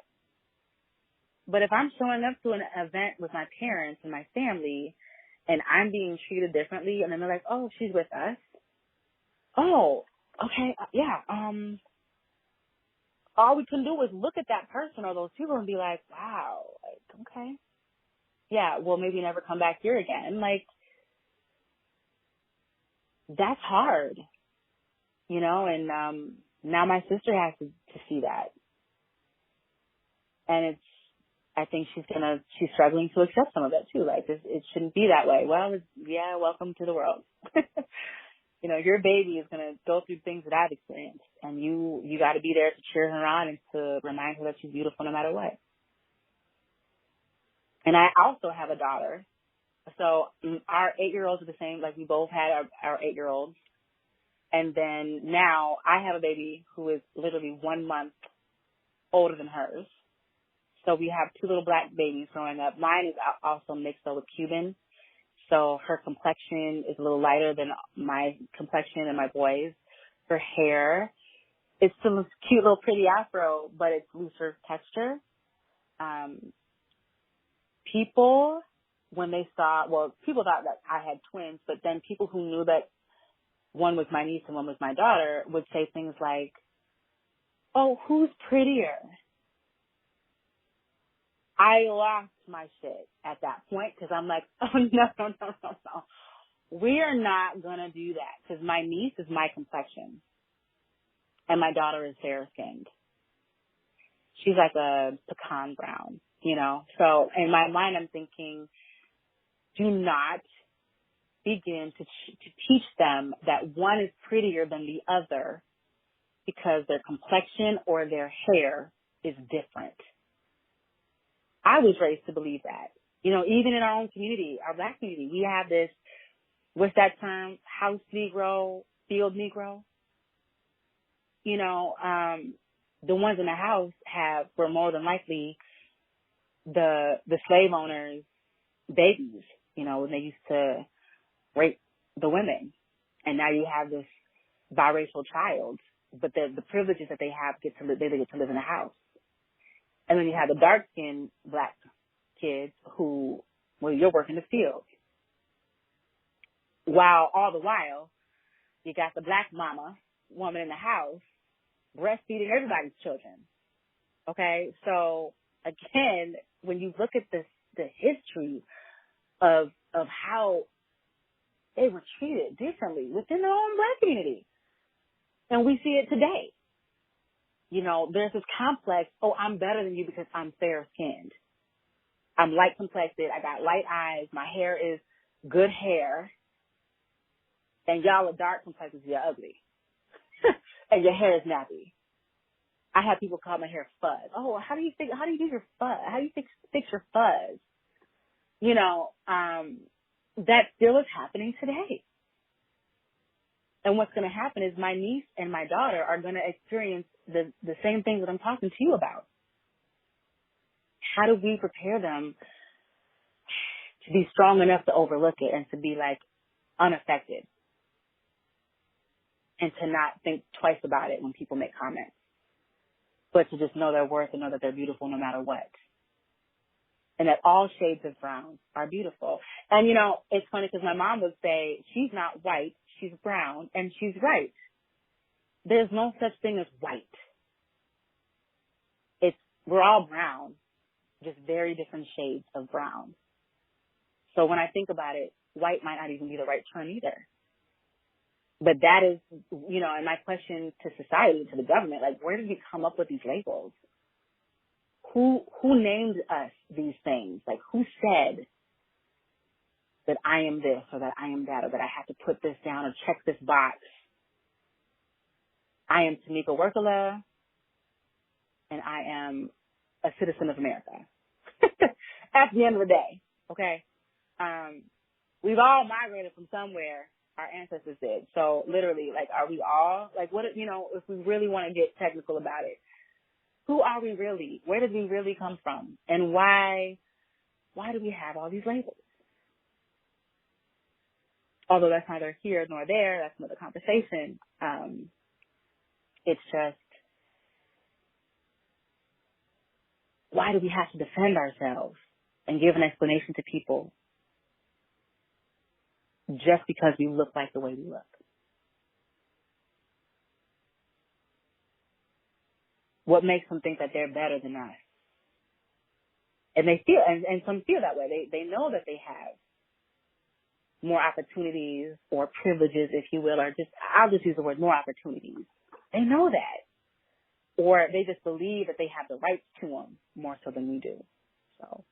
But if I'm showing up to an event with my parents and my family and I'm being treated differently, and then they're like, oh, she's with us. Oh, okay, yeah. All we can do is look at that person or those people and be like, wow, like, okay. Yeah, well, maybe never come back here again. Like, that's hard, you know, and now my sister has to see that. And I think she's struggling to accept some of it too. Like, it shouldn't be that way. Well, yeah, welcome to the world. You know, your baby is going to go through things that I've experienced, and you got to be there to cheer her on and to remind her that she's beautiful no matter what. And I also have a daughter. So our 8-year-olds are the same. Like, we both had our 8-year-olds. And then now I have a baby who is literally 1 month older than hers. So we have 2 little black babies growing up. Mine is also mixed up with Cuban. So her complexion is a little lighter than my complexion and my boys. Her hair, it's still a cute little pretty afro, but it's looser texture. People, when they saw, people thought that I had twins, but then people who knew that one was my niece and one was my daughter would say things like, oh, who's prettier? I lost my shit at that point because I'm like, oh, no. We are not going to do that because my niece is my complexion and my daughter is fair skinned. She's like a pecan brown, you know. So in my mind, I'm thinking, do not begin to teach them that one is prettier than the other because their complexion or their hair is different. I was raised to believe that. You know, even in our own community, our black community, we have this, what's that term? House Negro, field Negro. You know, the ones in the house were more than likely the slave owners' babies, you know, when they used to rape the women. And now you have this biracial child, but the privileges that they get to live in a house. And then you have the dark-skinned black kids who, you're working the field. While all the while, you got the black woman in the house, breastfeeding everybody's children. Okay? So, again, when you look at the history of how they were treated differently within their own black community, and we see it today. You know, there's this complex, oh, I'm better than you because I'm fair-skinned. I'm light complected. I got light eyes. My hair is good hair. And y'all are dark complected. You're ugly. And your hair is nappy. I have people call my hair fuzz. Oh, how do you do your fuzz? How do you fix your fuzz? You know, that still is happening today. And what's going to happen is my niece and my daughter are going to experience the same things that I'm talking to you about. How do we prepare them to be strong enough to overlook it and to be like unaffected and to not think twice about it when people make comments, but to just know their worth and know that they're beautiful no matter what. And that all shades of brown are beautiful. And, you know, it's funny because my mom would say, she's not white, she's brown, and she's right. There's no such thing as white. We're all brown, just very different shades of brown. So when I think about it, white might not even be the right term either. But that is, you know, and my question to society, to the government, like, where did we come up with these labels? Who named us these things? Like, who said that I am this or that I am that or that I have to put this down or check this box? I am Temeka Wirkkala, and I am a citizen of America. At the end of the day, okay? We've all migrated from somewhere. Our ancestors did. So literally, like, are we all, like, what, you know, if we really want to get technical about it, who are we really? Where did we really come from? And why do we have all these labels? Although that's neither here nor there, that's another conversation. It's just, why do we have to defend ourselves and give an explanation to people just because we look like the way we look? What makes them think that they're better than us? And they feel, and some feel that way. They know that they have more opportunities or privileges, if you will, or just, I'll just use the word more opportunities. They know that. Or they just believe that they have the rights to them more so than we do. So.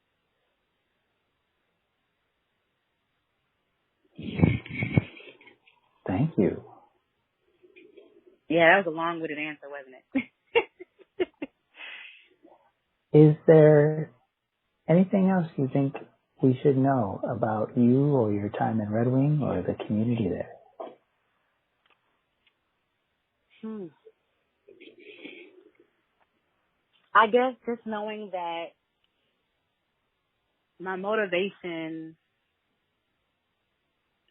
Thank you. Yeah, that was a long-winded answer, wasn't it? Is there anything else you think we should know about you or your time in Red Wing or the community there? I guess just knowing that my motivation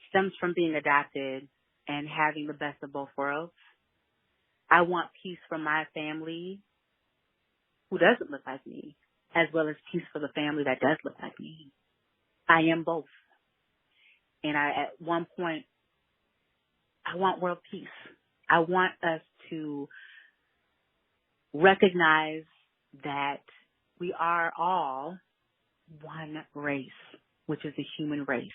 stems from being adopted and having the best of both worlds. I want peace for my family who doesn't look like me, as well as peace for the family that does look like me. I am both. And at one point, I want world peace. I want us to recognize that we are all one race, which is the human race.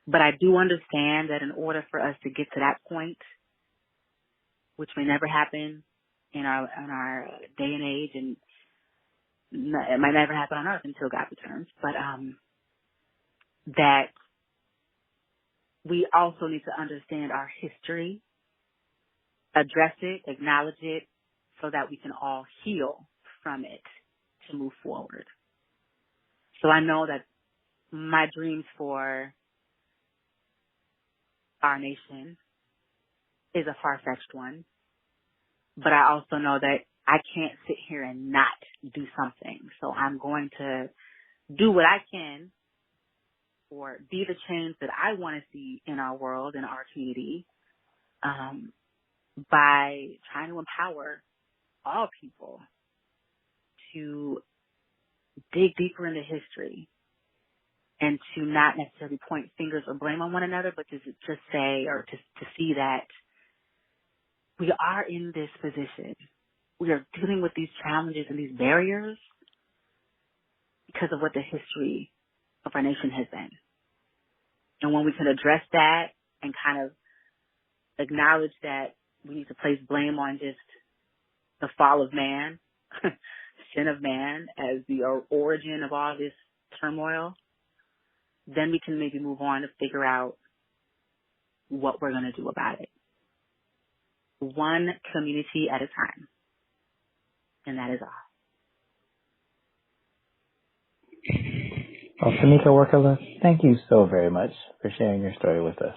But I do understand that in order for us to get to that point, which may never happen in our day and age, and it might never happen on earth until God returns, but that we also need to understand our history, address it, acknowledge it, so that we can all heal from it to move forward. So I know that my dreams for our nation is a far-fetched one, but I also know that I can't sit here and not do something. So I'm going to do what I can or be the change that I want to see in our world, in our community, by trying to empower all people to dig deeper into history and to not necessarily point fingers or blame on one another, but to just say, or to see that we are in this position. We are dealing with these challenges and these barriers because of what the history of our nation has been. And when we can address that and kind of acknowledge that we need to place blame on just the fall of man, sin of man as the origin of all this turmoil, then we can maybe move on to figure out what we're going to do about it. One community at a time. And that is all. Well, Temeka, Wirkkala, thank you so very much for sharing your story with us.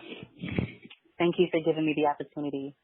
Thank you for giving me the opportunity.